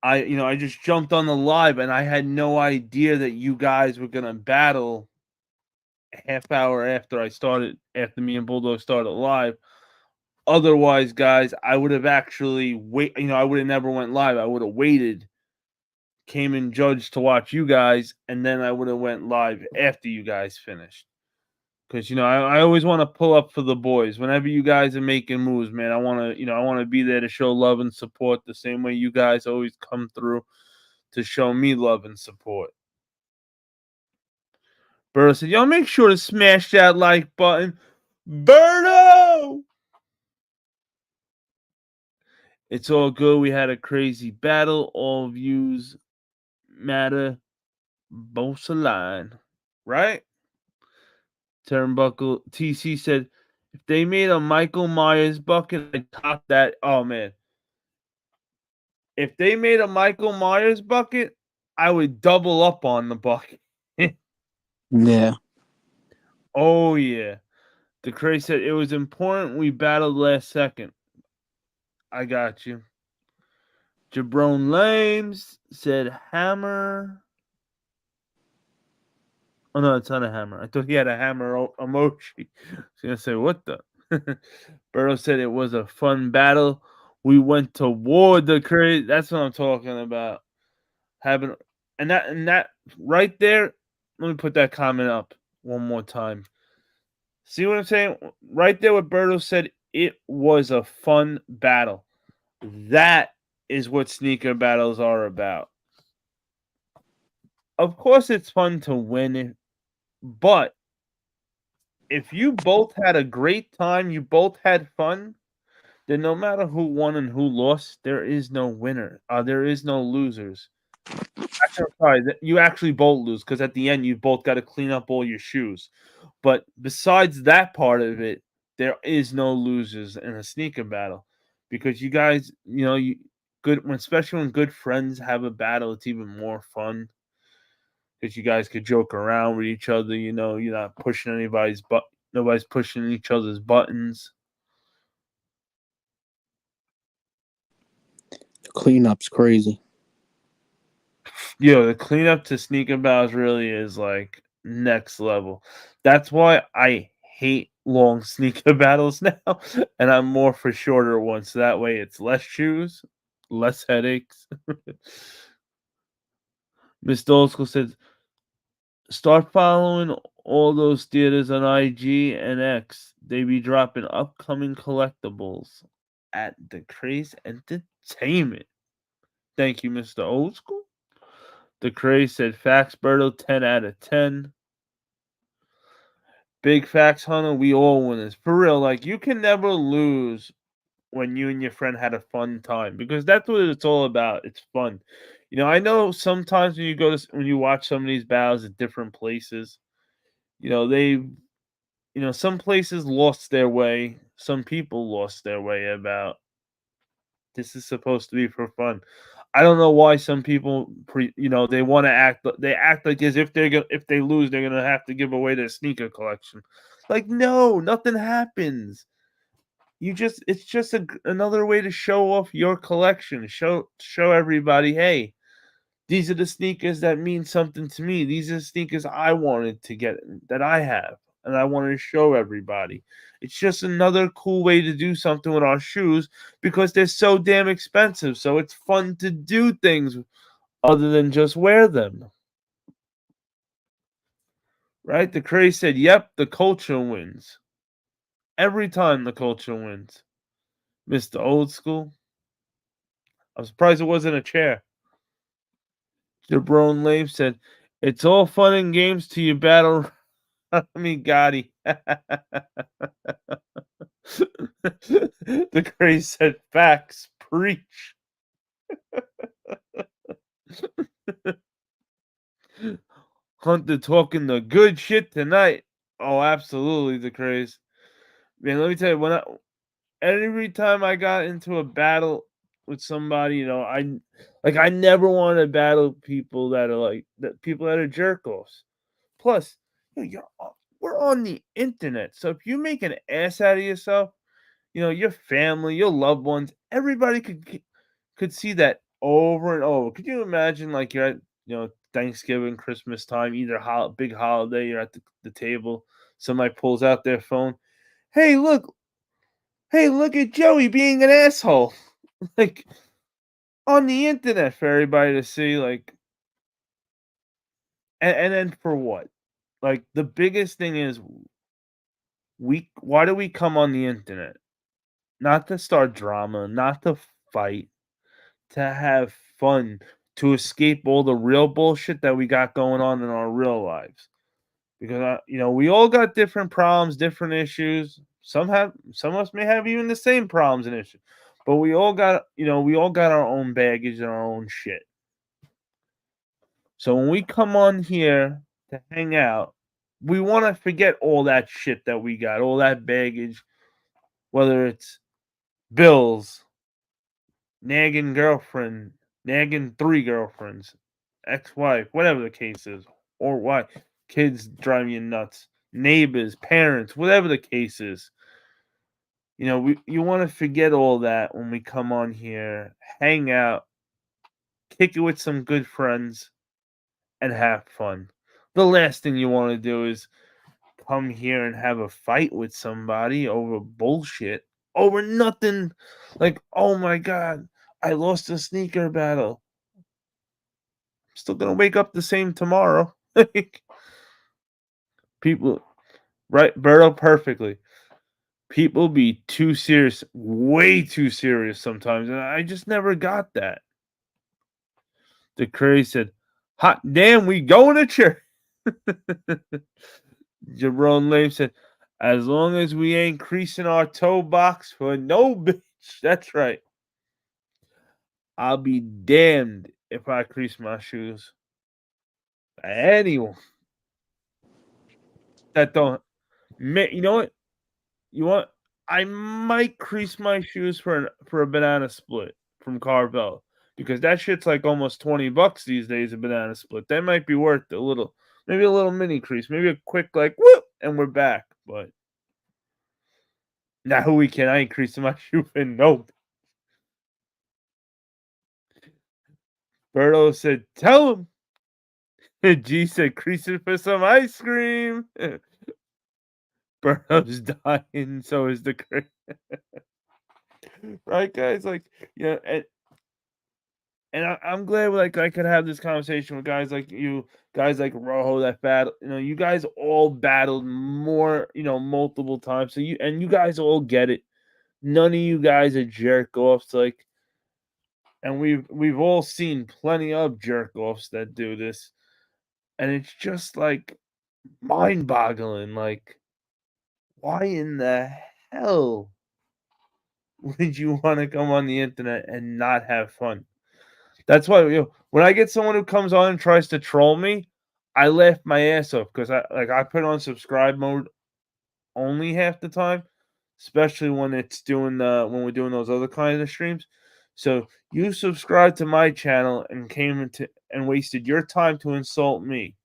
[SPEAKER 1] I just jumped on the live, and I had no idea that you guys were gonna battle a half hour after me and BuLLDoG started live. Otherwise, guys, I would have actually I would have never went live. I would have waited, came and judged to watch you guys, and then I would have went live after you guys finished. Because I always want to pull up for the boys. Whenever you guys are making moves, man, I want to be there to show love and support the same way you guys always come through to show me love and support. Berto said, "Y'all make sure to smash that like button." Berto! It's all good. We had a crazy battle. All views matter. Both line. Right? TurnBucKLe TC said, "If they made a Michael Myers bucket, I'd top that." Oh, man. If they made a Michael Myers bucket, I would double up on the bucket.
[SPEAKER 7] Yeah.
[SPEAKER 1] Oh, yeah. The craze said, "It was important we battled last second." I got you. Jabron Lames said, "Hammer." Oh, no, it's not a hammer. I thought he had a hammer emoji. I was going to say, what the? Berto said it was a fun battle. We went to war, the crazy. That's what I'm talking about. And that right there, let me put that comment up one more time. See what I'm saying? Right there what Berto said, it was a fun battle. That is what sneaker battles are about. Of course it's fun to win, but if you both had a great time, you both had fun, then no matter who won and who lost, there is no winner. There is no losers. Actually, I'm sorry, you actually both lose because at the end you both got to clean up all your shoes. But besides that part of it, there is no losers in a sneaker battle because you guys, especially when good friends have a battle, it's even more fun. because you guys could joke around with each other. You know, you're not pushing anybody's nobody's pushing each other's buttons.
[SPEAKER 7] The cleanup's crazy.
[SPEAKER 1] Yo, the cleanup to sneaker battles really is like next level. That's why I hate long sneaker battles now, and I'm more for shorter ones. So that way it's less shoes, less headaches. Mr. Old School said, start following all those theaters on IG and X. They be dropping upcoming collectibles at the Craze Entertainment. Thank you, Mr. Old School. The Craze said, Facts Berto, 10 out of 10. Big Facts Hunter, we all winners. For real, like, you can never lose when you and your friend had a fun time, because that's what it's all about. It's fun. You know, I know sometimes when you watch some of these battles at different places, you know, some places lost their way. Some people lost their way about this is supposed to be for fun. I don't know why some people, they want to act like as if if they lose, they're gonna have to give away their sneaker collection. Like, no, nothing happens. It's just another way to show off your collection. Show everybody, hey, these are the sneakers that mean something to me. These are the sneakers I wanted to get that I have, and I wanted to show everybody. It's just another cool way to do something with our shoes because they're so damn expensive. So it's fun to do things other than just wear them. Right? The Craze said, yep, the culture wins. Every time the culture wins. Mr. Old School. I'm surprised it wasn't a chair. Jabron Lame said, it's all fun and games till you battle Rami Gotti. The Craze said, facts, preach. Hunter talking the good shit tonight. Oh, absolutely, the Craze. Man, let me tell you, every time I got into a battle with somebody, you know, I never want to battle people that are jerk offs. Plus, we're on the internet, so if you make an ass out of yourself, you know, your family, your loved ones, everybody could see that over and over. Could you imagine, like, you're at, Thanksgiving, Christmas time, either big holiday, you're at the table, somebody pulls out their phone, hey, look at Joey being an asshole, like, on the internet for everybody to see, like, and then for what? Like, the biggest thing is, why do we come on the internet? Not to start drama, not to fight, to have fun, to escape all the real bullshit that we got going on in our real lives. Because we all got different problems, different issues. Some of us may have even the same problems and issues. But we all got our own baggage and our own shit. So when we come on here to hang out, we want to forget all that shit that we got, all that baggage, whether it's bills, nagging girlfriend, nagging 3 girlfriends, ex-wife, whatever the case is, or why kids drive you nuts, neighbors, parents, whatever the case is. You want to forget all that when we come on here, hang out, kick it with some good friends, and have fun. The last thing you want to do is come here and have a fight with somebody over bullshit, over nothing. Like, oh my God, I lost a sneaker battle. I'm still gonna wake up the same tomorrow. People, right, Berto, perfectly. People be too serious, way too serious sometimes, and I just never got that. The Curry said, hot damn, we going to church. Jabron Lame said, as long as we ain't creasing our toe box for no bitch. That's right. I'll be damned if I crease my shoes. Anyone that don't, you know what? I might crease my shoes for a banana split from Carvel, because that shit's like almost $20 these days. A banana split that might be worth a little, maybe a little mini crease, maybe a quick like whoop, and we're back. But now who we can I increase my shoe fin? Nope. Berto said, "Tell him." G said, "Crease it for some ice cream." Berto's dying, so is the cream. Right, guys? Like, yeah, and I'm glad like I could have this conversation with guys like you, guys like Rojo that battle. You know, you guys all battled more, multiple times. So you guys all get it. None of you guys are jerk offs. Like, and we've all seen plenty of jerk offs that do this, and it's just like mind boggling. Like, why in the hell would you want to come on the internet and not have fun? That's why when I get someone who comes on and tries to troll me, I laugh my ass off because I put on subscribe mode only half the time, especially when when we're doing those other kinds of streams. So you subscribed to my channel and came into and wasted your time to insult me.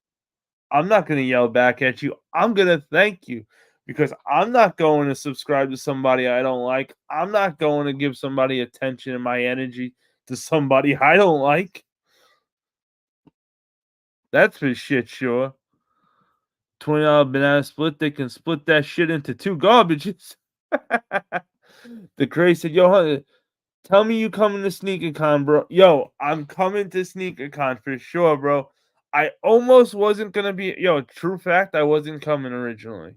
[SPEAKER 1] I'm not going to yell back at you. I'm going to thank you because I'm not going to subscribe to somebody I don't like. I'm not going to give somebody attention and my energy to somebody I don't like. That's for shit sure. $20 banana split. They can split that shit into 2 garbages. The Craze said, "Yo, honey, tell me you coming to SneakerCon, bro." Yo, I'm coming to SneakerCon for sure, bro. I almost wasn't gonna be. Yo, true fact, I wasn't coming originally.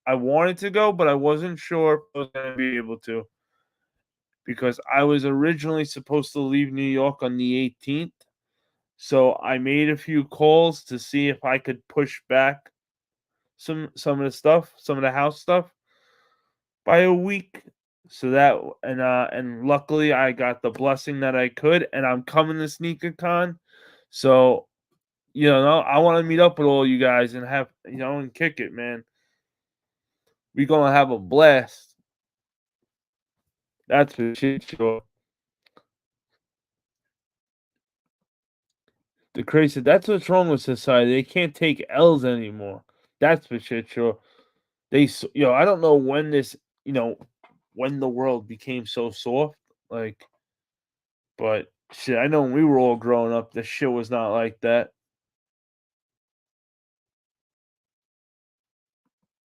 [SPEAKER 1] I wanted to go, but I wasn't sure if I was gonna be able to because I was originally supposed to leave New York on the 18th. So I made a few calls to see if I could push back some of the stuff, some of the house stuff by a week. So that and luckily I got the blessing that I could, and I'm coming to SneakerCon. So I want to meet up with all you guys and have and kick it, man. We're gonna have a blast. That's for shit sure. The crazy. That's what's wrong with society. They can't take L's anymore. That's for shit sure. I don't know when when the world became so soft, like, but shit, I know when we were all growing up, the shit was not like that.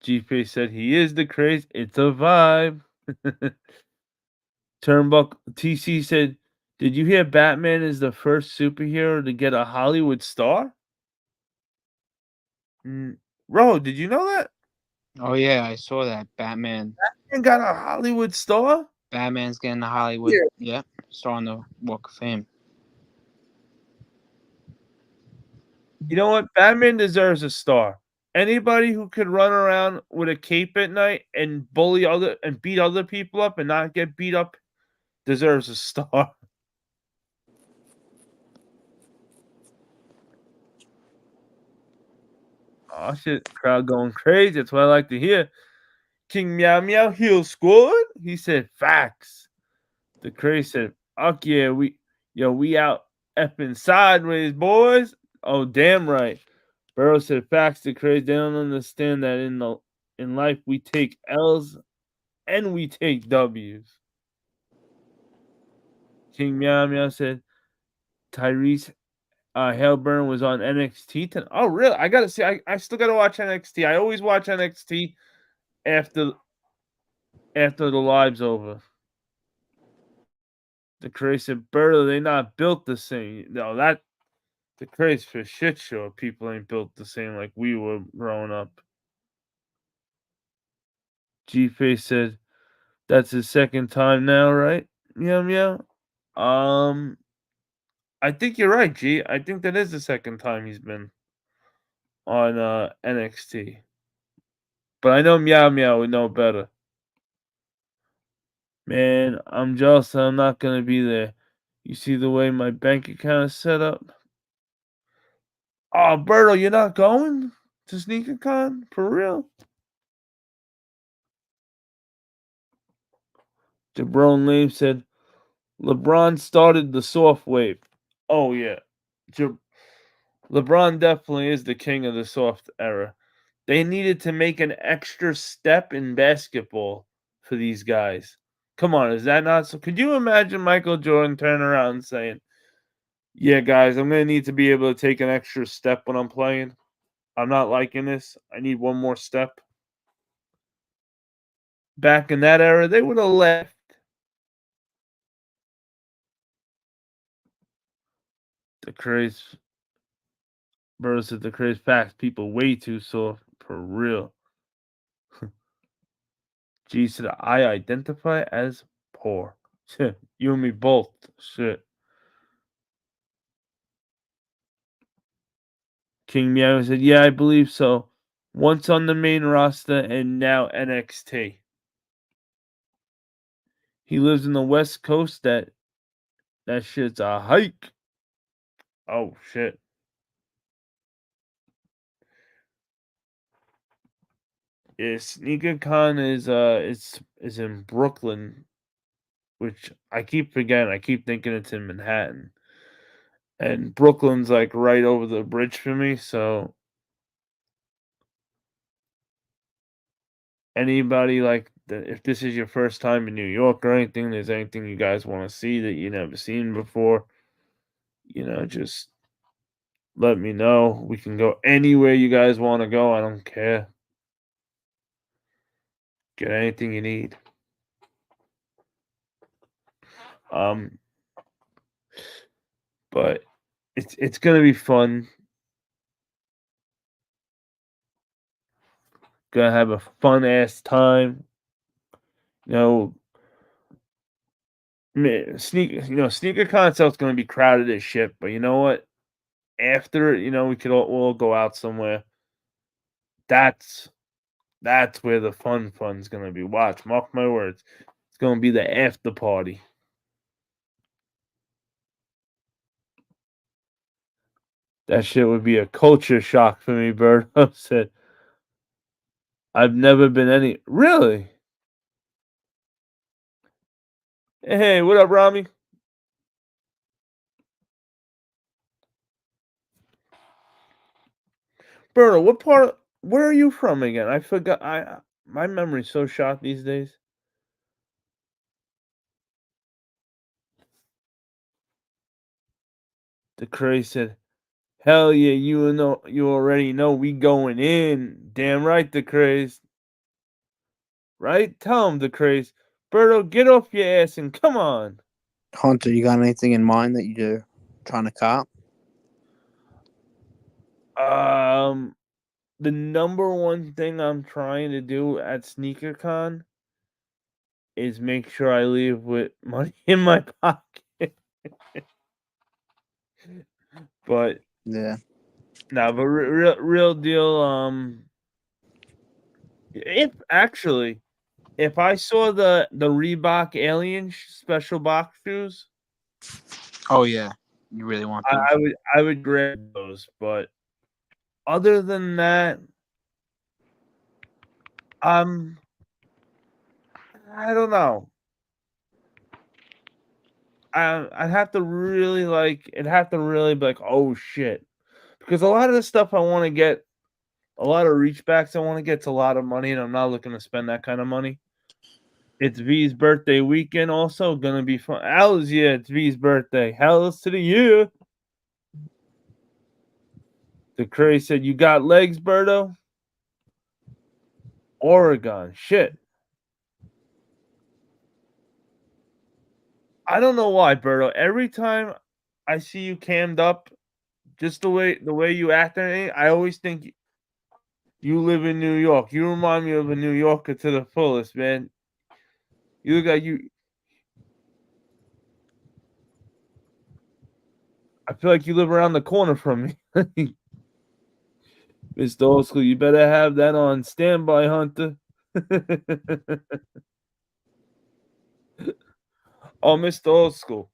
[SPEAKER 1] GP said he is the craze. It's a vibe. Turnbuck TC said, "Did you hear Batman is the first superhero to get a Hollywood star?" Ro, did you know that?
[SPEAKER 7] Oh yeah, I saw that. Batman
[SPEAKER 1] Got a Hollywood star?
[SPEAKER 7] Batman's getting the Hollywood. Yeah, star on the Walk of Fame.
[SPEAKER 1] You know what? Batman deserves a star. Anybody who could run around with a cape at night and beat other people up and not get beat up deserves a star. Oh shit, crowd going crazy. That's what I like to hear. King Meow Meow heel squad. He said facts. The crazy said, "Fuck yeah, we out effing sideways, boys." Oh damn right. Burrow said facts. The crazy, they don't understand that in life we take L's and we take W's. King Meow Meow said Tyrese Hellburn was on NXT tonight. Oh really? I gotta see. I still gotta watch NXT. I always watch NXT after the live's over. The crazy said, Berto, they not built the same. No, that the craze for shit show. People ain't built the same like we were growing up. G-Face said, "That's his second time now, right? Meow meow." I think you're right, G. I think that is the second time he's been on NXT. But I know Meow Meow would know better. Man, I'm jealous that I'm not gonna be there. You see the way my bank account is set up? Oh, Berto, you're not going to SneakerCon? For real? Jabron Lame said, LeBron started the soft wave. Oh yeah, LeBron definitely is the king of the soft era. They needed to make an extra step in basketball for these guys. Come on, is that not so? Could you imagine Michael Jordan turning around and saying, "Yeah, guys, I'm going to need to be able to take an extra step when I'm playing. I'm not liking this. I need one more step." Back in that era, they would have left. The craze, bros said the craze facts. People way too soft for real. G said, I identify as poor. You and me both. Shit. King Meow said, yeah, I believe so. Once on the main roster and now NXT. He lives in the West Coast. That shit's a hike. Oh shit. Yeah, SneakerCon is in Brooklyn, which I keep forgetting. I keep thinking it's in Manhattan. And Brooklyn's like right over the bridge for me, so anybody like if this is your first time in New York or anything, there's anything you guys want to see that you never seen before, just let me know. We can go anywhere you guys want to go. I don't care. Get anything you need. But it's gonna be fun. Gonna have a fun ass time. Sneaker concept's gonna be crowded as shit. But you know what? After it, we could all go out somewhere. That's where the fun's gonna be. Watch, mark my words. It's gonna be the after party. That shit would be a culture shock for me, Bird. Said, I've never been any. Really? Hey, what up, Rami? Berto, where are you from again? I forgot. My memory's so shot these days. The craze said, hell yeah, you already know we going in. Damn right, the craze. Right? Tell him, the craze. Berto, get off your ass and come on.
[SPEAKER 7] Hunter, you got anything in mind that you're trying to cop?
[SPEAKER 1] The number one thing I'm trying to do at SneakerCon is make sure I leave with money in my pocket. But
[SPEAKER 7] Yeah.
[SPEAKER 1] no, but real deal. If I saw the Reebok Alien special box shoes,
[SPEAKER 7] Oh yeah, you really want those?
[SPEAKER 1] I would grab those. But other than that, I don't know. I'd have to really be like, oh shit, because a lot of the stuff I want to get, a lot of reachbacks I want to get's a lot of money, and I'm not looking to spend that kind of money. It's V's birthday weekend, also gonna be fun. It's V's birthday. Hells to the year. The Curry said, "You got legs, Berto." Oregon, shit. I don't know why, Berto. Every time I see you cammed up, just the way you act, I always think you live in New York. You remind me of a New Yorker to the fullest, man. You look like you. I feel like you live around the corner from me. Mr. Old School, you better have that on standby, Hunter. Oh, Mr. Old School.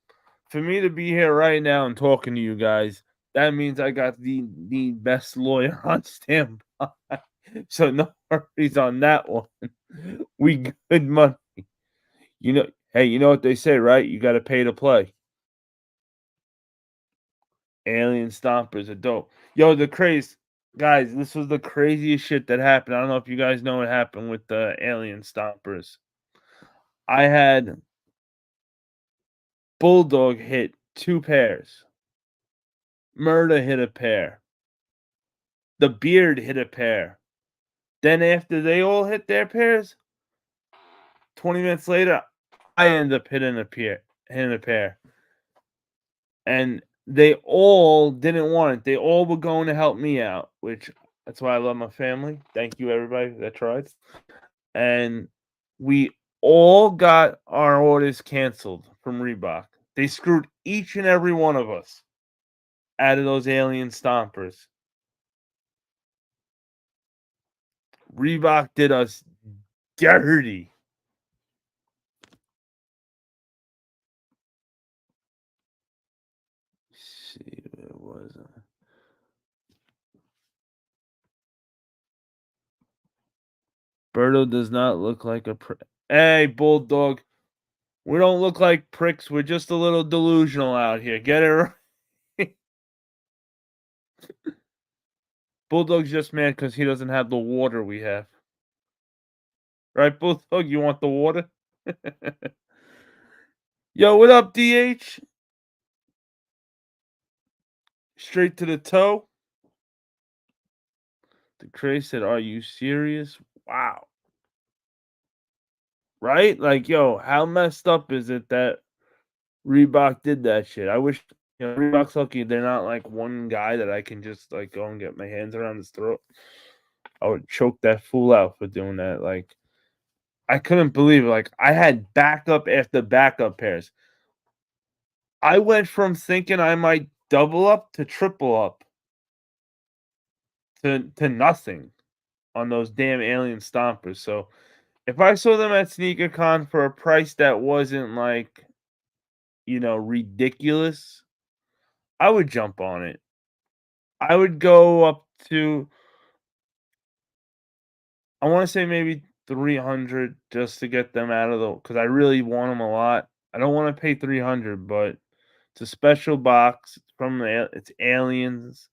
[SPEAKER 1] For me to be here right now and talking to you guys, that means I got the best lawyer on standby. So no worries on that one. We good money. Hey, you know what they say, right? You got to pay to play. Alien Stompers are dope. Yo, the craze. Guys, this was the craziest shit that happened. I don't know if you guys know what happened with the Alien Stompers. I had BuLLDoG hit 2 pairs. Murder hit a pair. The Beard hit a pair. Then after they all hit their pairs, 20 minutes later, I end up hitting a pair. And they all didn't want it. They all were going to help me out, which that's why I love my family. Thank you, everybody that tried. And we all got our orders canceled from Reebok. They screwed each and every one of us out of those Alien Stompers. Reebok did us dirty. Let's see what it was. Berto does not look like a prick. Hey, BuLLDoG. We don't look like pricks. We're just a little delusional out here. Get it right? BuLLDoG's just mad because he doesn't have the water we have. Right, BuLLDoG? You want the water? Yo, what up, DH? Straight to the toe. The Cray said, "Are you serious?" Wow. Right? Like, yo, how messed up is it that Reebok did that shit? I wish, Reebok's lucky they're not like one guy that I can just like go and get my hands around his throat. I would choke that fool out for doing that. Like, I couldn't believe it. Like, I had backup after backup pairs. I went from thinking I might double up to triple up to nothing on those damn Alien Stompers. So if I saw them at SneakerCon for a price that wasn't like, ridiculous, I would jump on it. I would go up to, I want to say maybe 300 just to get them out of because I really want them a lot. I don't want to pay 300, but it's a special box. It's Aliens.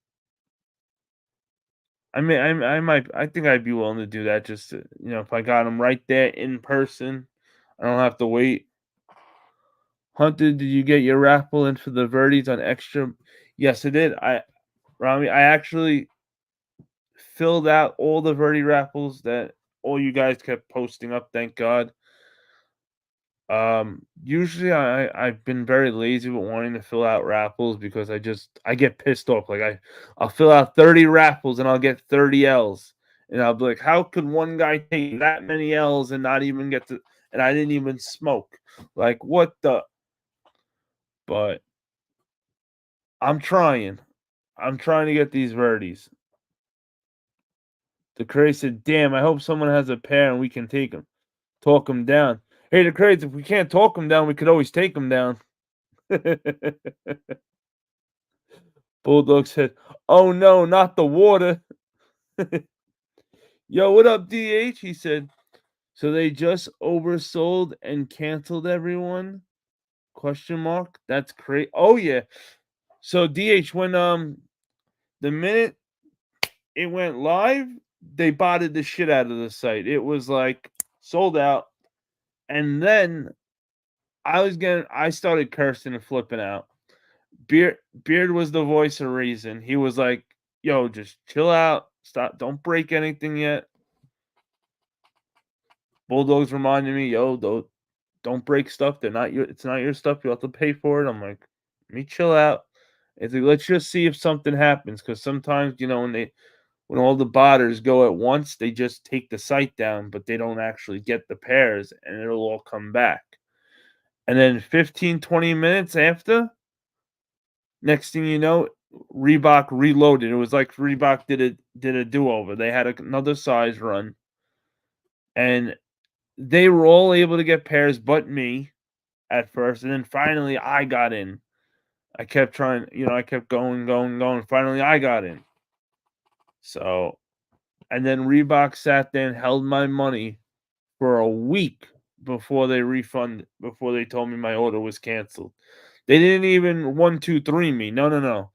[SPEAKER 1] I mean, I think I'd be willing to do that just to, if I got them right there in person, I don't have to wait. Hunter, did you get your raffle in for the Verdies on extra? Yes, I did. Rami, I actually filled out all the Verdi raffles that all you guys kept posting up. Thank God. Usually I've been very lazy with wanting to fill out raffles because I get pissed off. Like I'll fill out 30 raffles and I'll get 30 L's. And I'll be like, how could one guy take that many L's and not even get to, and I didn't even smoke? Like, what the? But I'm trying. I'm trying to get these Verdies. The Craze said, damn, I hope someone has a pair and we can talk them down. Hey, the Craze, if we can't talk them down, we could always take them down. BuLLDoG said, oh no, not the water. Yo, what up, DH? He said, so they just oversold and canceled everyone? Question mark. That's great. Oh yeah. So DH, when the minute it went live, they botted the shit out of the site. It was like sold out. And then I started cursing and flipping out. Beard was the voice of reason. He was like, yo, just chill out. Stop. Don't break anything yet. BuLLDoG's reminding me, yo, don't break stuff. It's not your stuff. You have to pay for it. I'm like, let me chill out. It's like, let's just see if something happens. Because sometimes, when all the botters go at once, they just take the site down, but they don't actually get the pairs and it'll all come back. And then 15, 20 minutes after, next thing you know, Reebok reloaded. It was like Reebok did a do-over. They had another size run. And they were all able to get pairs but me at first. And then finally I got in. I kept trying, I kept going. Finally I got in. So, and then Reebok sat there and held my money for a week before they told me my order was canceled. They didn't even 1, 2, 3 me. No.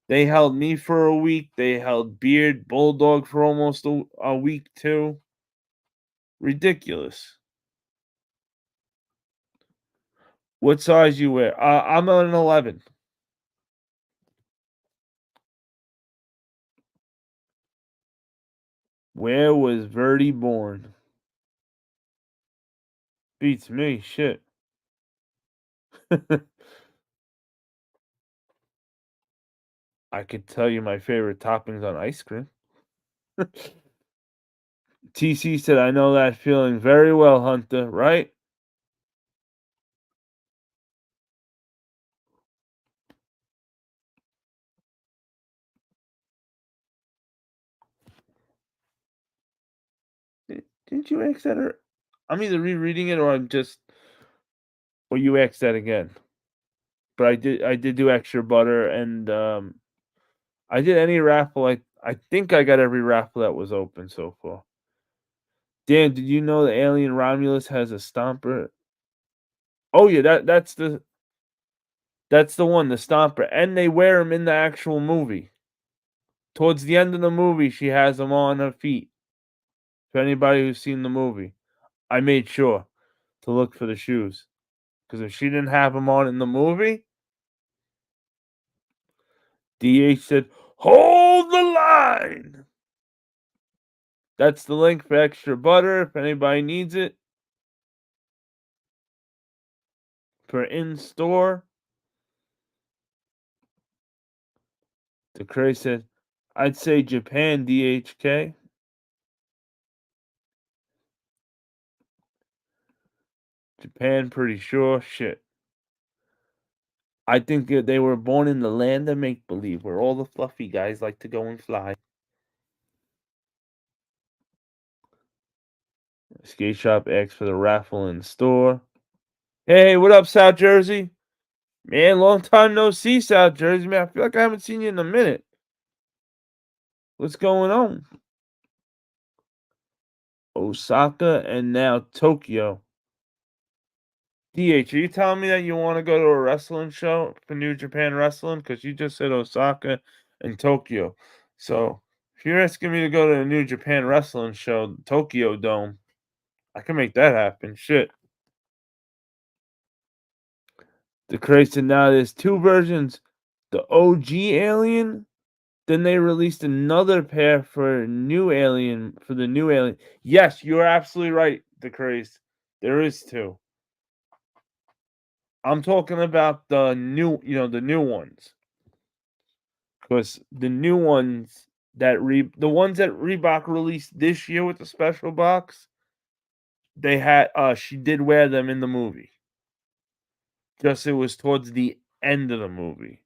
[SPEAKER 1] They held me for a week. They held Beard BuLLDoG for almost a week too. Ridiculous. What size you wear? I'm an 11. Where was Verdi born? Beats me, shit. I could tell you my favorite toppings on ice cream. TC said, I know that feeling very well, Hunter, right? Didn't you ask that? Or I'm either rereading it or you asked that again. But I did do extra butter, and I did any raffle. I think I got every raffle that was open so far. Dan, did you know the alien Romulus has a stomper? Oh yeah, that's the one, the stomper, and they wear him in the actual movie. Towards the end of the movie, she has him on her feet. For anybody who's seen the movie, I made sure to look for the shoes, because if she didn't have him on in the movie, DH said, "Hold the line." That's the link for extra butter if anybody needs it. For in-store. DeCray said, I'd say Japan, DHK. Japan, pretty sure. Shit. I think they were born in the land of make-believe, where all the fluffy guys like to go and fly. Skate shop asked for the raffle in store. Hey, what up, South Jersey? Man, long time no see, South Jersey. Man, I feel like I haven't seen you in a minute. What's going on? Osaka and now Tokyo. DH, are you telling me that you want to go to a wrestling show for New Japan Wrestling? Because you just said Osaka and Tokyo. So if you're asking me to go to a New Japan Wrestling show, Tokyo Dome, I can make that happen. Shit. The crazy now there's two versions. The OG Alien, then they released another pair for new Alien, for the new Alien. Yes, you're absolutely right, the craze. There is two. I'm talking about the new, the new ones. Because the new ones the ones that Reebok released this year with the special box, they had she did wear them in the movie. Just it was towards the end of the movie.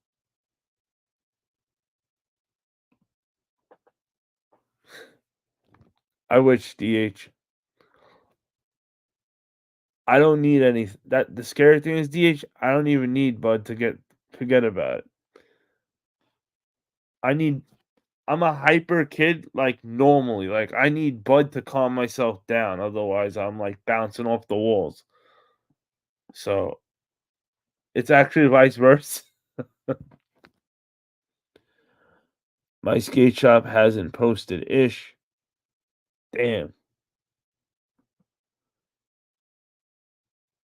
[SPEAKER 1] I wish DH. I don't need any. The scary thing is DH. I don't even need Bud to forget about it. I'm a hyper kid, like normally. Like I need Bud to calm myself down. Otherwise, I'm like bouncing off the walls. So it's actually vice versa. My skate shop hasn't posted ish. Damn.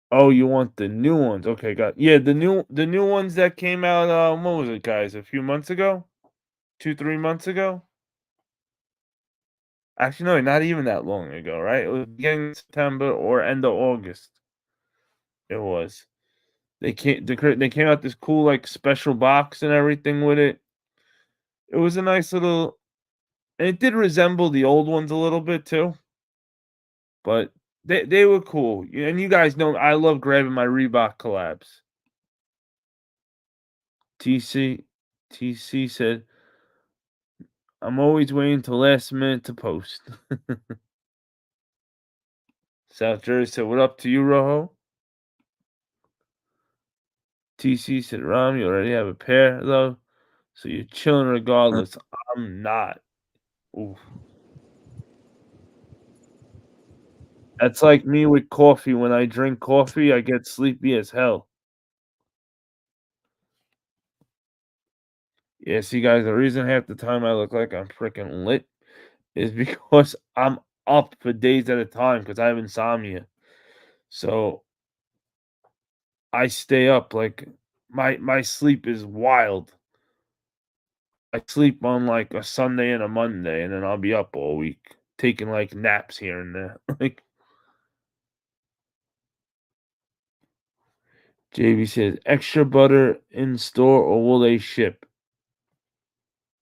[SPEAKER 1] Oh, you want the new ones? Okay, got the new ones that came out. What was it, guys? A few months ago, 2-3 months ago. Actually, no, not even that long ago, right? It was beginning of September or end of August. It was. They came out this cool like special box and everything with it. It was a nice little, and it did resemble the old ones a little bit too. But they were cool, and you guys know I love grabbing my Reebok collabs. TC said, I'm always waiting till last minute to post. South Jersey said, what up to you, Rojo? TC said, Rom, you already have a pair, though, so you're chilling regardless. I'm not. Oof. That's like me with coffee. When I drink coffee, I get sleepy as hell. Yeah, see, guys, the reason half the time I look like I'm freaking lit is because I'm up for days at a time because I have insomnia. So I stay up like my sleep is wild. I sleep on like a Sunday and a Monday, and then I'll be up all week taking like naps here and there. Like JB says, extra butter in store or will they ship?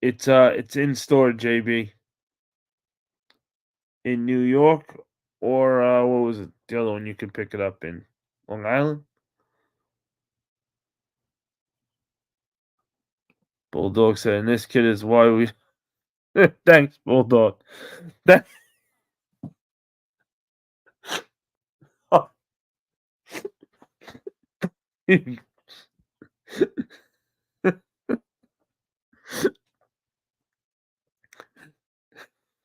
[SPEAKER 1] It's in store, JB. In New York or what was it? The other one you could pick it up in Long Island. BuLLDoG said, and this kid is why we. Thanks, BuLLDoG. That.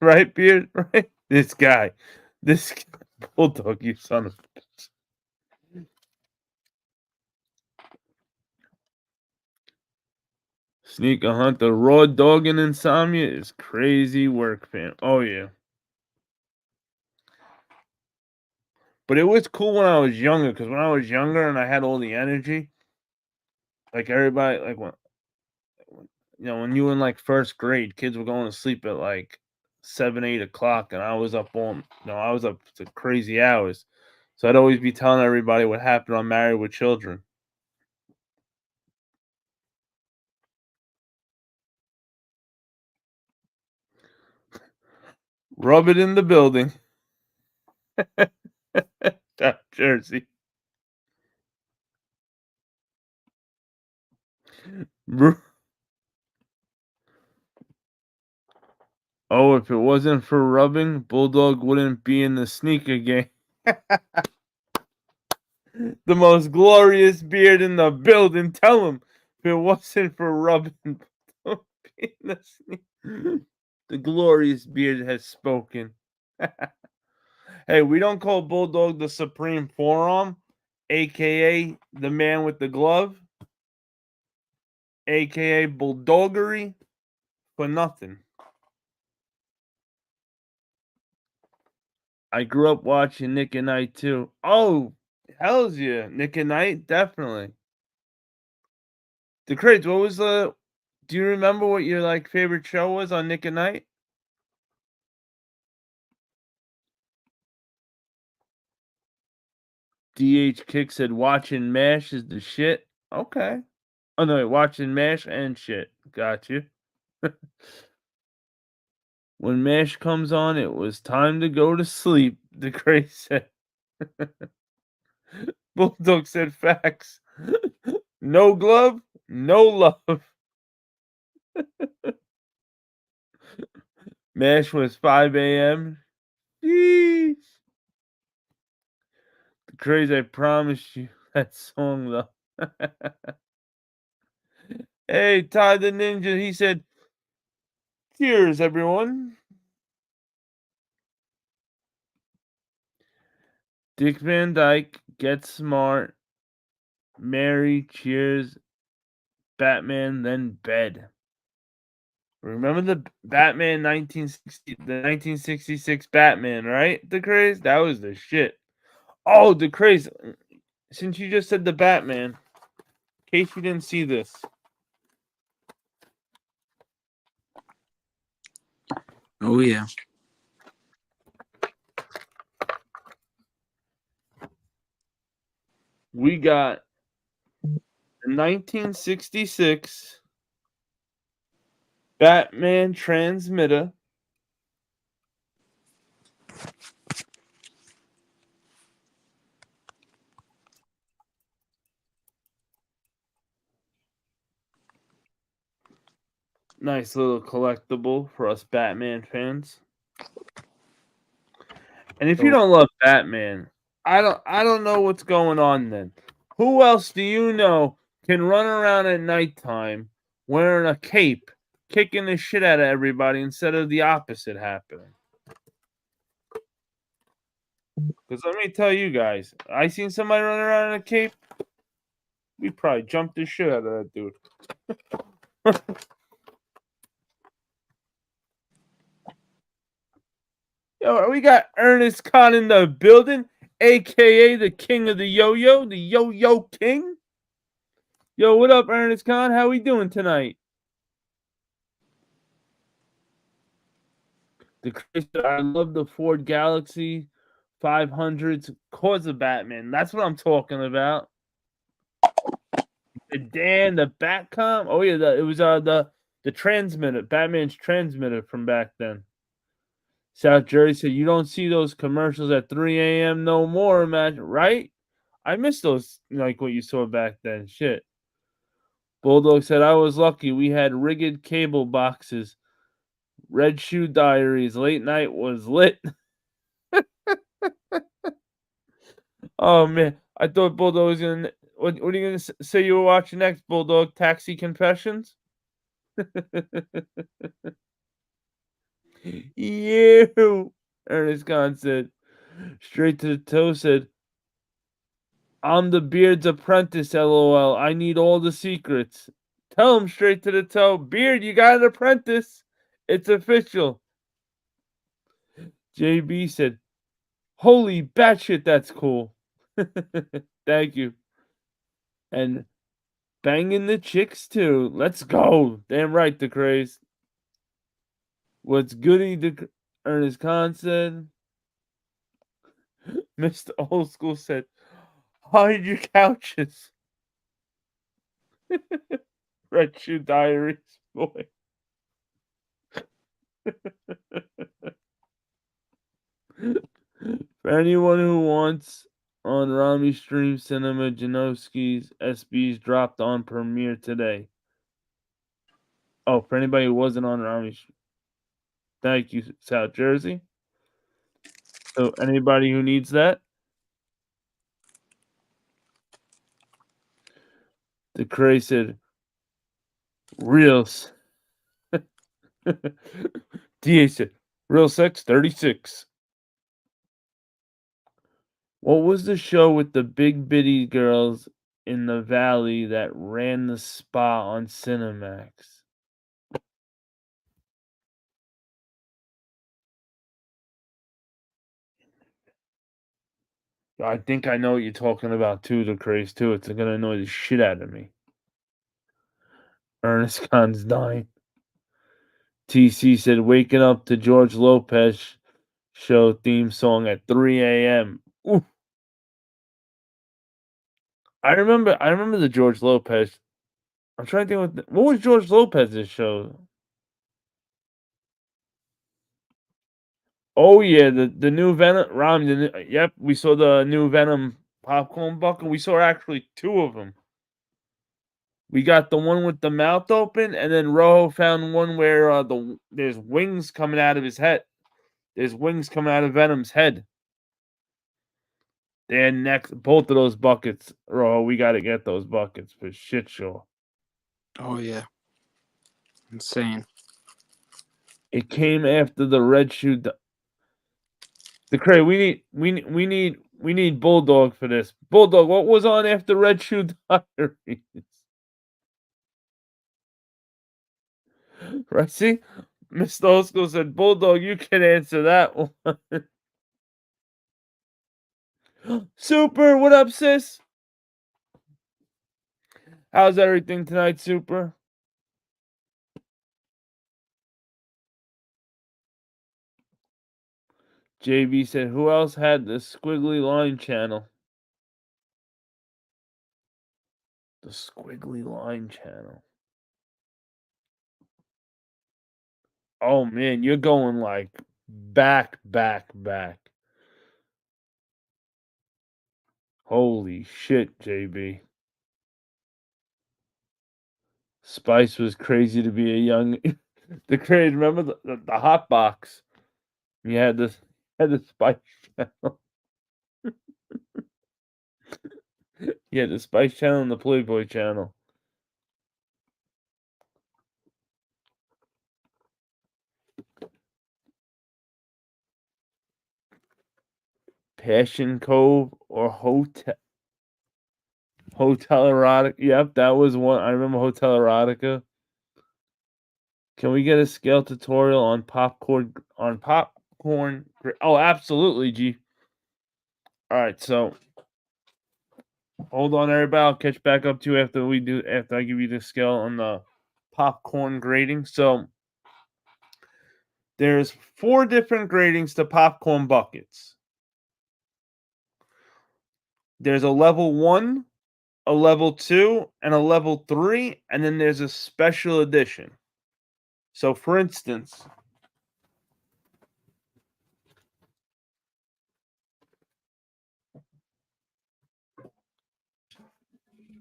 [SPEAKER 1] Right, Beard? Right? This guy. This BuLLDoG, you son of a bitch. Sneak a hunt, the raw dog and insomnia is crazy work, fam. Oh, yeah. But it was cool when I was younger, because when I was younger and I had all the energy, like everybody, like when you were in like first grade, kids were going to sleep at like 7, 8 o'clock, and I was up I was up to crazy hours. So I'd always be telling everybody what happened on Married with Children. Rub it in the building. Top Jersey. Oh, if it wasn't for rubbing, BuLLDoG wouldn't be in the sneaker game. The most glorious beard in the building. Tell him if it wasn't for rubbing, BuLLDoG be in the sneaker. The glorious beard has spoken. Hey, we don't call BuLLDoG the Supreme Forearm, aka the man with the glove, aka BuLLDoGery, for nothing. I grew up watching Nick at Night too. Oh, hell's yeah, Nick at Night, definitely. The crates. What was the? Do you remember what your like favorite show was on Nick at Night? DH Kick said watching MASH is the shit. Okay. Oh no, wait, watching MASH and shit. Got you. When MASH comes on, it was time to go to sleep. The crate said. BuLLDoG said facts. No glove, no love. MASH was 5 a.m. Jeez. The craze, I promise you that song though. Hey, Ty the Ninja, he said, cheers, everyone. Dick Van Dyke, Get Smart, Mary, cheers, Batman, then bed. Remember the Batman 1960, the 1966 Batman, right? The craze? That was the shit. Oh, the craze. Since you just said the Batman, in case you didn't see this.
[SPEAKER 7] Oh yeah.
[SPEAKER 1] We got the 1966 Batman transmitter. Nice little collectible for us Batman fans. And if you don't love Batman, I don't know what's going on then. Who else do you know can run around at nighttime wearing a cape, kicking the shit out of everybody instead of the opposite happening? Because let me tell you guys, I seen somebody running around in a cape. We probably jumped the shit out of that dude. Yo, we got Ernest Khan in the building, aka the king of the yo-yo, the yo-yo king. Yo, what up, Ernest Khan? How we doing tonight? I love the Ford Galaxy 500s cause of Batman. That's what I'm talking about. The Dan, the Batcom. Oh yeah, it was the transmitter, Batman's transmitter from back then. South Jersey said you don't see those commercials at 3 a.m. no more. Imagine, right? I miss those, like what you saw back then. Shit. BuLLDoG said I was lucky. We had rigged cable boxes. Red Shoe Diaries. Late night was lit. Oh man, I thought BuLLDoG was gonna. What are you gonna say? You were watching next, BuLLDoG? Taxi Confessions. You, Ernest Khan said. Straight to the toe said, I'm the Beard's apprentice, lol. I need all the secrets. Tell him straight to the toe. Beard, you got an apprentice. It's official. JB said, holy batshit, that's cool. Thank you. And banging the chicks too. Let's go. Damn right, the craze. What's goody, the Ernest Khan said. Mr. Old School said, hide your couches. Red Shoe Diaries, boy. For anyone who wants on Rami Stream Cinema, Janowski's SBs dropped on Premiere today. Oh, for anybody who wasn't on Rami, thank you, South Jersey. So anybody who needs that, the Cray said, reals. DA said, real sex 36. What was the show with the big bitty girls in the valley that ran the spa on Cinemax? I think I know what you're talking about too, the craze too. It's gonna annoy the shit out of me. Ernest Khan's dying. TC said waking up to George Lopez show theme song at 3 a.m. Ooh. I remember the George Lopez. I'm trying to think what was George Lopez's show? Oh yeah, the new Venom yep, we saw the new Venom popcorn bucket. We saw actually two of them. We got the one with the mouth open, and then Rojo found one where there's wings coming out of his head. There's wings coming out of Venom's head. Then next, both of those buckets, Rojo, we got to get those buckets for shit sure.
[SPEAKER 7] Oh yeah, insane.
[SPEAKER 1] It came after the Red Shoe. The Cray, we need BuLLDoG for this. BuLLDoG, what was on after Red Shoe Diaries? Right, see? Mr. Old School said, BuLLDoG, you can answer that one. Super, what up, sis? How's everything tonight, Super? JB said, who else had the squiggly line channel? The squiggly line channel. Oh man, you're going like back. Holy shit, JB. Spice was crazy to be a young. The craze. Remember the hot box? You had the Spice channel. You had the Spice channel and the Playboy channel. Passion Cove or Hotel Erotica. Yep, that was one. I remember Hotel Erotica. Can we get a scale tutorial on popcorn? Oh, absolutely, G. All right, so hold on, everybody. I'll catch back up to you after I give you the scale on the popcorn grading. So there's 4 different gradings to popcorn buckets. There's a level 1, a level 2, and a level 3, and then there's a special edition. So for instance,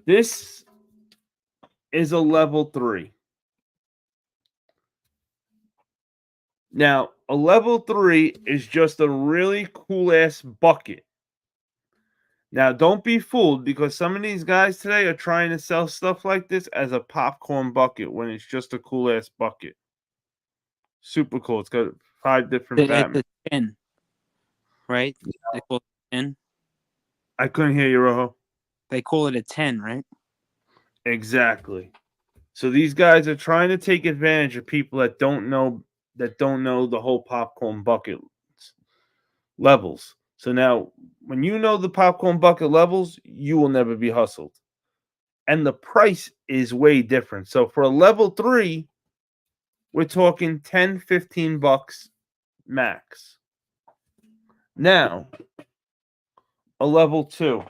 [SPEAKER 1] this is a level 3. Now, a level 3 is just a really cool ass bucket. Now, don't be fooled, because some of these guys today are trying to sell stuff like this as a popcorn bucket when it's just a cool ass bucket. Super cool. It's got 5 different Batman.
[SPEAKER 7] It's a 10, right? They call it 10.
[SPEAKER 1] I couldn't hear you, Rojo.
[SPEAKER 7] They call it a 10, right?
[SPEAKER 1] Exactly. So these guys are trying to take advantage of people that don't know the whole popcorn bucket levels. So now, when you know the popcorn bucket levels, you will never be hustled. And the price is way different. So for a level 3, we're talking 10, 15 bucks max. Now, a level 2.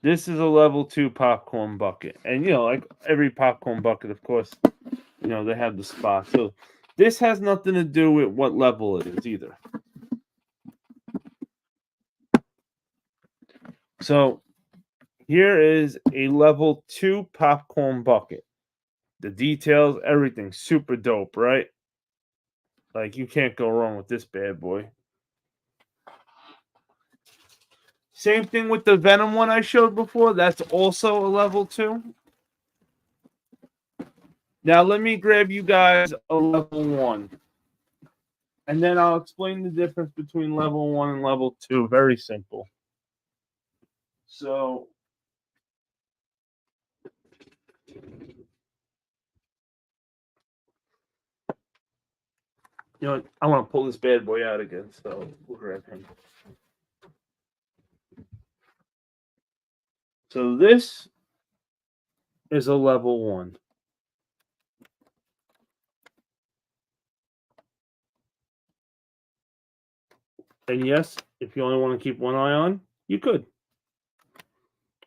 [SPEAKER 1] This is a level 2 popcorn bucket. And, like every popcorn bucket, of course, they have the spot. So this has nothing to do with what level it is either. So here is a level 2 popcorn bucket. The details, everything, super dope, right? Like, you can't go wrong with this bad boy. Same thing with the Venom one I showed before. That's also a level 2. Now, let me grab you guys a level 1. And then I'll explain the difference between level 1 and level 2. Very simple. So, I want to pull this bad boy out again, so we'll grab him. So this is a level 1. And yes, if you only want to keep one eye on, you could.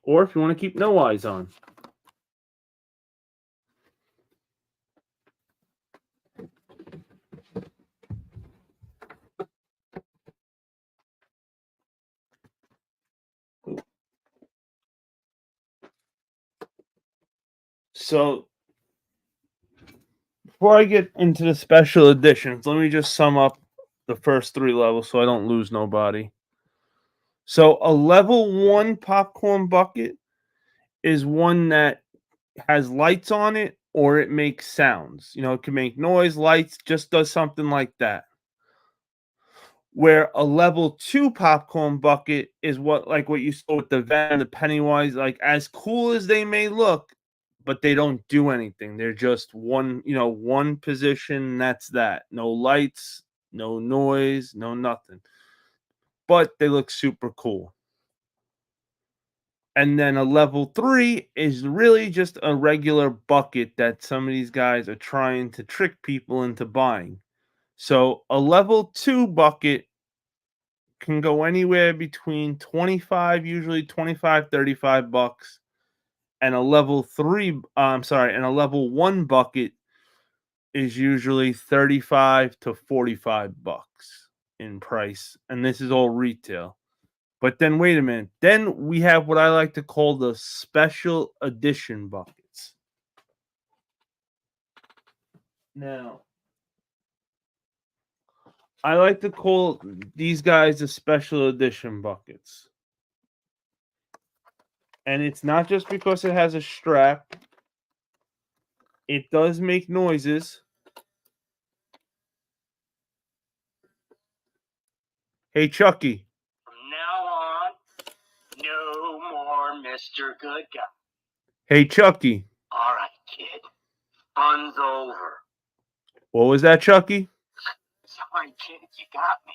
[SPEAKER 1] Or if you want to keep no eyes on. So, before I get into the special editions, let me just sum up the first 3 levels so I don't lose nobody. So, a level 1 popcorn bucket is one that has lights on it or it makes sounds. It can make noise, lights, just does something like that. Where a level 2 popcorn bucket is what you saw with the Venom, the Pennywise, like as cool as they may look, but they don't do anything. They're just one position. That's that. No lights, no noise, no nothing. But they look super cool. And then a level 3 is really just a regular bucket that some of these guys are trying to trick people into buying. So a level 2 bucket can go anywhere between 25, usually 25, 35 bucks. And a level 1 bucket is usually 35 to 45 bucks in price. And this is all retail. But then wait a minute. Then we have what I like to call the special edition buckets. Now, I like to call these guys the special edition buckets. And it's not just because it has a strap. It does make noises. Hey, Chucky.
[SPEAKER 8] From now on, no more Mr. Good Guy.
[SPEAKER 1] Hey, Chucky.
[SPEAKER 8] All right, kid. Fun's over.
[SPEAKER 1] What was that, Chucky?
[SPEAKER 8] Sorry, kid, you got me.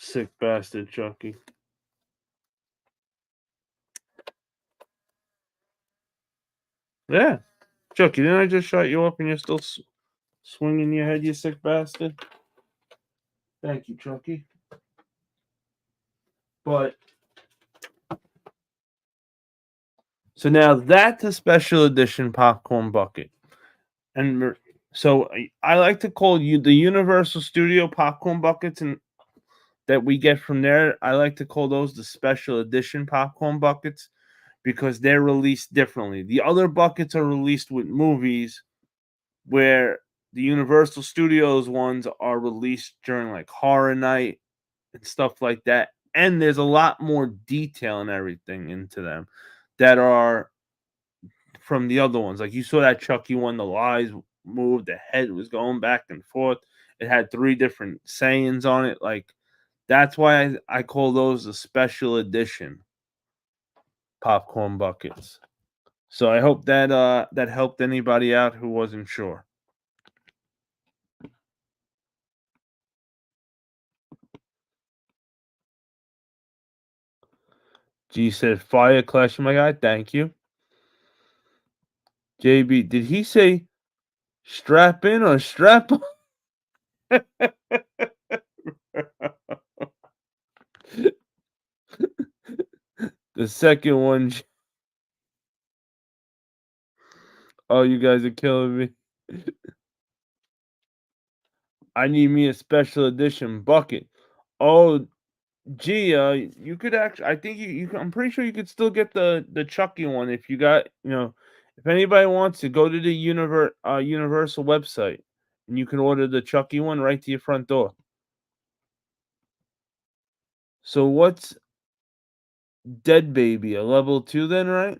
[SPEAKER 1] Sick bastard, Chucky. Yeah. Chucky, didn't I just shut you up and you're still swinging your head, you sick bastard? Thank you, Chucky. But so now that's a special edition popcorn bucket. And so I like to call you the Universal Studio popcorn buckets and that we get from there. I like to call those the special edition popcorn buckets because they're released differently. The other buckets are released with movies, where the Universal Studios ones are released during like horror night and stuff like that. And there's a lot more detail and everything into them that are from the other ones. Like you saw that Chucky one, the eyes moved, the head was going back and forth. It had 3 different sayings on it. Like that's why I call those the special edition popcorn buckets. So I hope that that helped anybody out who wasn't sure. G said fire clash, my guy. Thank you. JB, did he say strap in or strap on? The second one. Oh, you guys are killing me. I need me a special edition bucket. Oh, gee, you could actually. I think you. I'm pretty sure you could still get the Chucky one if you got. If anybody wants to go to the Universal website and you can order the Chucky one right to your front door. So what's Dead Baby? A level 2 then, right?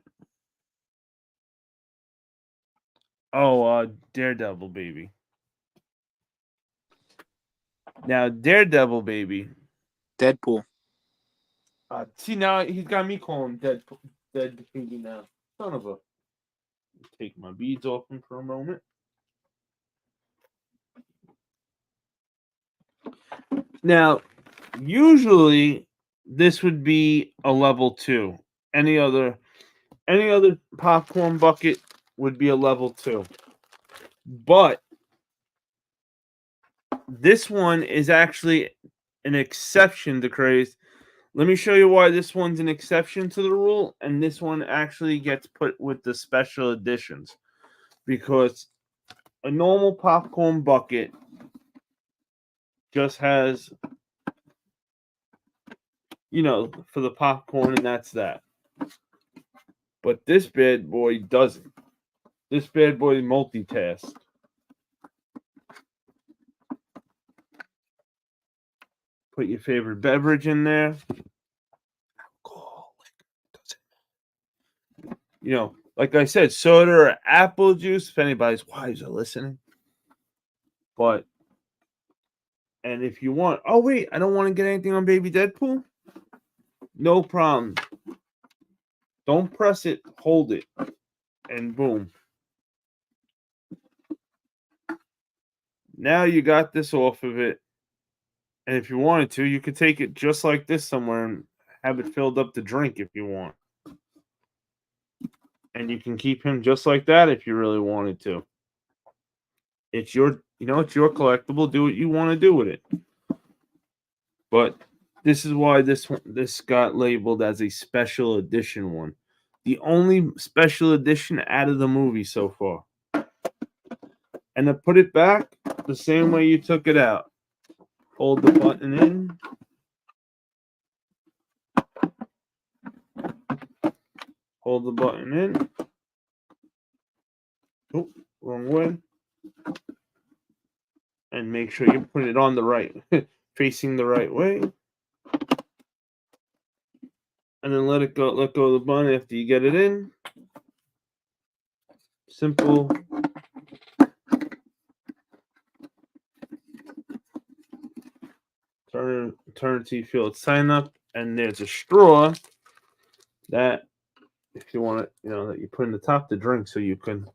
[SPEAKER 1] Oh, Daredevil Baby. Now Daredevil Baby.
[SPEAKER 7] Deadpool.
[SPEAKER 1] See now he's got me calling Dead Baby now. Son of a. Take my beads off him for a moment. Now, usually this would be a level 2. Any other popcorn bucket would be a level 2. But this one is actually an exception to craze. Let me show you why this one's an exception to the rule, and this one actually gets put with the special editions. Because a normal popcorn bucket just has, for the popcorn, and that's that. But this bad boy doesn't. This bad boy multitasks. Put your favorite beverage in there. Alcohol, like I said, soda or apple juice, if anybody's wives are listening. But, and if you want, oh wait, I don't want to get anything on Baby Deadpool. No problem. Don't press it, hold it, and boom. Now you got this off of it. And if you wanted to, you could take it just like this somewhere and have it filled up to drink if you want. And you can keep him just like that if you really wanted to. It's your, it's your collectible. Do what you want to do with it. But this is why this got labeled as a special edition one. The only special edition out of the movie so far. And to put it back the same way you took it out. Hold the button in. Hold the button in. Oh, wrong way. and make sure you put it on the right, facing the right way. And then let go of the bun after you get it in. Simple. Turn until you feel it sign up, and there's a straw that, if you want it, that you put in the top to drink, so you can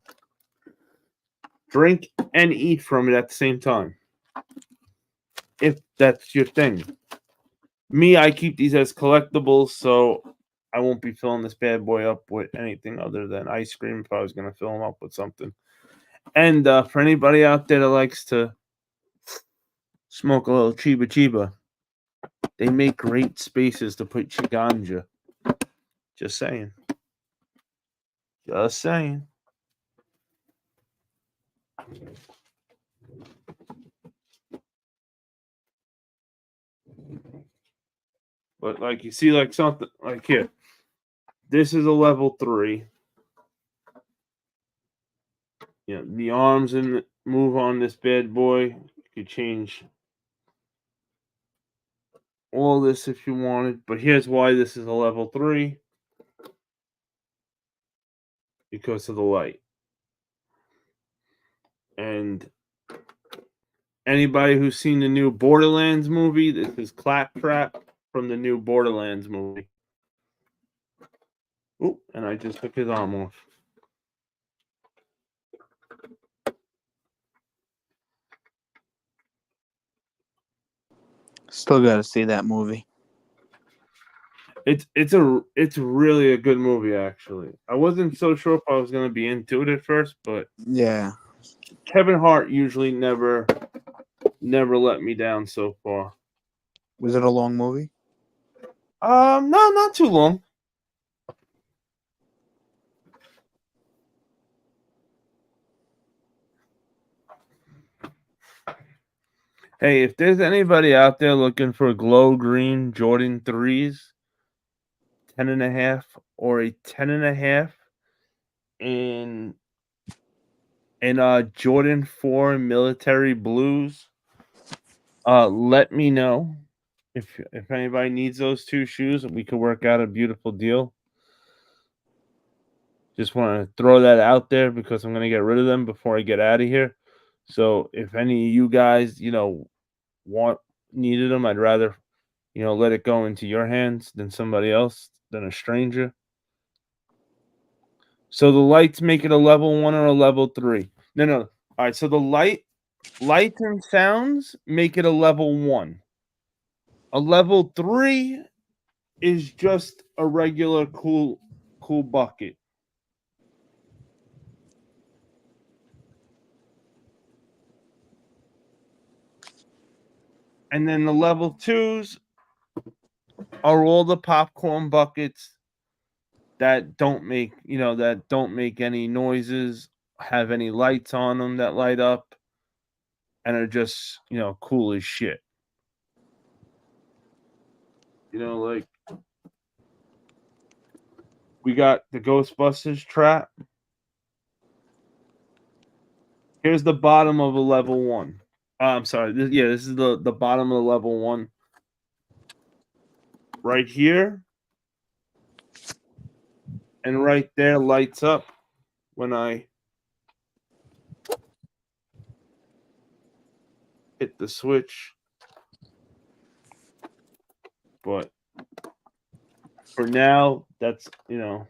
[SPEAKER 1] drink and eat from it at the same time, if that's your thing. Me, I keep these as collectibles, so I won't be filling this bad boy up with anything other than ice cream if I was going to fill them up with something. And for anybody out there that likes to smoke a little chiba chiba, they make great spaces to put your ganja. Just saying. Just saying. But like you see, like something like here, this is a level 3. The arms and move on this bad boy. You could change all this if you wanted, but here's why this is a level 3. Because of the light. And anybody who's seen the new Borderlands movie, this is Claptrap from the new Borderlands movie. Oop, and I just took his arm off.
[SPEAKER 7] Still got to see that movie.
[SPEAKER 1] It's really a good movie, actually. I wasn't so sure if I was going to be into it at first, but
[SPEAKER 7] yeah,
[SPEAKER 1] Kevin Hart usually never let me down so far.
[SPEAKER 7] Was it a long movie?
[SPEAKER 1] No, not too long. Hey, if there's anybody out there looking for glow green Jordan 3s, 10.5 or a 10.5 in Jordan 4 military blues, let me know. If anybody needs those 2 shoes, we could work out a beautiful deal. Just want to throw that out there because I'm going to get rid of them before I get out of here. So if any of you guys, needed them, I'd rather, let it go into your hands than somebody else, than a stranger. So the lights make it a level 1 or a level 3. No. All right. So the lights and sounds make it a level 1. A level 3 is just a regular cool bucket. And then the level 2s are all the popcorn buckets that don't make any noises, have any lights on them that light up, and are just, cool as shit. Like we got the Ghostbusters trap. Here's the bottom of a level 1. I'm sorry. This is the bottom of the level 1. Right here. And right there lights up when I hit the switch. But for now, that's, and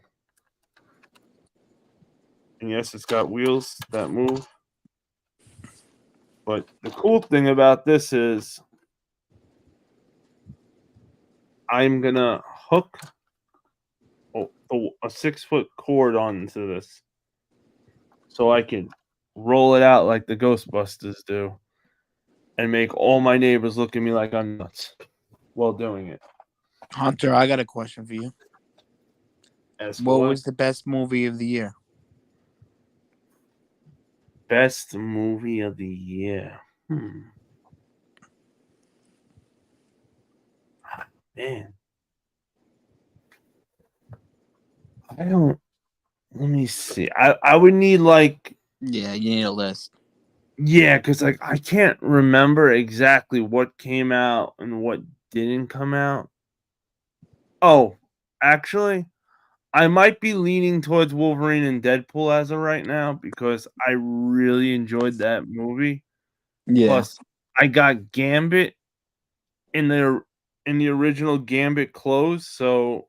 [SPEAKER 1] yes, it's got wheels that move. But the cool thing about this is I'm going to hook a 6-foot cord onto this so I can roll it out like the Ghostbusters do and make all my neighbors look at me like I'm nuts while doing it.
[SPEAKER 7] Hunter, I got a question for you. What was the best movie of the year?
[SPEAKER 1] Best movie of the year. Man. Let me see. I would need like.
[SPEAKER 7] Yeah, you need a list.
[SPEAKER 1] Yeah, because like I can't remember exactly what came out and what didn't come out. Oh, actually, I might be leaning towards Wolverine and Deadpool as of right now because I really enjoyed that movie.
[SPEAKER 7] Yeah.
[SPEAKER 1] Plus, I got Gambit in the original Gambit clothes, so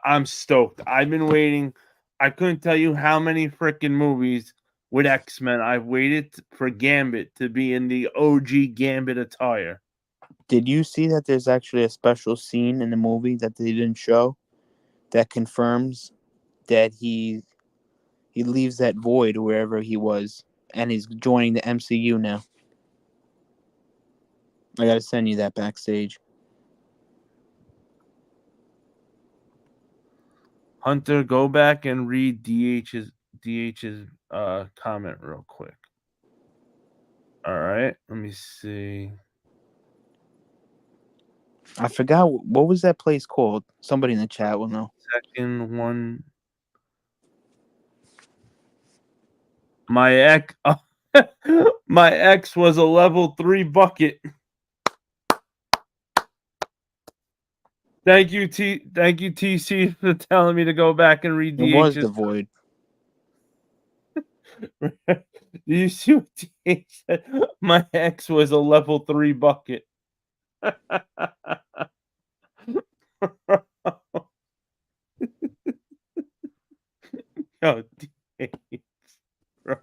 [SPEAKER 1] I'm stoked. I've been waiting. I couldn't tell you how many freaking movies with X-Men I've waited for Gambit to be in the OG Gambit attire.
[SPEAKER 7] Did you see that there's actually a special scene in the movie that they didn't show that confirms that he leaves that void wherever he was and he's joining the MCU now? I gotta send you that backstage.
[SPEAKER 1] Hunter, go back and read DH's comment real quick. All right, let me see.
[SPEAKER 7] I forgot what was that place called. Somebody in the chat will know.
[SPEAKER 1] Second one. My ex, my ex was a level 3 bucket. Thank you, TC, for telling me to go back and read
[SPEAKER 7] It was
[SPEAKER 1] DH's.
[SPEAKER 7] the void.
[SPEAKER 1] Do you see what DH said? My ex was a level 3 bucket. Yo, DH, bro.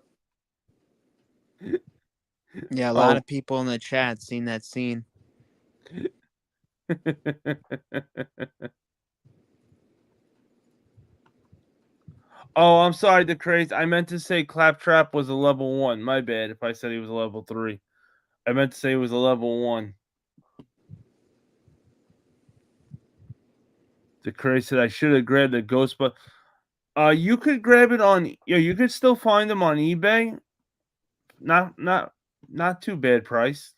[SPEAKER 7] Yeah, a lot of people in the chat seen that scene.
[SPEAKER 1] Oh, I'm sorry, the craze. I meant to say Claptrap was a level 1. My bad if I said he was a level 3. I meant to say he was a level 1. The craze said I should have grabbed the Ghostbuster. You could grab it on. You could still find them on eBay. Not too bad priced,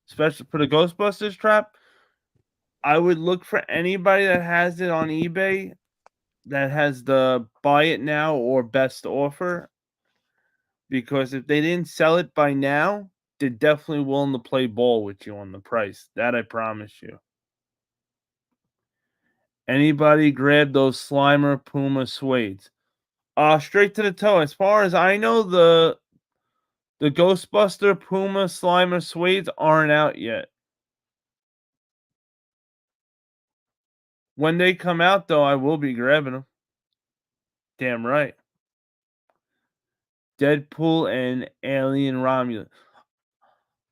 [SPEAKER 1] especially for the Ghostbusters trap. I would look for anybody that has it on eBay that has the buy it now or best offer, because if they didn't sell it by now, they're definitely willing to play ball with you on the price. That I promise you. Anybody grab those Slimer Puma suedes? Straight to the toe. As far as I know, the Ghostbuster Puma Slimer suedes aren't out yet. When they come out, though, I will be grabbing them. Damn right. Deadpool and Alien Romulus.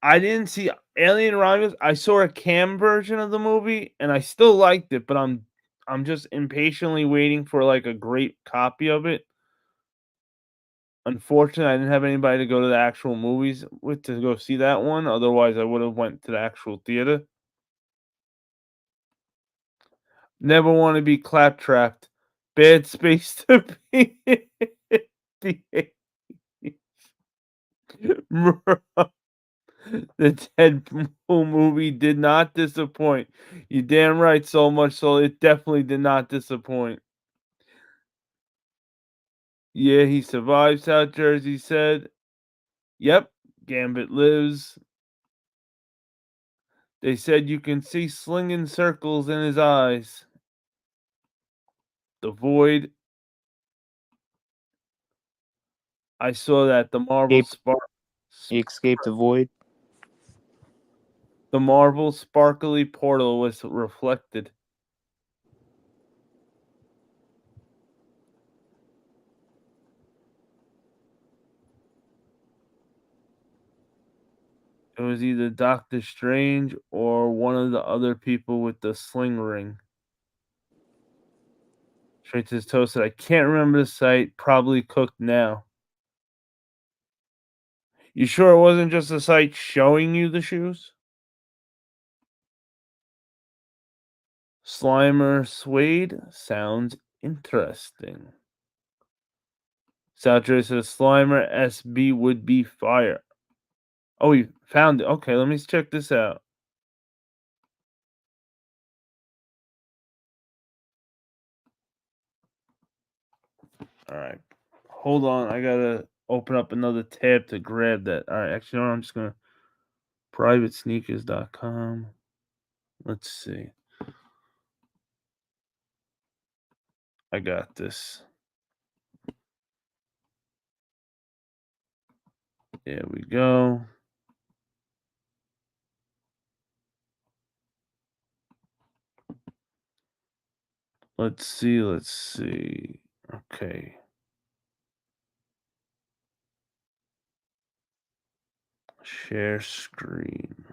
[SPEAKER 1] I didn't see Alien Romulus. I saw a cam version of the movie, and I still liked it, but I'm just impatiently waiting for like a great copy of it. Unfortunately, I didn't have anybody to go to the actual movies with to go see that one. Otherwise, I would have went to the actual theater. Never want to be claptrapped. Bad space to be. The Deadpool movie did not disappoint. You damn right, so much so it definitely did not disappoint. Yeah, he survived, South Jersey said. Yep, Gambit lives. They said you can see slinging circles in his eyes. The void. I saw that. The Marvel
[SPEAKER 7] He escaped the void.
[SPEAKER 1] The Marvel sparkly portal was reflected. It was either Doctor Strange or one of the other people with the sling ring. Straight to his toe said, I can't remember the site. Probably cooked now. You sure it wasn't just a site showing you the shoes? Slimer suede sounds interesting. Southjay says Slimer SB would be fire. Oh, we found it. Okay, let me check this out. All right. hold on. I gotta open up another tab to grab that. All right, actually, no, I'm just gonna privatesneakers.com. Let's see. I got this. There we go. Let's see. Okay. Share screen.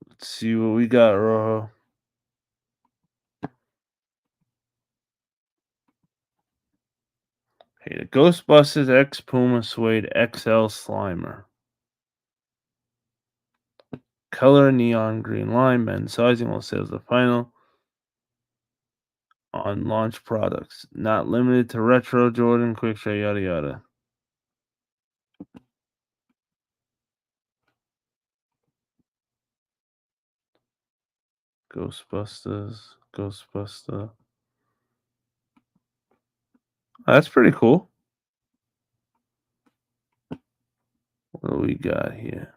[SPEAKER 1] Let's see what we got, Rojo. Hey, the Ghostbusters X Puma Suede XL Slimer. Color neon green line, men's sizing will sales the final on launch products. Not limited to retro, Jordan, quick show, yada yada. Ghostbusters. Oh, that's pretty cool. What do we got here?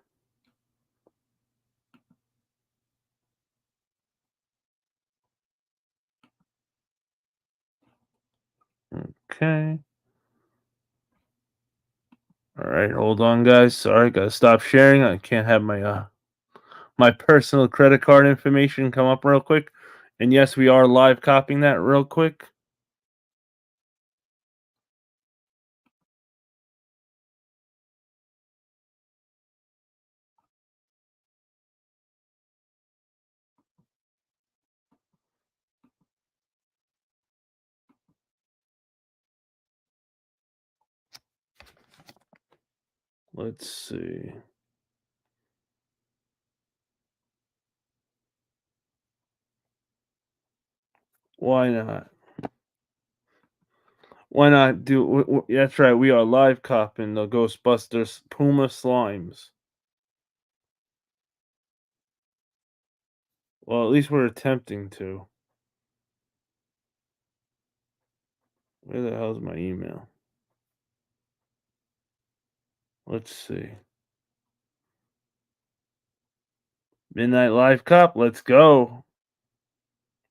[SPEAKER 1] Okay. All right, hold on, guys. Sorry, gotta stop sharing. I can't have my my personal credit card information come up real quick. And yes, we are live copying that real quick. Let's see. Why not? Why not do? That's right. We are live copying the Ghostbusters Puma Slimes. Well, at least we're attempting to. Where the hell's my email? Let's see. Midnight Live Cop. Let's go.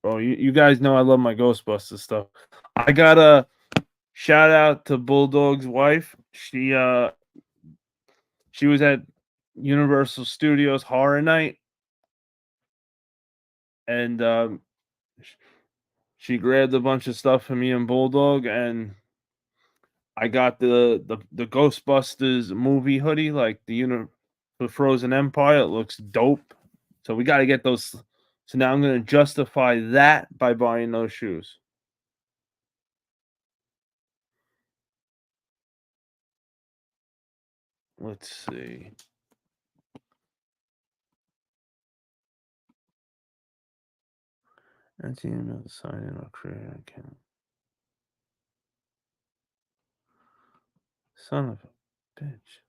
[SPEAKER 1] Oh, you guys know I love my Ghostbusters stuff. I got a shout out to BuLLDoG's wife. She was at Universal Studios Horror Night, and she grabbed a bunch of stuff for me and BuLLDoG, and I got the Ghostbusters movie hoodie, like the Frozen Empire. It looks dope. So we got to get those. So now I'm going to justify that by buying those shoes. Let's see. That's the email to sign in or create an account. Son of a bitch.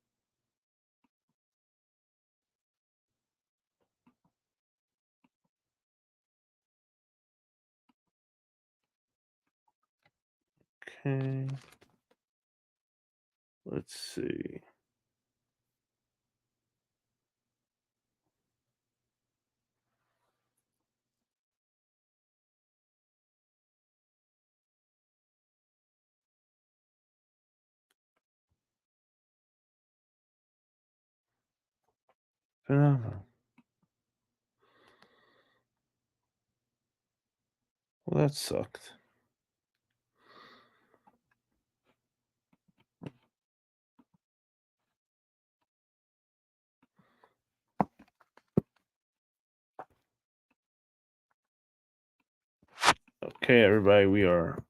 [SPEAKER 1] Okay. Let's see. Phenomenal. Well, that sucked. Okay, everybody, we are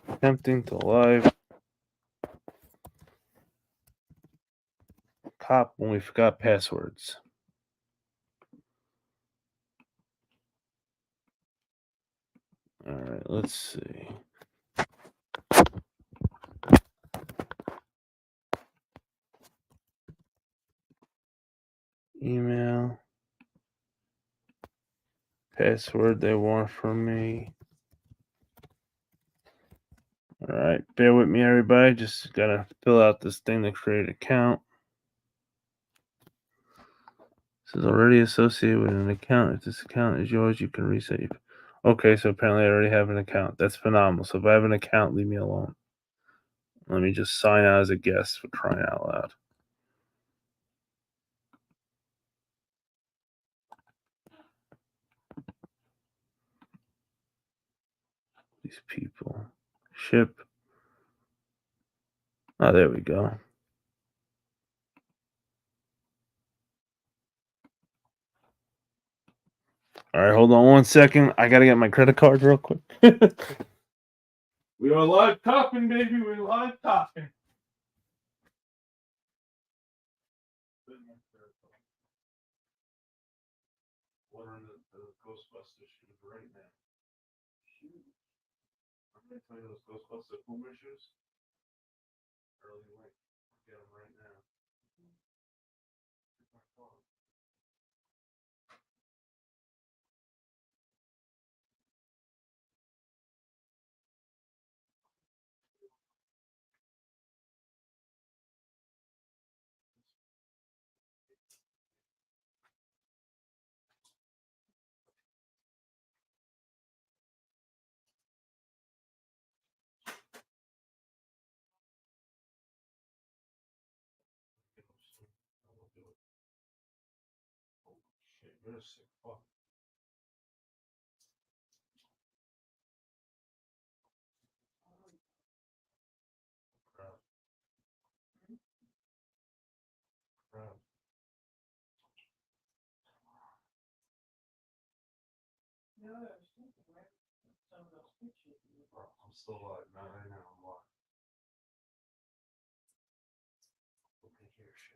[SPEAKER 1] attempting to live cop when we forgot passwords. All right, let's see. Email. Password they want from me. All right, bear with me, everybody. Just gotta fill out this thing to create an account. This is already associated with an account. If this account is yours, you can reset your. Okay, so apparently I already have an account. That's phenomenal. So if I have an account, leave me alone. Let me just sign out as a guest for crying out loud. These people. Ship. Oh, there we go. All right, hold on 1 second. I gotta get my credit card real quick. We are live talking, baby. We're live talking. Ordering the Ghostbusters shoes right now. I'm gonna tell you those Ghostbuster Puma shoes. Early link. Get them right now. Shit, you're a sick fuck. Crap. Crap. I'm still alive. Not right now. I'm alive. Okay, here, shit.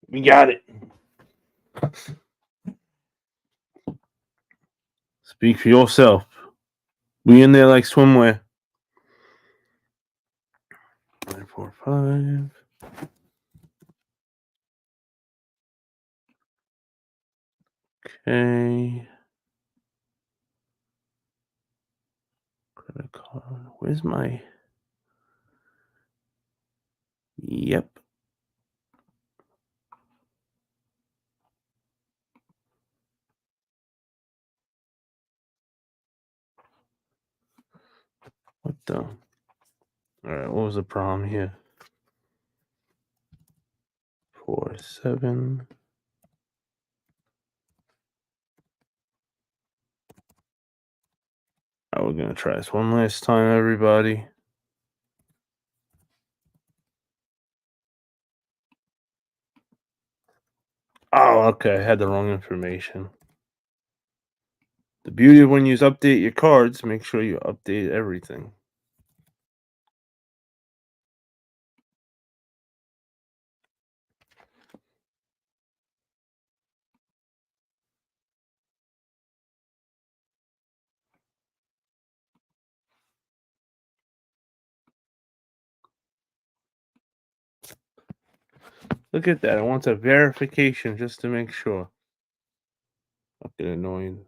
[SPEAKER 1] We got it. Speak for yourself. We in there like swimwear. 945. Okay. Credit card. Where's my? Yep. What the? All right. What was the problem here? 47. All right, we're gonna try this one last time, everybody. Oh, okay. I had the wrong information. The beauty of when you update your cards, make sure you update everything. Look at that. I want a verification just to make sure. Fucking annoying.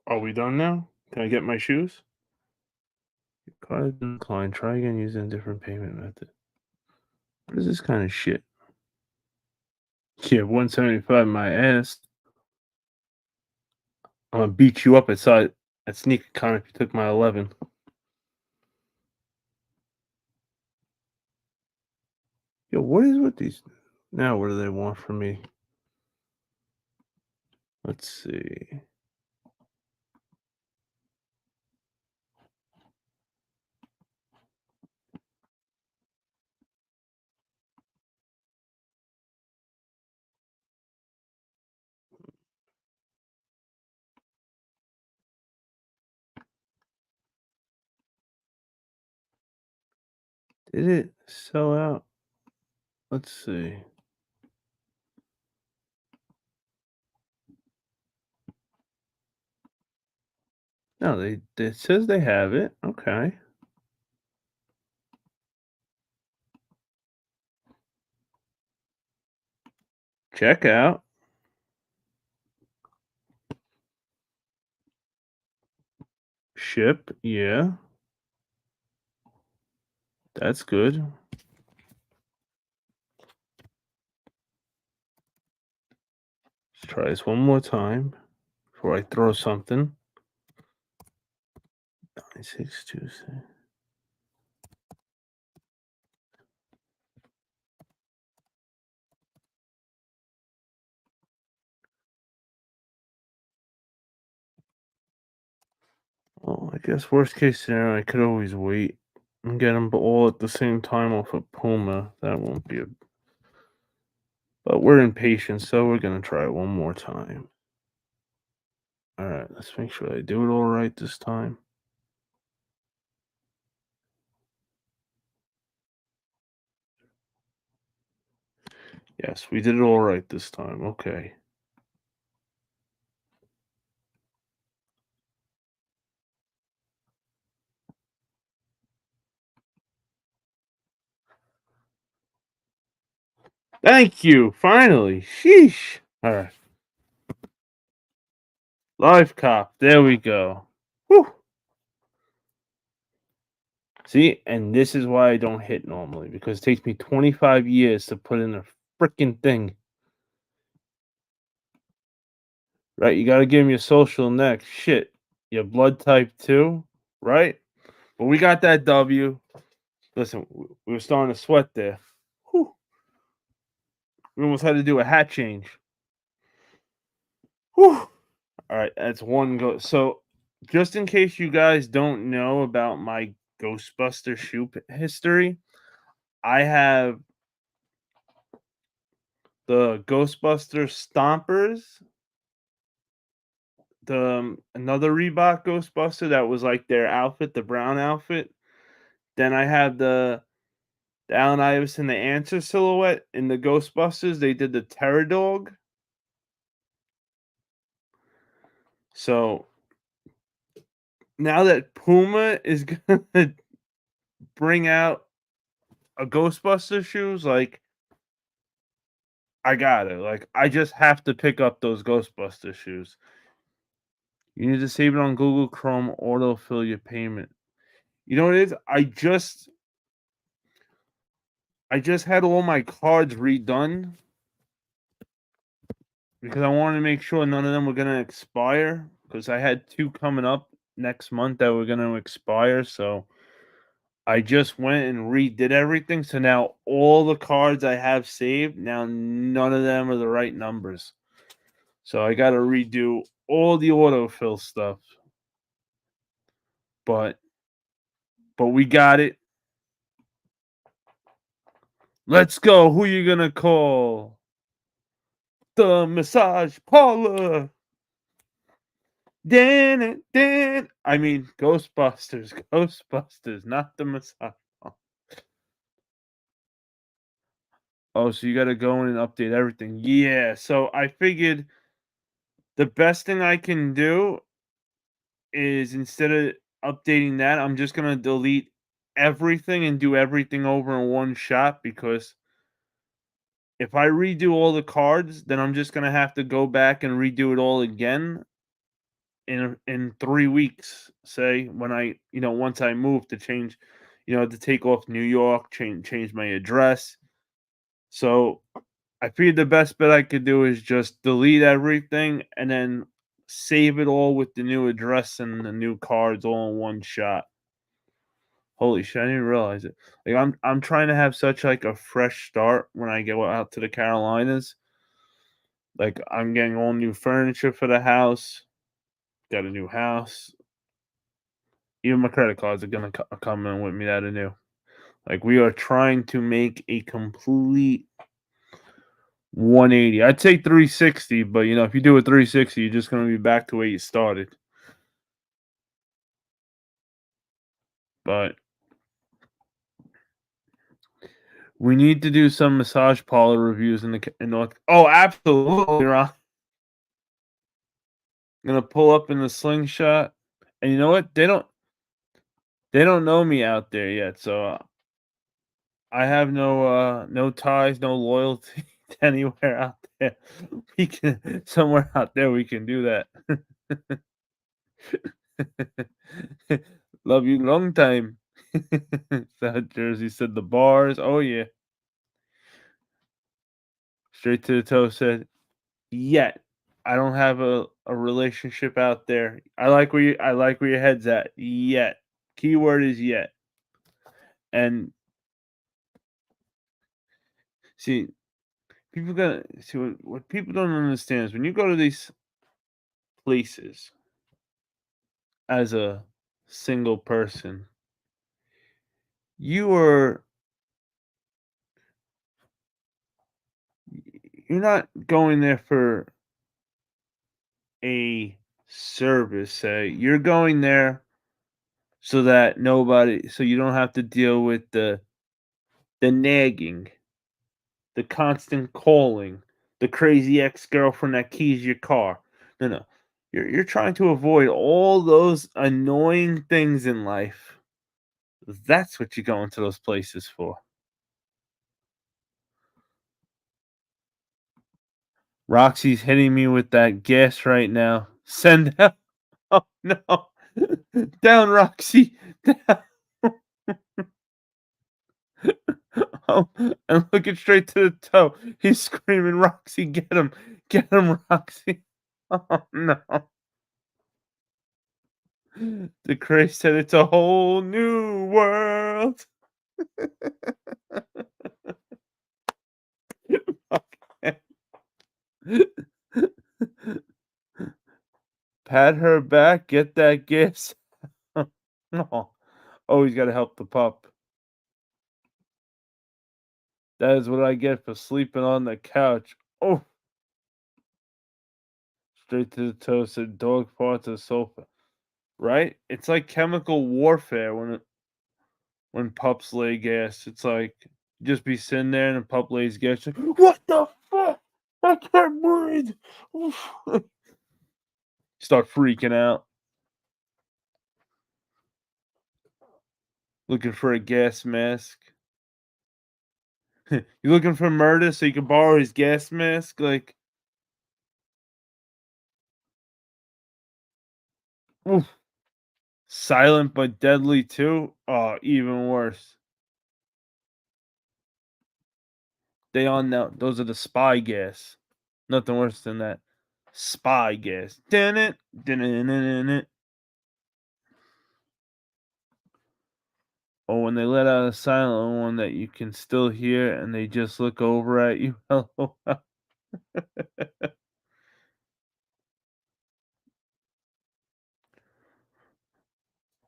[SPEAKER 1] Are we done now? Can I get my shoes? Your card has been declined. Try again using a different payment method. What is this kind of shit? Yeah, 175 my ass. I'm gonna beat you up at SneakerCon if you took my 11. Yo, what is with these? Now, what do they want from me? Let's see. Did it sell out? Let's see. No, it says they have it. Okay. Check out. Ship, yeah. That's good. Let's try this one more time before I throw something. 9626. Well, I guess worst case scenario, I could always wait and get them all at the same time off of Puma. That won't be a. But we're impatient, so we're gonna try it one more time. All right, let's make sure I do it all right this time. Yes, we did it all right this time. Okay. Thank you. Finally. Sheesh. All right. Live cop. There we go. Whew. See, and this is why I don't hit normally, because it takes me 25 years to put in a freaking thing. Right? You got to give me a social next. Shit. Your blood type 2, right? But we got that W. Listen, we were starting to sweat there. Whew. We almost had to do a hat change. Whew. All right, that's one go. So, just in case you guys don't know about my Ghostbuster shoe history, I have the Ghostbuster Stompers, the another Reebok Ghostbuster that was like their outfit, the brown outfit. Then I have the Allen Iverson, the Answer silhouette in the Ghostbusters. They did the Terror Dog. So now that Puma is gonna bring out a Ghostbuster shoes, like I got it. Like I just have to pick up those Ghostbuster shoes. You need to save it on Google Chrome, autofill your payment. You know what it is? I just had all my cards redone because I wanted to make sure none of them were gonna expire. Because I had 2 coming up next month that were gonna expire. So I just went and redid everything. So now all the cards I have saved, now none of them are the right numbers. So I gotta redo all the autofill stuff. But we got it. Let's go. Who you gonna call? The massage parlor. Dan. I mean, Ghostbusters, not the massage. Oh, so you got to go in and update everything. Yeah. So I figured the best thing I can do is instead of updating that, I'm just gonna delete everything and do everything over in one shot because if I redo all the cards, then I'm just gonna have to go back and redo it all again in 3 weeks, say, when I once I move to change, to take off New York, change my address. So I figured the best bet I could do is just delete everything and then save it all with the new address and the new cards all in one shot. Holy shit, I didn't realize it. Like I'm trying to have such like a fresh start when I go out to the Carolinas. Like I'm getting all new furniture for the house. Got a new house. Even my credit cards are gonna come in with me that are new. Like we are trying to make a complete 180. I'd say 360, but if you do a 360, you're just gonna be back to where you started. But We need to do some massage parlor reviews in North. Oh, absolutely, Ron. I'm gonna pull up in the slingshot, and you know what? They don't know me out there yet, so I have no ties, no loyalty to anywhere out there. We can somewhere out there we can do that. Love you long time. South Jersey said the bars. Oh yeah. Straight to the toe said, yet. I don't have a relationship out there. I like where your head's at. Yet. Keyword is yet. And see, people gotta see what people don't understand is when you go to these places as a single person, you're not going there for a service. Say you're going there so that so you don't have to deal with the nagging, the constant calling, the crazy ex-girlfriend that keys your car. No. You're trying to avoid all those annoying things in life. That's what you go into those places for. Roxy's hitting me with that gas right now. Send help. Oh no. Down, Roxy. Down. Oh, and looking straight to the toe. He's screaming, Roxy, get him. Get him, Roxy. Oh no. The Cray said it's a whole new world. Pat her back, get that gas. Oh, always got to help the pup. That is what I get for sleeping on the couch. Oh, straight to the toe said dog parts of sofa. Right? It's like chemical warfare when pups lay gas. It's like just be sitting there and a pup lays gas. Like, what the fuck? I can't breathe. Start freaking out. Looking for a gas mask. You looking for murder so you can borrow his gas mask? Like, oof. Silent but deadly too? Oh, even worse. They on now. Those are the spy gas. Nothing worse than that. Spy gas. Dun it. Dun it. Or when they let out a silent one that you can still hear and they just look over at you. Hello.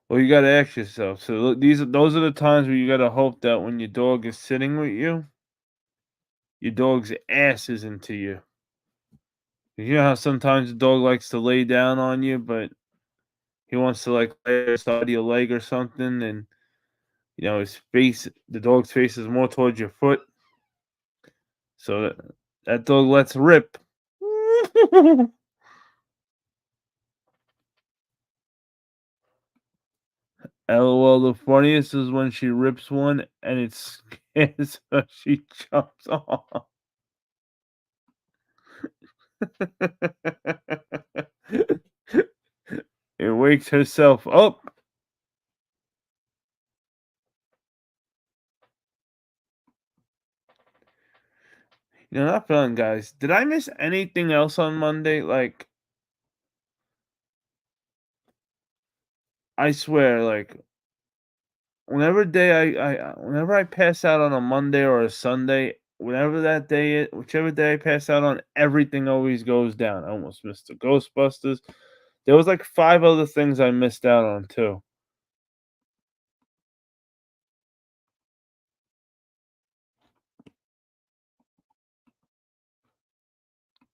[SPEAKER 1] Well, you gotta ask yourself. So look, those are the times where you gotta hope that when your dog is sitting with you, your dog's ass is into you. You know how sometimes the dog likes to lay down on you, but he wants to like lay beside your leg or something, and the dog's face is more towards your foot. So that dog lets rip. LOL, the funniest is when she rips one and it scares her. She jumps off. It wakes herself up. Not fun, guys. Did I miss anything else on Monday? Like, I swear, like, whenever I pass out on a Monday or a Sunday, whatever that day is, whichever day I pass out on, everything always goes down. I almost missed the Ghostbusters. There was like 5 other things I missed out on too.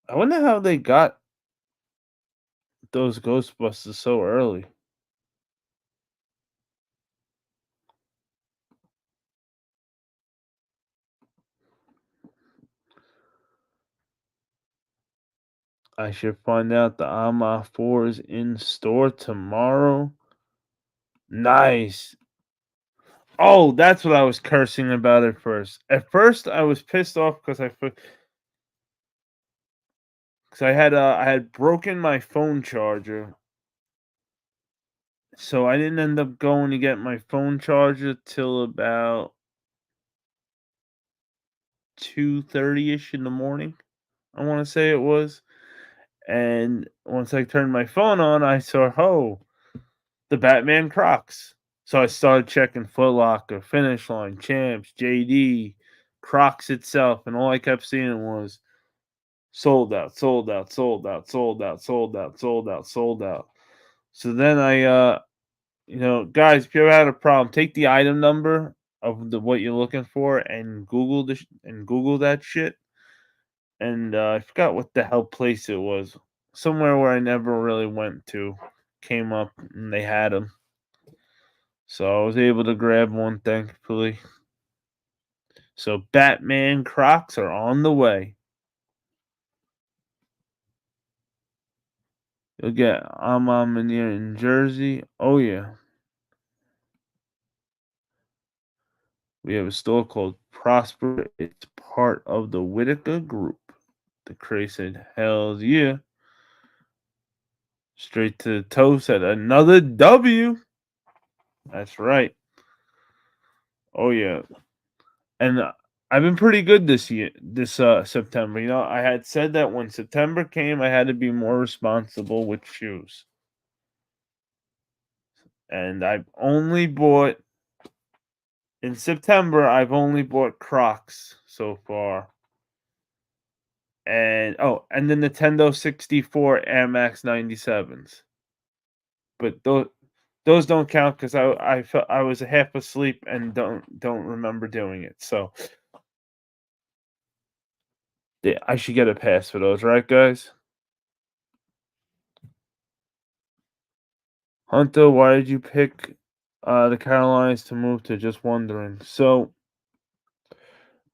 [SPEAKER 1] I wonder how they got those Ghostbusters so early. I should find out the AMA 4 is in store tomorrow. Nice. Oh, that's what I was cursing about at first. At first, I was pissed off because I had broken my phone charger, so I didn't end up going to get my phone charger till about 2:30ish in the morning. I want to say it was, and once I turned my phone on, I saw the Batman Crocs. So I started checking Foot Locker, Finish Line, Champs, JD, Crocs itself, and all I kept seeing was sold out, sold out, sold out, sold out, sold out, sold out, sold out. So then guys, if you ever had a problem, take the item number of what you're looking for and Google that shit. And I forgot what the hell place it was. Somewhere where I never really went to came up and they had them. So I was able to grab one, thankfully. So Batman Crocs are on the way. You'll get Manir in Jersey. Oh yeah. We have a store called Prosper. It's part of the Whitaker Group. The Cray said, "Hells yeah!" Straight to the toe said, "Another W." That's right. Oh yeah, and I've been pretty good this September. I had said that when September came, I had to be more responsible with shoes, and I've only bought in September. I've only bought Crocs so far. And the Nintendo 64 Air Max 97s. But those don't count because I felt I was half asleep and don't remember doing it. So yeah, I should get a pass for those, right, guys? Hunter, why did you pick the Carolinas to move to? Just wondering. So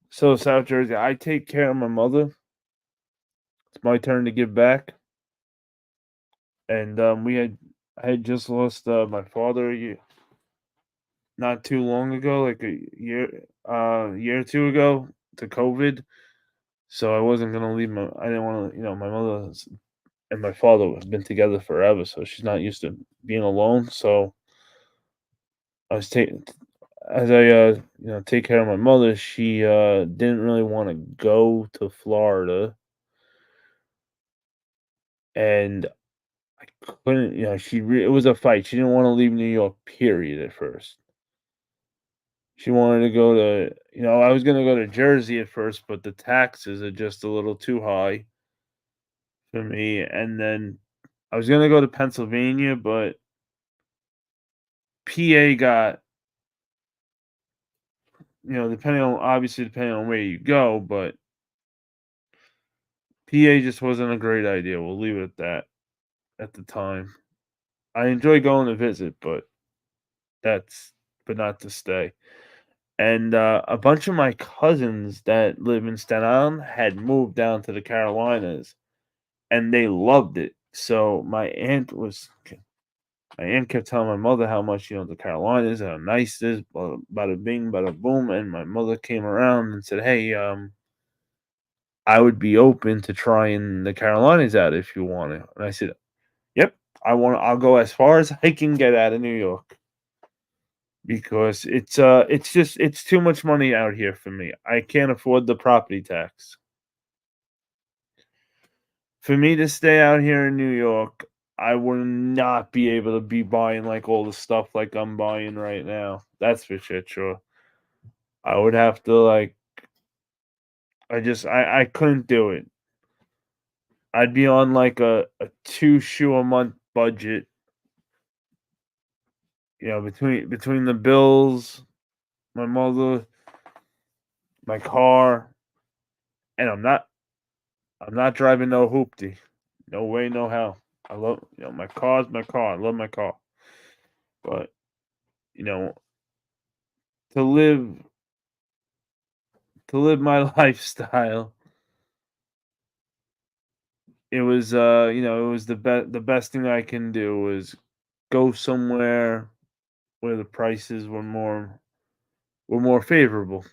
[SPEAKER 1] South Jersey, I take care of my mother. It's my turn to give back. And I had just lost my father not too long ago, like a year or two ago to COVID. So I wasn't gonna leave I didn't want to, my mother and my father have been together forever, so she's not used to being alone. So I was taking as I take care of my mother. She didn't really want to go to Florida, and I couldn't. It was a fight. She didn't want to leave New York. Period. At first, she wanted to go to. I was gonna go to Jersey at first, but the taxes are just a little too high for me. And then I was gonna go to Pennsylvania, but PA got, depending on where you go, but PA just wasn't a great idea. We'll leave it at that at the time. I enjoy going to visit, but not to stay. And a bunch of my cousins that live in Staten Island had moved down to the Carolinas, and they loved it. So my aunt kept telling my mother how much the Carolinas, how nice it is, bada bing, bada boom. And my mother came around and said, "Hey, I would be open to trying the Carolinas out if you want to." And I said, "Yep, I'll go as far as I can get out of New York because it's too much money out here for me. I can't afford the property tax. For me to stay out here in New York, I would not be able to be buying like all the stuff like I'm buying right now. That's for shit sure. I would have to I couldn't do it. I'd be on like a 2 shoe a month budget. Between the bills, my mother, my car, and I'm not driving no hoopty. No way, no how. I love my car's my car. I love my car. But you know, to live my lifestyle, it was you know, it was the best thing I can do was go somewhere where the prices were more favorable.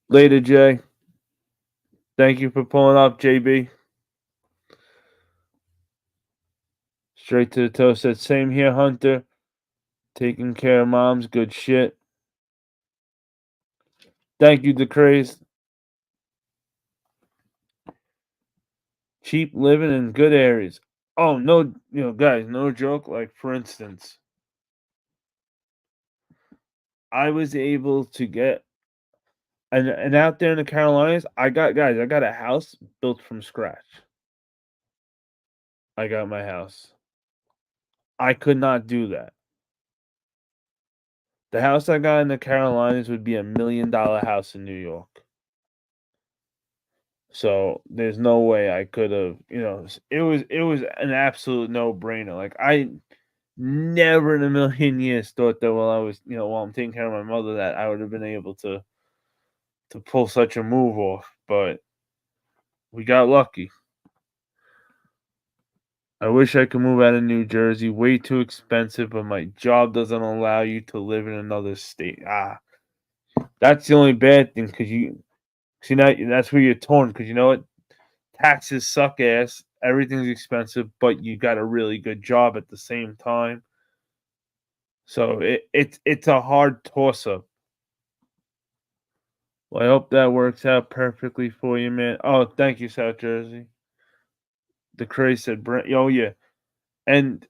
[SPEAKER 1] Later, Jay. Thank you for pulling up, JB. Straight to the toe said, same here, Hunter. Taking care of moms, good shit. Thank you, DeCraze. Cheap living in good areas. Oh, no, you know, guys, no joke. Like, for instance, I was able to get, and out there in the Carolinas, I got a house built from scratch. I got my house. I could not do that. The house I got in the Carolinas would be $1 million house in New York. So there's no way I could have, you know, it was an absolute no-brainer. Like I never in a million years thought that while I was, you know, while I'm taking care of my mother that I would have been able to pull such a move off, but we got lucky. I wish I could move out of New Jersey. Way too expensive, but my job doesn't allow you to live in another state. That's the only bad thing because you see now that's where you're torn because you know what? Taxes suck ass. Everything's expensive, but you got a really good job at the same time. So it's a hard toss up. Well, I hope that works out perfectly for you, man. Oh, thank you, South Jersey. The craze said, Brent. Oh yeah, and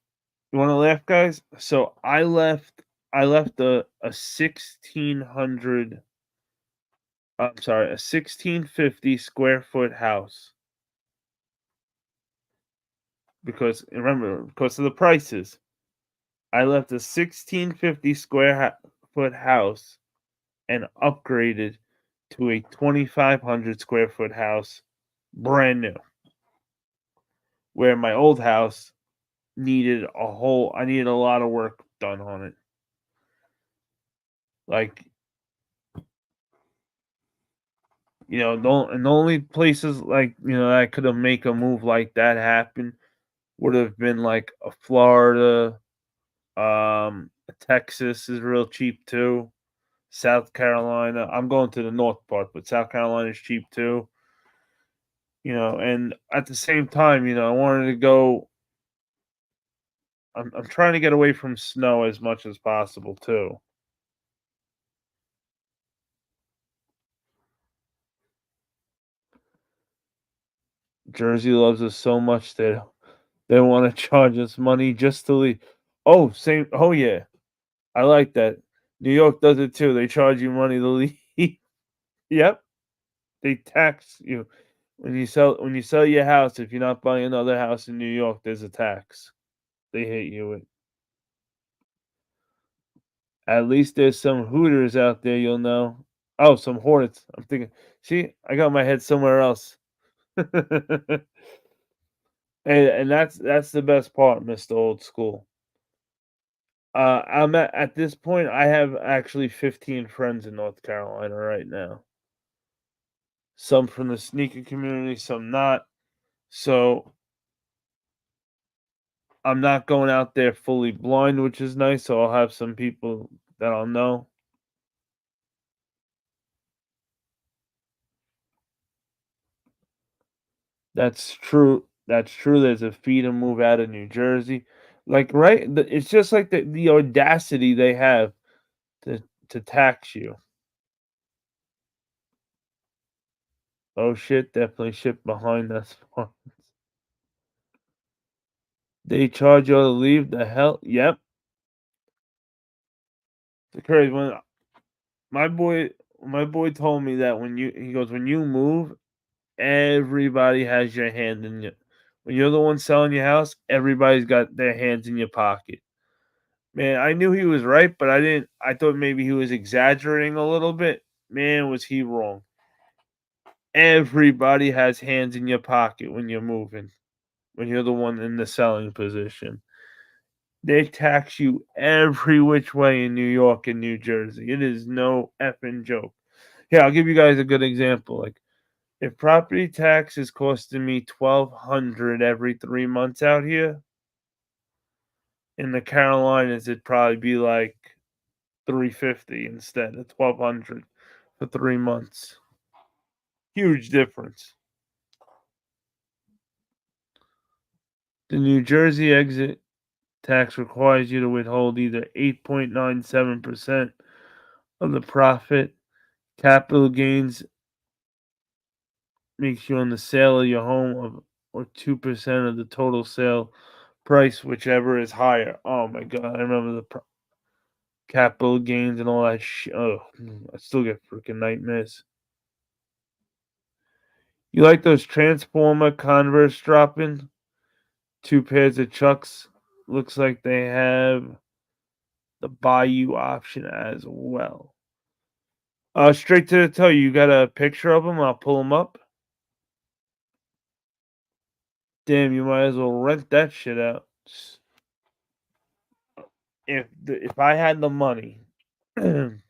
[SPEAKER 1] you want to laugh, guys? So I left a 1600. I'm sorry, a 1650 square foot house because remember because of the prices. I left a 1650 square foot house and upgraded to a 2500 square foot house, brand new. Where my old house I needed a lot of work done on it. Like, you know, the only places like, you know, I could have make a move like that happen would have been like a Florida, Texas is real cheap too. South Carolina. I'm going to the north part, but South Carolina is cheap too. You know, and at the same time, you know, I wanted to go. I'm trying to get away from snow as much as possible too. Jersey loves us so much that they want to charge us money just to leave. Oh, same. Oh yeah, I like that. New York does it too. They charge you money to leave. Yep, they tax you when you sell your house. If you're not buying another house in New York, there's a tax. They hate you with. At least there's some Hooters out there, you'll know. Oh, some Hoarders. I'm thinking. See, I got my head somewhere else. And that's the best part, Mr. Old School. I'm at this point. I have actually 15 friends in North Carolina right now. Some from the sneaker community, some not. So I'm not going out there fully blind, which is nice. So I'll have some people that I'll know. That's true. That's true. There's a fee to move out of New Jersey. Like, right? It's just like the audacity they have to tax you. Oh shit! Definitely shit behind us. They charge you to leave. The hell? Yep. It's crazy. When my boy told me that he goes when you move, everybody has your hand in you. When you're the one selling your house, everybody's got their hands in your pocket. Man, I knew he was right, but I didn't. I thought maybe he was exaggerating a little bit. Man, was he wrong? Everybody has hands in your pocket when you're moving. When you're the one in the selling position, they tax you every which way in New York and New Jersey. It is no effing joke. Yeah, I'll give you guys a good example. Like If property tax is costing me $1,200 every 3 months out here, in the Carolinas it'd probably be like $350 instead of $1,200 for 3 months. Huge difference. The New Jersey exit tax requires you to withhold either 8.97% of the profit. Capital gains makes you on the sale of your home or 2% of the total sale price, whichever is higher. Oh my god, I remember the capital gains and all that shit. Oh, I still get freaking nightmares. You like those Transformer Converse dropping? 2 pairs of Chucks. Looks like they have the Bayou option as well. Straight to the toe. You got a picture of them? I'll pull them up. Damn, you might as well rent that shit out. If I had the money, if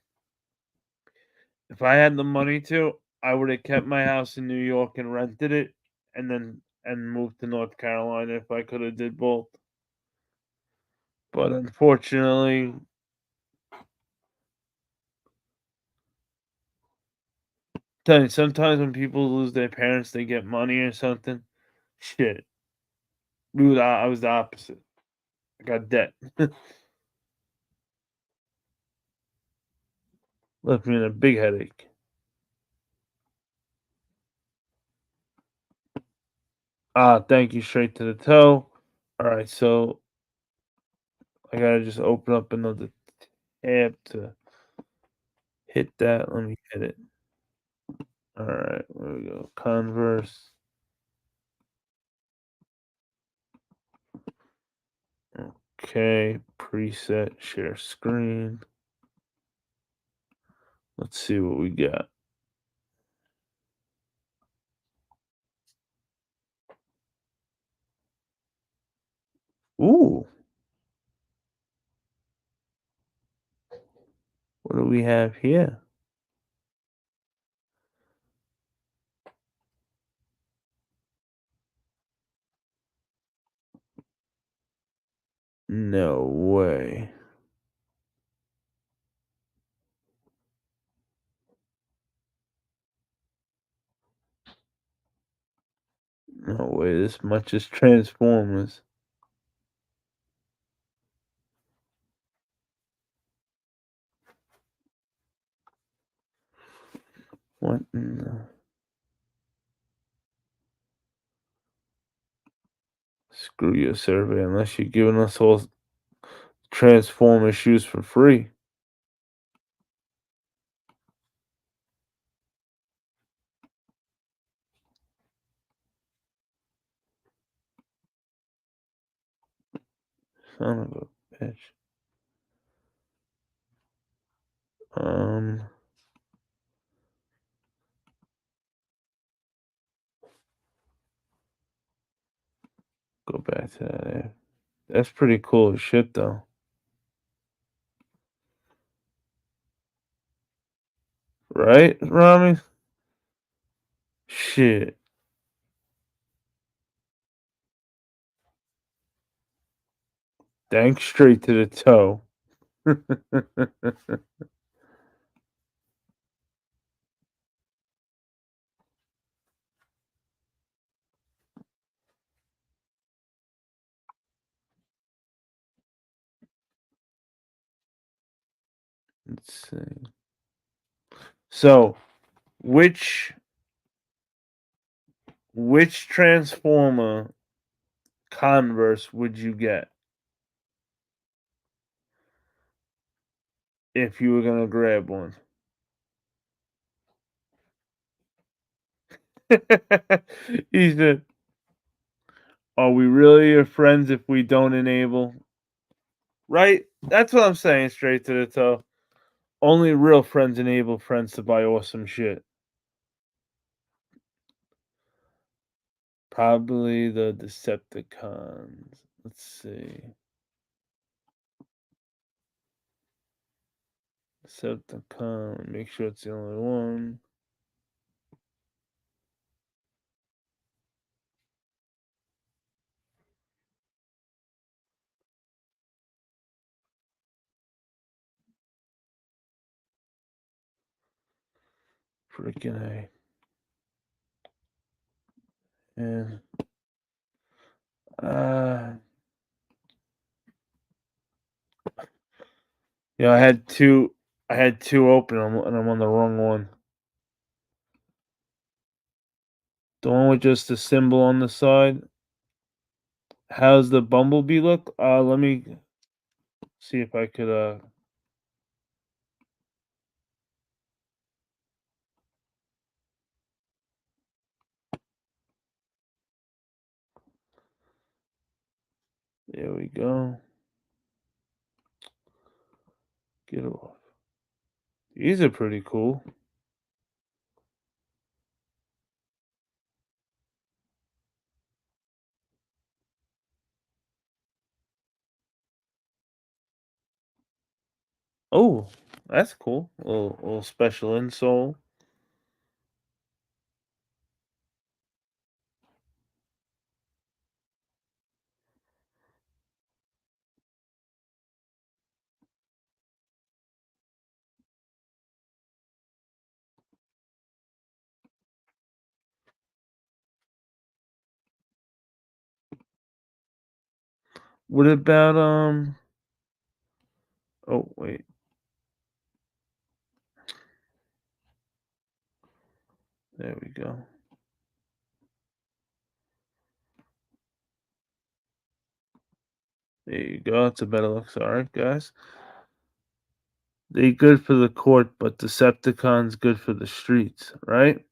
[SPEAKER 1] I had the money to, I would have kept my house in New York and rented it, and moved to North Carolina if I could have did both. But unfortunately, tell you, sometimes when people lose their parents, they get money or something. Shit, dude, I was the opposite. I got debt. Left me in a big headache. Thank you, straight to the toe. All right, so I gotta just open up another tab to hit that. Let me hit it. All right, there we go. Converse. Okay, preset, share screen. Let's see what we got. Ooh. What do we have here? No way. No way, this much is Transformers. What in the... Screw your survey unless you're giving us all Transformer shoes for free. Son of a bitch. Go back to that. That's pretty cool as shit, though. Right, Rami? Shit. Thanks straight to the toe. Let's see. So, which Transformer Converse would you get if you were gonna grab one? He said, "Are we really your friends if we don't enable?" Right? That's what I'm saying. Straight to the toe. Only real friends enable friends to buy awesome shit. Probably the Decepticons. Let's see. Decepticon. Make sure it's the only one. Freaking A. And yeah, I had two open and I'm on the wrong one. The one with just the symbol on the side. How's the bumblebee look? Let me see if I could there we go. Get off. These are pretty cool. Oh, that's cool. A little special insole. What about oh wait. There we go. There you go. It's a better look. Sorry, guys. They good for the court, but Decepticons good for the streets, right?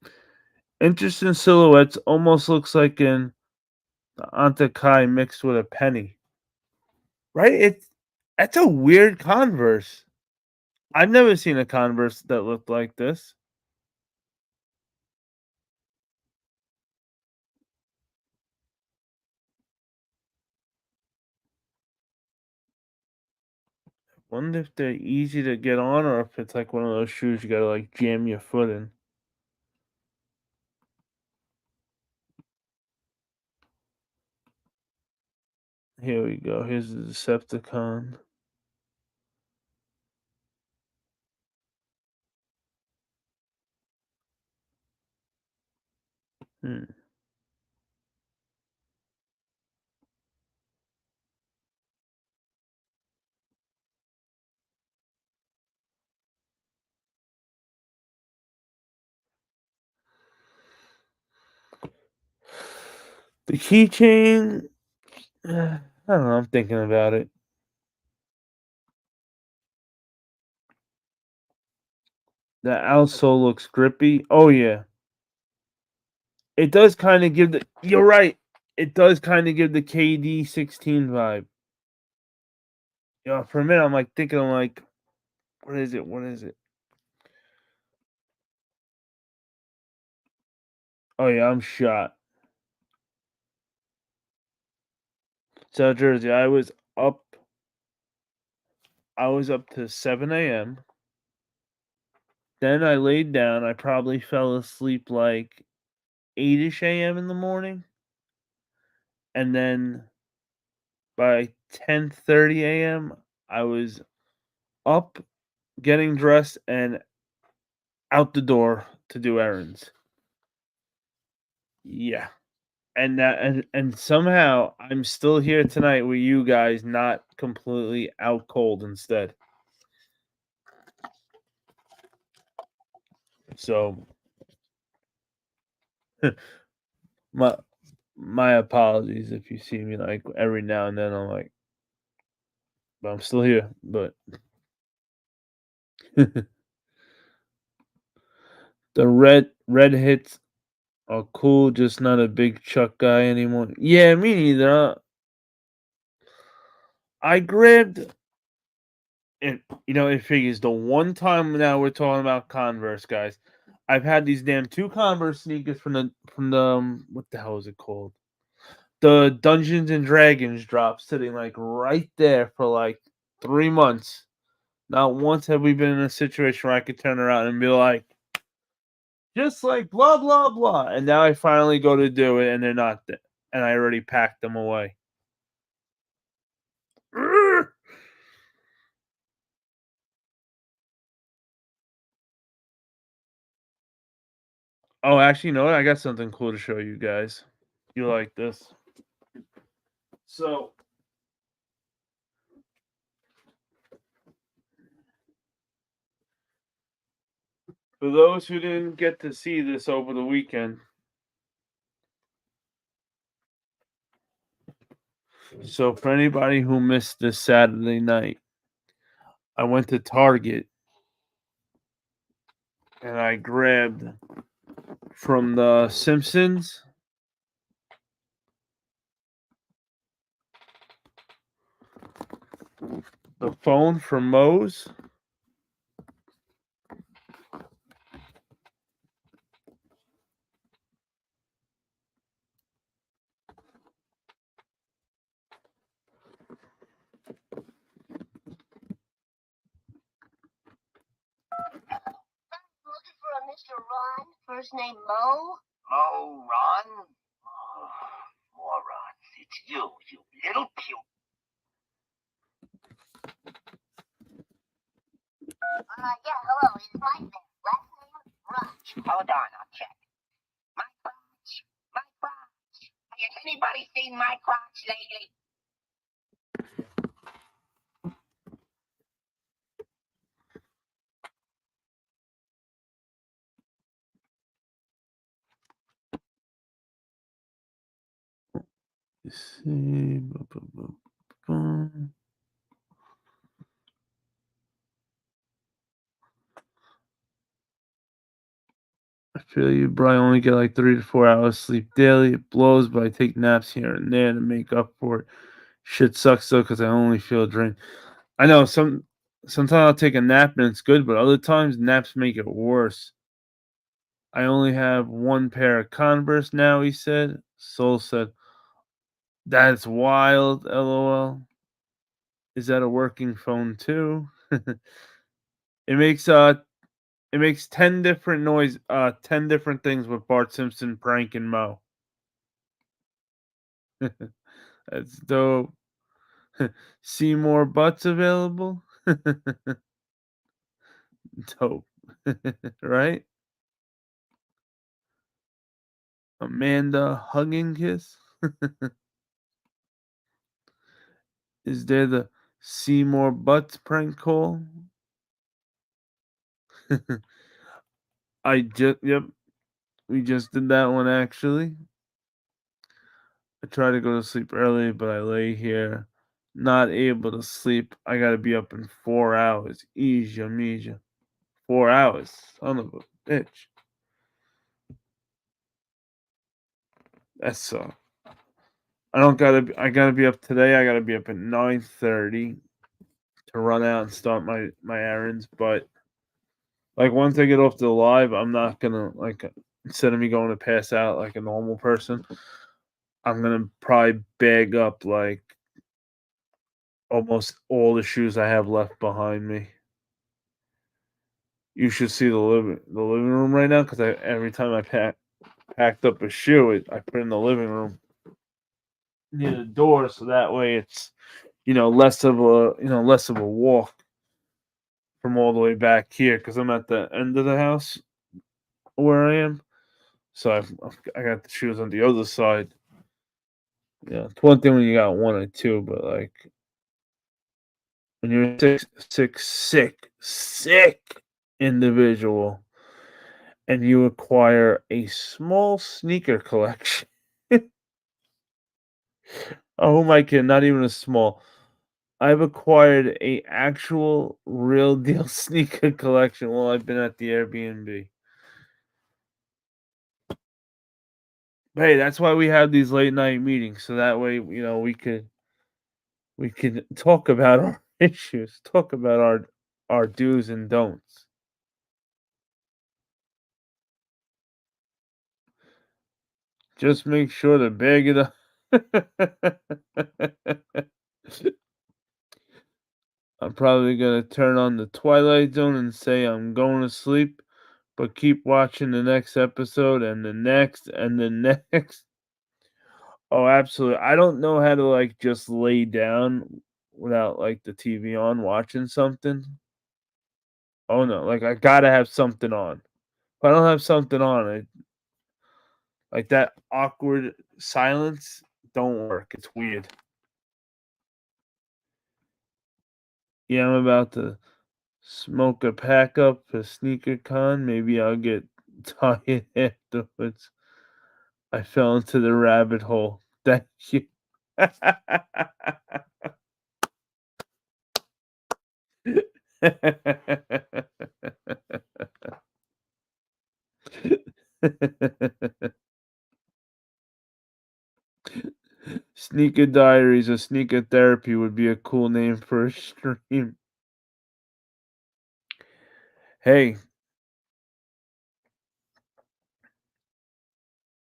[SPEAKER 1] Interesting silhouettes. Almost looks like an Antakai mixed with a penny. Right? That's a weird Converse. I've never seen a Converse that looked like this. Wonder if they're easy to get on or if it's like one of those shoes you gotta like jam your foot in. Here we go. Here's the Decepticon. Hmm. The keychain. I don't know. I'm thinking about it. The outsole looks grippy. Oh yeah, it does kind of give the. You're right. It does kind of give the KD16 vibe. Yeah, for a minute I'm like thinking, I'm like, what is it? What is it? Oh yeah, I'm shot. South Jersey. I was up to 7 a.m. Then I laid down. I probably fell asleep like 8ish a.m. in the morning. And then by 10:30 a.m. I was up, getting dressed, and out the door to do errands. Yeah. And somehow I'm still here tonight with you guys, not completely out cold instead. So my apologies if you see me like every now and then. I'm like, but I'm still here. But the red hits are cool, just not a big Chuck guy anymore. Yeah, me neither. I grabbed it. You know, it figures the one time now we're talking about Converse, guys. I've had these damn two Converse sneakers from the what the hell is it called? The Dungeons and Dragons drop, sitting like right there for like 3 months. Not once have we been in a situation where I could turn around and be like, just like blah blah blah. And now I finally go to do it, and they're not there, and I already packed them away. Oh, actually, you know what? I got something cool to show you guys. You like this? So, for those who didn't get to see this over the weekend, so for anybody who missed this Saturday night, I went to Target and I grabbed from The Simpsons the phone from Moe's.
[SPEAKER 8] Looking for a Mr. Ron, first name Mo? Mo Ron? Oh, morons. It's you little puke. Yeah, hello. It's my name. Last name, Raj. Hold on, I'll check. My crotch. My crotch. Has anybody seen my crotch lately?
[SPEAKER 1] Let's see. I feel you, bro. I only get like 3 to 4 hours sleep daily. It blows, but I take naps here and there to make up for it. Shit sucks though, because I only feel drained. I know sometimes I'll take a nap and it's good, but other times naps make it worse. I only have one pair of Converse now, he said. Soul said, that's wild, LOL. Is that a working phone too? It makes 10 different 10 different things with Bart Simpson pranking Mo. That's dope. See more butts available? Dope. Right? Amanda hugging kiss? Is there the see more butts prank call? Yep, we just did that one actually. I try to go to sleep early, but I lay here not able to sleep. I gotta be up in 4 hours. Meja. 4 hours. Son of a bitch. That's so. I gotta be up today. I gotta be up at 9:30 to run out and start my errands. But like once I get off the live, I'm not gonna like instead of me going to pass out like a normal person, I'm gonna probably bag up like almost all the shoes I have left behind me. You should see the living room right now because every time I packed up a shoe, I put it in the living room near the door, so that way it's less of a walk from all the way back here because I'm at the end of the house where I am. So I got the shoes on the other side. Yeah, it's one thing when you got one or two, but like when you're a sick individual and you acquire a small sneaker collection. Oh my kid, not even a small. I've acquired a actual real deal sneaker collection while I've been at the Airbnb. Hey, that's why we have these late night meetings, so that way we could talk about our issues, talk about our do's and don'ts. Just make sure to bag it up. I'm probably gonna turn on the Twilight Zone and say I'm going to sleep, but keep watching the next episode and the next and the next. Oh, absolutely. I don't know how to like just lay down without like the TV on watching something. Oh no, like I gotta have something on. If I don't have something on, Like that awkward silence don't work. It's weird. Yeah, I'm about to smoke a pack up for sneaker con. Maybe I'll get tired afterwards. I fell into the rabbit hole. Thank you. Sneaker Diaries or Sneaker Therapy would be a cool name for a stream. Hey,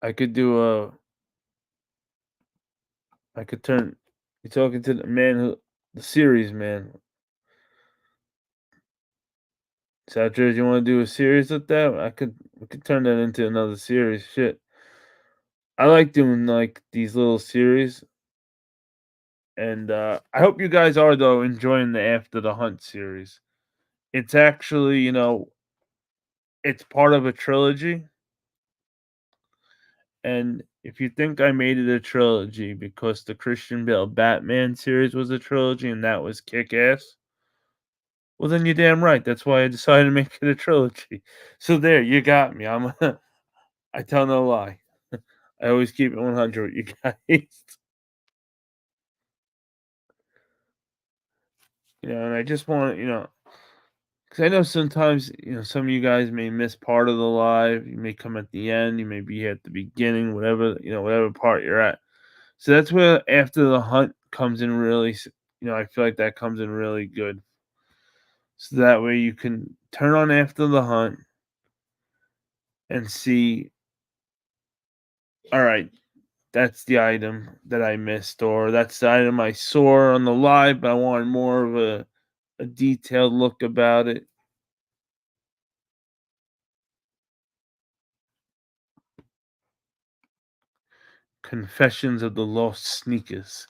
[SPEAKER 1] I could do a. I could turn. You're talking to the man who. The series man. South Jersey, you want to do a series with that? We could turn that into another series. Shit. I like doing like these little series. And I hope you guys are though enjoying the After the Hunt series. It's actually, it's part of a trilogy. And if you think I made it a trilogy because the Christian Bale Batman series was a trilogy and that was kick ass, well then you're damn right. That's why I decided to make it a trilogy. So there, you got me. I tell no lie. I always keep it 100 with you guys. And I just want to, because I know sometimes, some of you guys may miss part of the live. You may come at the end. You may be at the beginning, whatever part you're at. So that's where After the Hunt comes in really, I feel like that comes in really good. So that way you can turn on After the Hunt and see, all right, that's the item that I missed, or that's the item I saw on the live, but I wanted more of a detailed look about it. Confessions of the Lost Sneakers.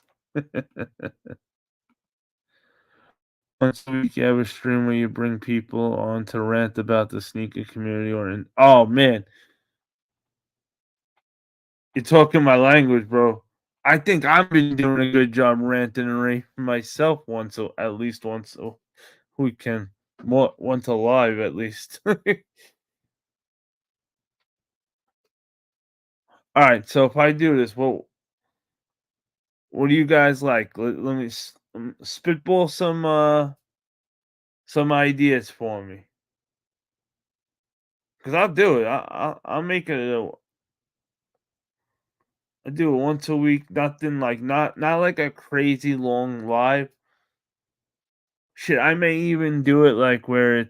[SPEAKER 1] Once a week, you have a stream where you bring people on to rant about the sneaker community, oh man, you're talking my language, bro. I think I've been doing a good job ranting and raving myself at least once a weekend, once alive at least. All right, so if I do this, what do you guys like? Let me spitball some ideas for me, because I'll do it. I'll make it. I do it once a week. Nothing like not like a crazy long live. Shit, I may even do it like where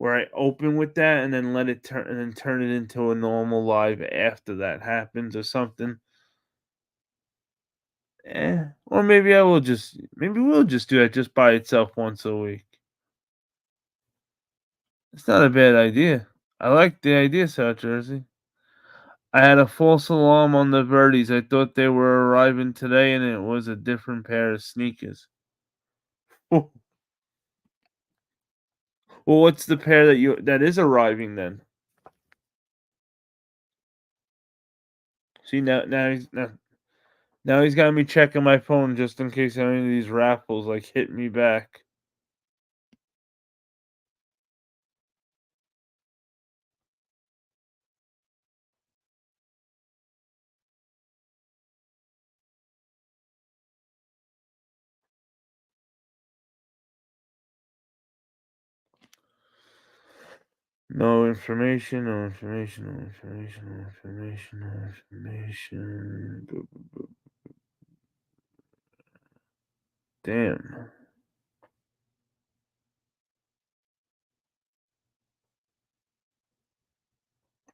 [SPEAKER 1] I open with that and then let it turn it into a normal live after that happens or something. Or maybe we'll just do that just by itself once a week. It's not a bad idea. I like the idea, South Jersey. I had a false alarm on the birdies. I thought they were arriving today and it was a different pair of sneakers. Well, what's the pair that is arriving then? See now he's got me checking my phone just in case any of these raffles like hit me back. No information, no information, no information, no information, no information. Damn.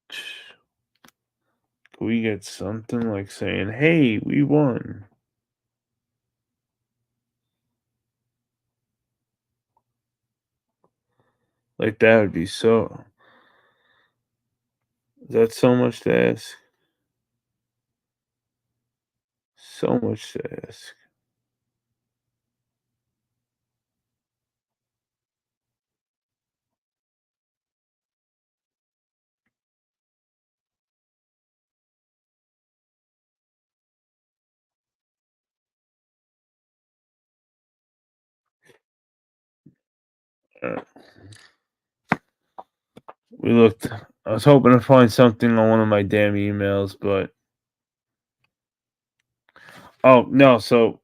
[SPEAKER 1] Can we get something like saying, hey, we won? Like that would be so. That's so much to ask. So much to ask. We looked. I was hoping to find something on one of my damn emails, but oh no. So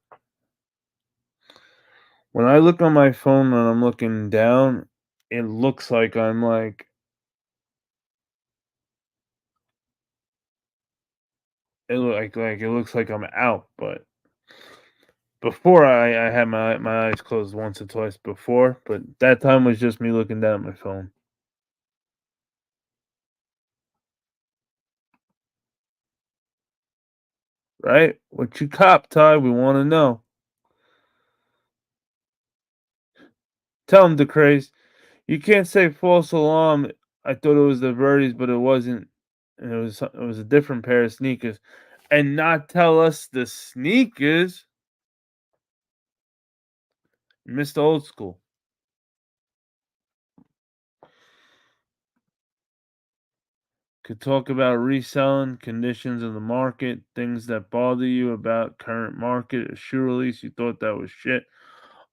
[SPEAKER 1] when I look on my phone and I'm looking down, it looks like I'm like it looks like I'm out, but before I had my eyes closed once or twice before, but that time was just me looking down at my phone. Right? What you cop, Ty? We want to know. Tell him, DeCraze. You can't say false alarm. I thought it was the Verdes, but it wasn't. And it was a different pair of sneakers. And not tell us the sneakers. Mr. Old School. Could talk about reselling, conditions of the market, things that bother you about current market, a shoe release you thought that was shit.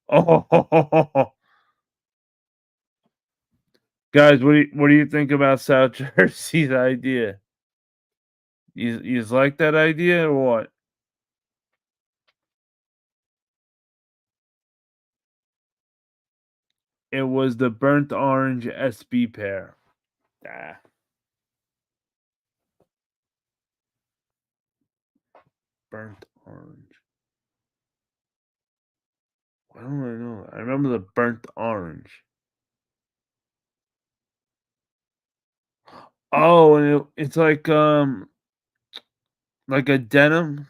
[SPEAKER 1] Oh, guys, what do you think about South Jersey's idea? You like that idea or what? It was the burnt orange SB pair. Ah. Burnt orange. Why don't I know? I remember the burnt orange. Oh, and it's like a denim,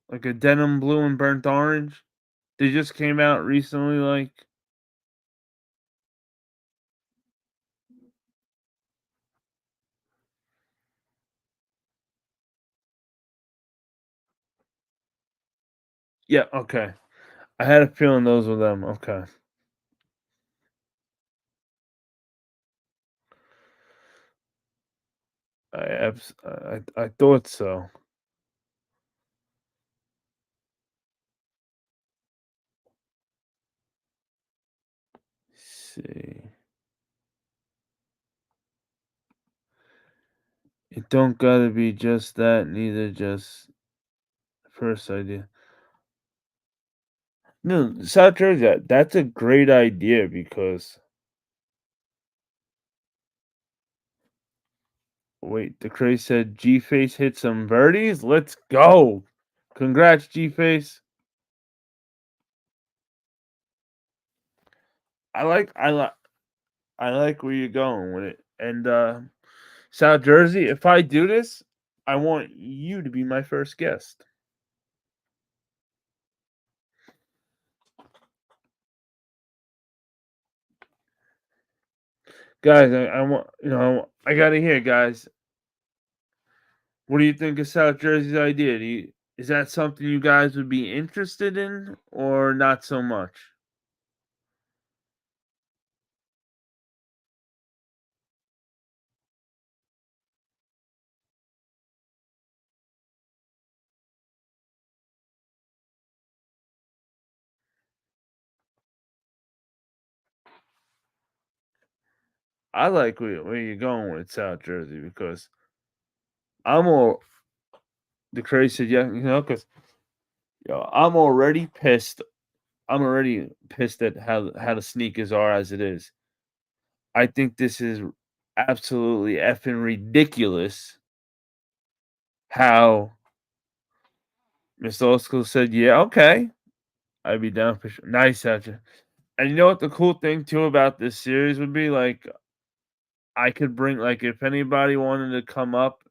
[SPEAKER 1] like a denim blue and burnt orange. They just came out recently, like yeah, okay. I had a feeling those were them. Okay. I thought so. Let's see. It don't gotta be just that, neither just first idea. No, South Jersey, that's a great idea because wait, the craze said G Face hit some birdies. Let's go. Congrats, G Face. I like where you're going with it. And South Jersey, if I do this, I want you to be my first guest. Guys, I want I gotta hear, guys. What do you think of South Jersey's idea? Is that something you guys would be interested in or not so much? I like where you're going with South Jersey because I'm all the crazy said, yeah, because I'm already pissed. I'm already pissed at how the sneakers are as it is. I think this is absolutely effing ridiculous. How Mr. Old School said, yeah, okay, I'd be down for sure. Nice, Satcha. And you know what the cool thing too about this series would be? Like, I could bring like if anybody wanted to come up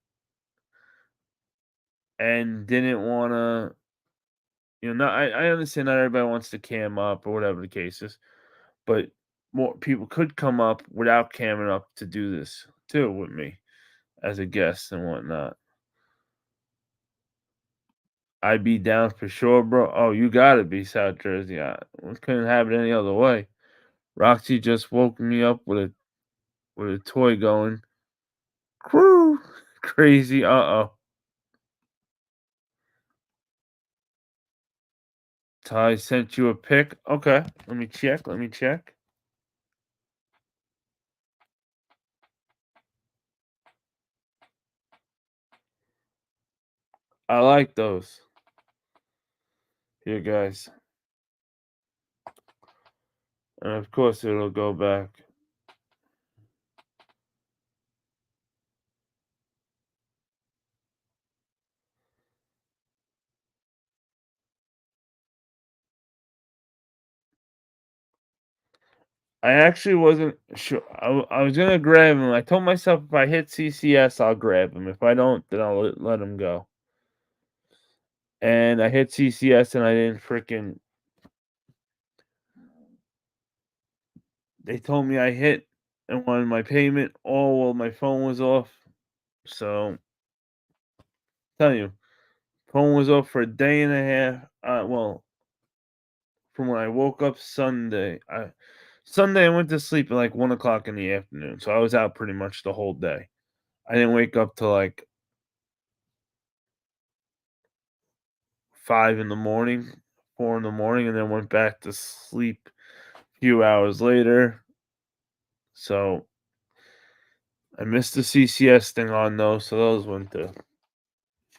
[SPEAKER 1] and didn't want to, not I understand not everybody wants to cam up or whatever the case is, but more people could come up without camming up to do this too with me as a guest and whatnot. I'd be down for sure, bro. Oh, you gotta be South Jersey. We couldn't have it any other way. Roxy just woke me up with a toy going. Crew crazy. Uh-oh. Ty sent you a pic. Okay, let me check. I like those. Here, guys. And of course, it'll go back. I actually wasn't sure. I was going to grab him. I told myself if I hit CCS, I'll grab him. If I don't, then I'll let him go. And I hit CCS and I didn't freaking. They told me I hit and wanted my payment all while my phone was off. So, tell you, phone was off for a day and a half. Well, from when I woke up Sunday. Sunday I went to sleep at like 1 o'clock in the afternoon, so I was out pretty much the whole day. I didn't wake up till like 5 in the morning, 4 in the morning, and then went back to sleep a few hours later. So I missed the CCS thing on those, so those went to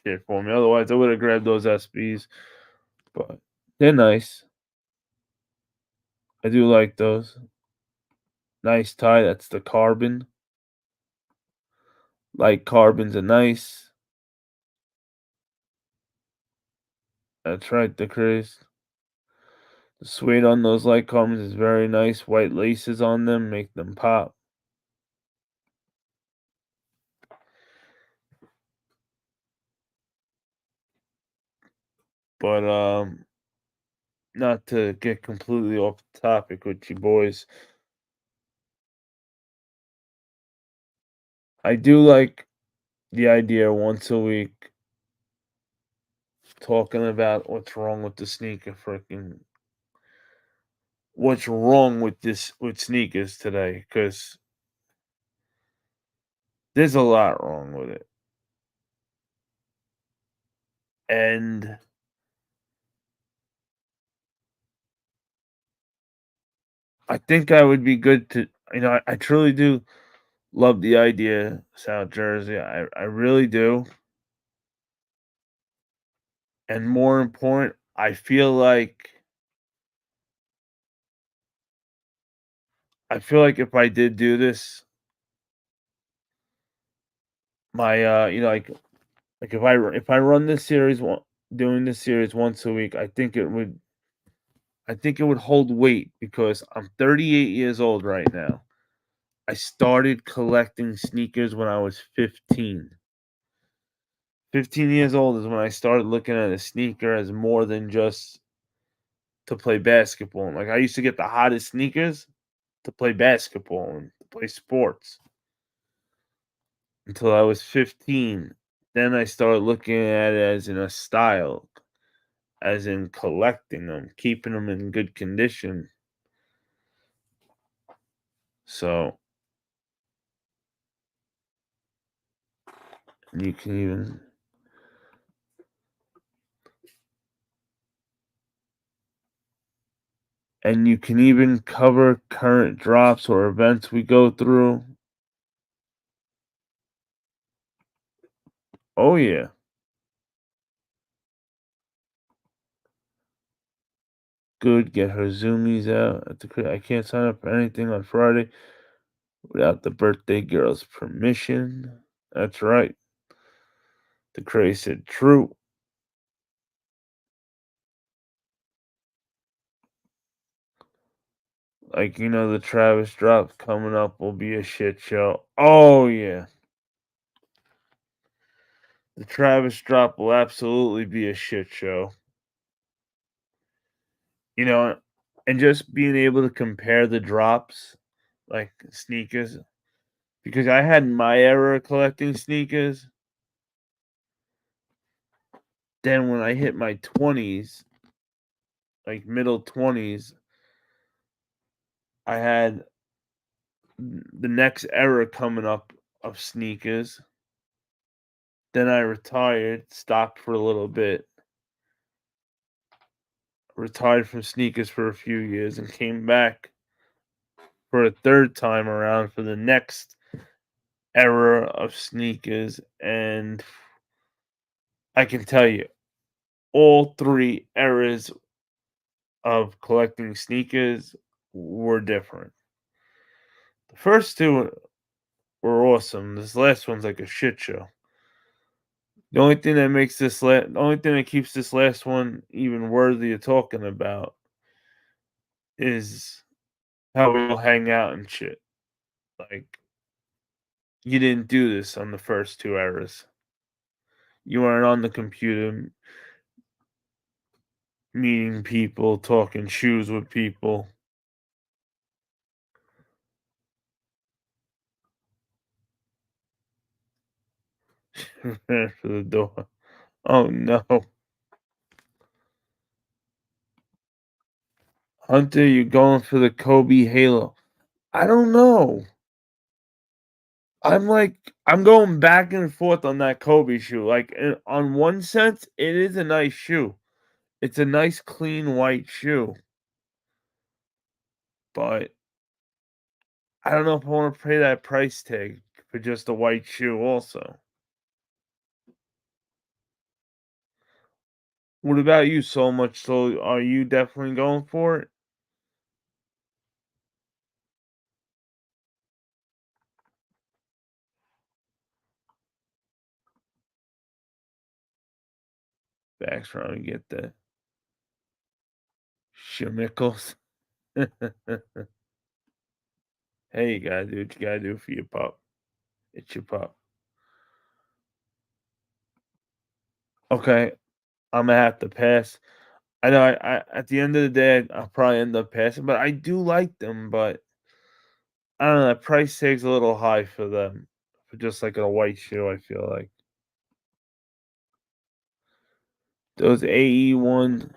[SPEAKER 1] shit for me. Otherwise, I would have grabbed those SBs, but they're nice. I do like those. Nice tie. That's the carbon. Light carbons are nice. That's right, the Chris. The suede on those light carbons is very nice. White laces on them make them pop. But not to get completely off the topic with you boys. I do like the idea once a week talking about what's wrong with the sneaker freaking what's wrong with sneakers today, because there's a lot wrong with it. And I think I would be good to, I truly do love the idea, South Jersey. I really do. And more important, I feel like if I did do this, my like if I run this series doing this series once a week, I think it would hold weight because I'm 38 years old right now. I started collecting sneakers when I was 15. 15 years old is when I started looking at a sneaker as more than just to play basketball. Like I used to get the hottest sneakers to play basketball and to play sports until I was 15. Then I started looking at it as in a style, as in collecting them, keeping them in good condition. So you can even cover current drops or events we go through. Oh yeah. Good, get her zoomies out at the I can't sign up for anything on Friday without the birthday girl's permission. That's right. The Cray said true. Like, the Travis drop coming up will be a shit show. Oh yeah. The Travis drop will absolutely be a shit show. And just being able to compare the drops, like sneakers, because I had my era collecting sneakers. Then when I hit my 20s, like middle 20s, I had the next era coming up of sneakers. Then I retired, stopped for a little bit. retired from sneakers for a few years and came back for a third time around for the next era of sneakers. And I can tell you, all three eras of collecting sneakers were different. The first two were awesome. This last one's like a shit show. The only thing that keeps this last one even worthy of talking about is how we all hang out and shit. Like, you didn't do this on the first two eras. You weren't on the computer meeting people, talking shoes with people. Ran for the door. Oh no. Hunter, you going for the Kobe Halo? I don't know. I'm going back and forth on that Kobe shoe. Like, on one sense, it is a nice shoe. It's a nice, clean white shoe. But I don't know if I want to pay that price tag for just a white shoe also. What about you, So Much So? Are you definitely going for it? Back's trying to get the Schmickles. Hey, you gotta do what you gotta do for your pup. It's your pup. Okay, I'm gonna have to pass. I know. I at the end of the day, I'll probably end up passing, but I do like them. But I don't know. The price tag's a little high for them, for just like a white shoe. I feel like those AE1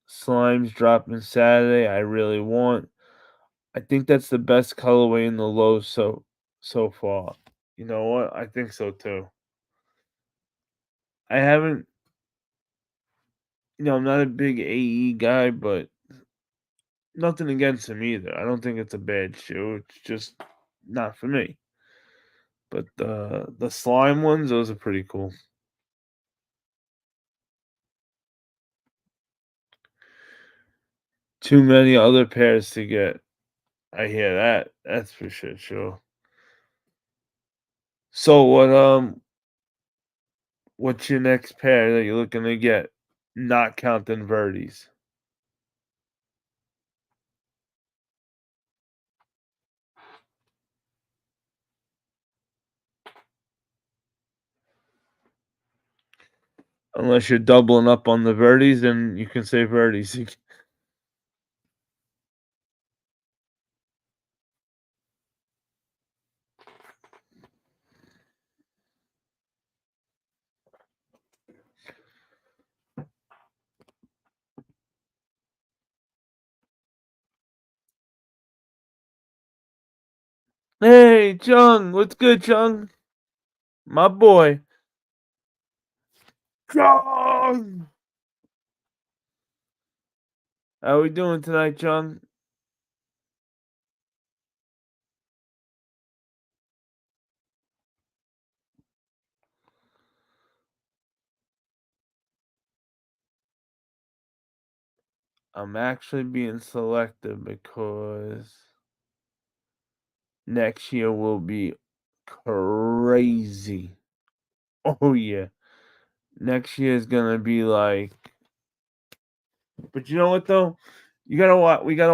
[SPEAKER 1] slimes dropping Saturday. I really want. I think that's the best colorway in the low so far. You know what? I think so too. I haven't. I'm not a big AE guy, but nothing against him either. I don't think it's a bad shoe. It's just not for me. But the slime ones, those are pretty cool. Too many other pairs to get. I hear that. That's for sure. So what's your next pair that you're looking to get? Not counting Verdes. Unless you're doubling up on the Verdes, then you can say Verdes. Hey, Chung, what's good, Chung? My boy. Chung! How we doing tonight, Chung? I'm actually being selective because next year will be crazy. Oh yeah. Next year is gonna be like, but you know what though? We gotta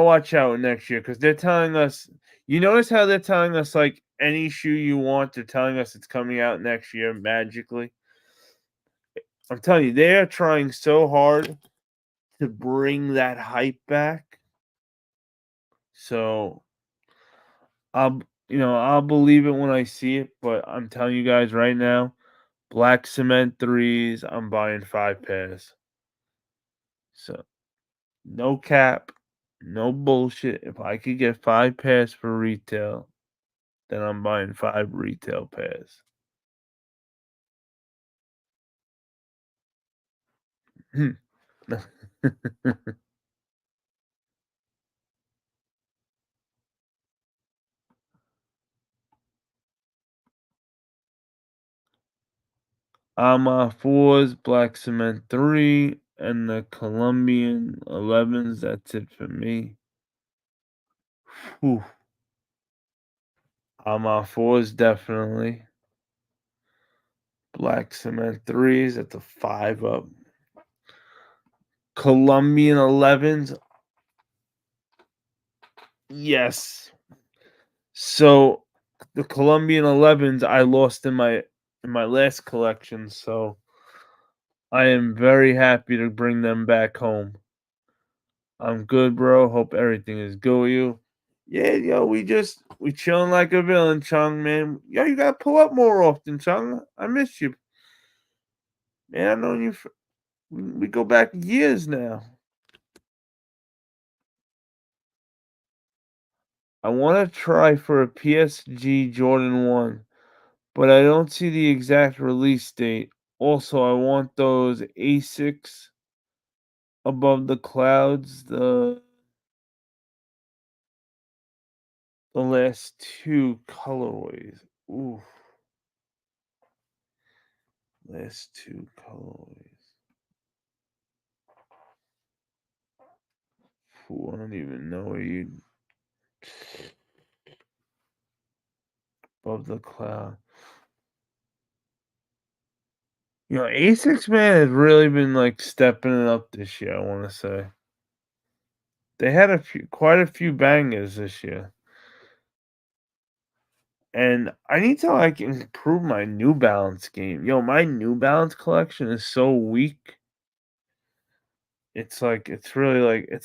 [SPEAKER 1] watch out next year because they're telling us. You notice how they're telling us like any shoe you want, they're telling us it's coming out next year magically. I'm telling you, they are trying so hard to bring that hype back. So I'll believe it when I see it, but I'm telling you guys right now, black cement threes, I'm buying 5 pairs. So no cap, no bullshit. If I could get 5 pairs for retail, then I'm buying 5 retail pairs. Fours, Black Cement 3, and the Colombian 11s. That's it for me. Whew. Fours, definitely. Black Cement 3s at the 5 up. Colombian 11s. Yes. So the Colombian 11s I lost in my last collection, so I am very happy to bring them back home. I'm good, bro. Hope everything is good with you. Yeah, yo, we chilling like a villain, Chung, man. Yo, you gotta pull up more often, Chung. I miss you. Man, I've known you we go back years now. I want to try for a PSG Jordan 1, but I don't see the exact release date. Also, I want those Asics above the clouds, the last 2 colorways. Ooh. Last 2 colorways. Ooh, I don't even know where you above the cloud. You know, Asics, man, has really been like stepping it up this year, I want to say. They had quite a few bangers this year. And I need to like improve my New Balance game. Yo, my New Balance collection is so weak. It's like it's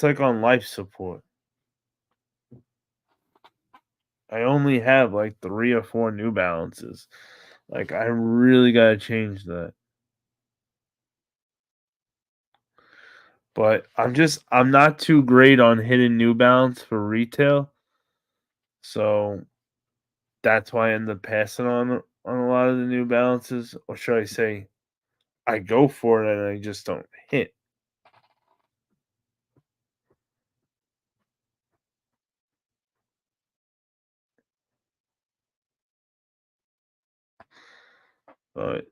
[SPEAKER 1] like on life support. I only have like 3 or 4 New Balances. Like I really gotta change that. But I'm not too great on hitting New Balance for retail. So that's why I end up passing on a lot of the New Balances. Or should I say I go for it and I just don't hit. But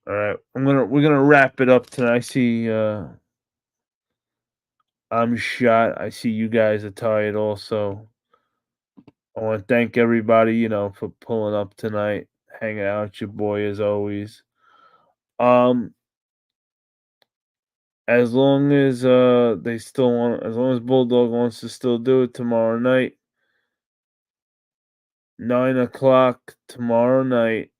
[SPEAKER 1] all right, we're gonna wrap it up tonight. I see I'm shot. I see you guys are tired also. I want to thank everybody, for pulling up tonight, hanging out with your boy as always. As long as as long as BuLLDoG wants to still do it tomorrow night, 9 o'clock tomorrow night,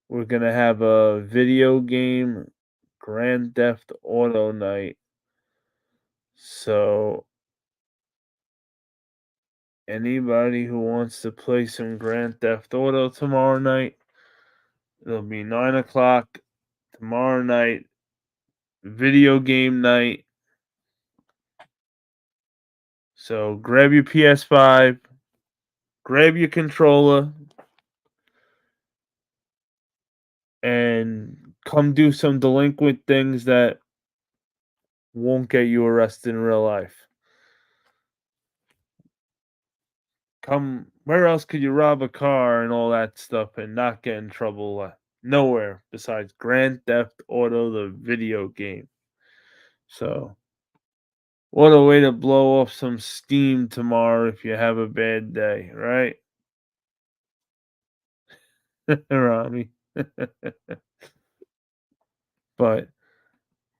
[SPEAKER 1] we're gonna have a video game Grand Theft Auto night. So anybody who wants to play some Grand Theft Auto tomorrow night, it'll be 9 o'clock tomorrow night. Video game night. So grab your PS5, grab your controller, and come do some delinquent things that won't get you arrested in real life. Where else could you rob a car and all that stuff and not get in trouble? Nowhere besides Grand Theft Auto, the video game. So, what a way to blow off some steam tomorrow if you have a bad day, right? Rami. But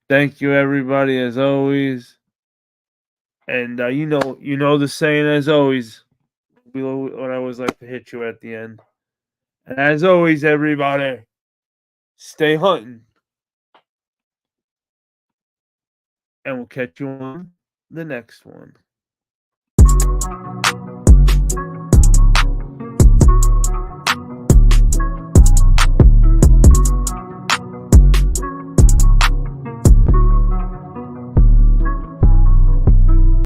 [SPEAKER 1] thank you, everybody, as always. And you know the saying as always. What I always like to hit you at the end. And as always, everybody, stay hunting. And we'll catch you on the next one.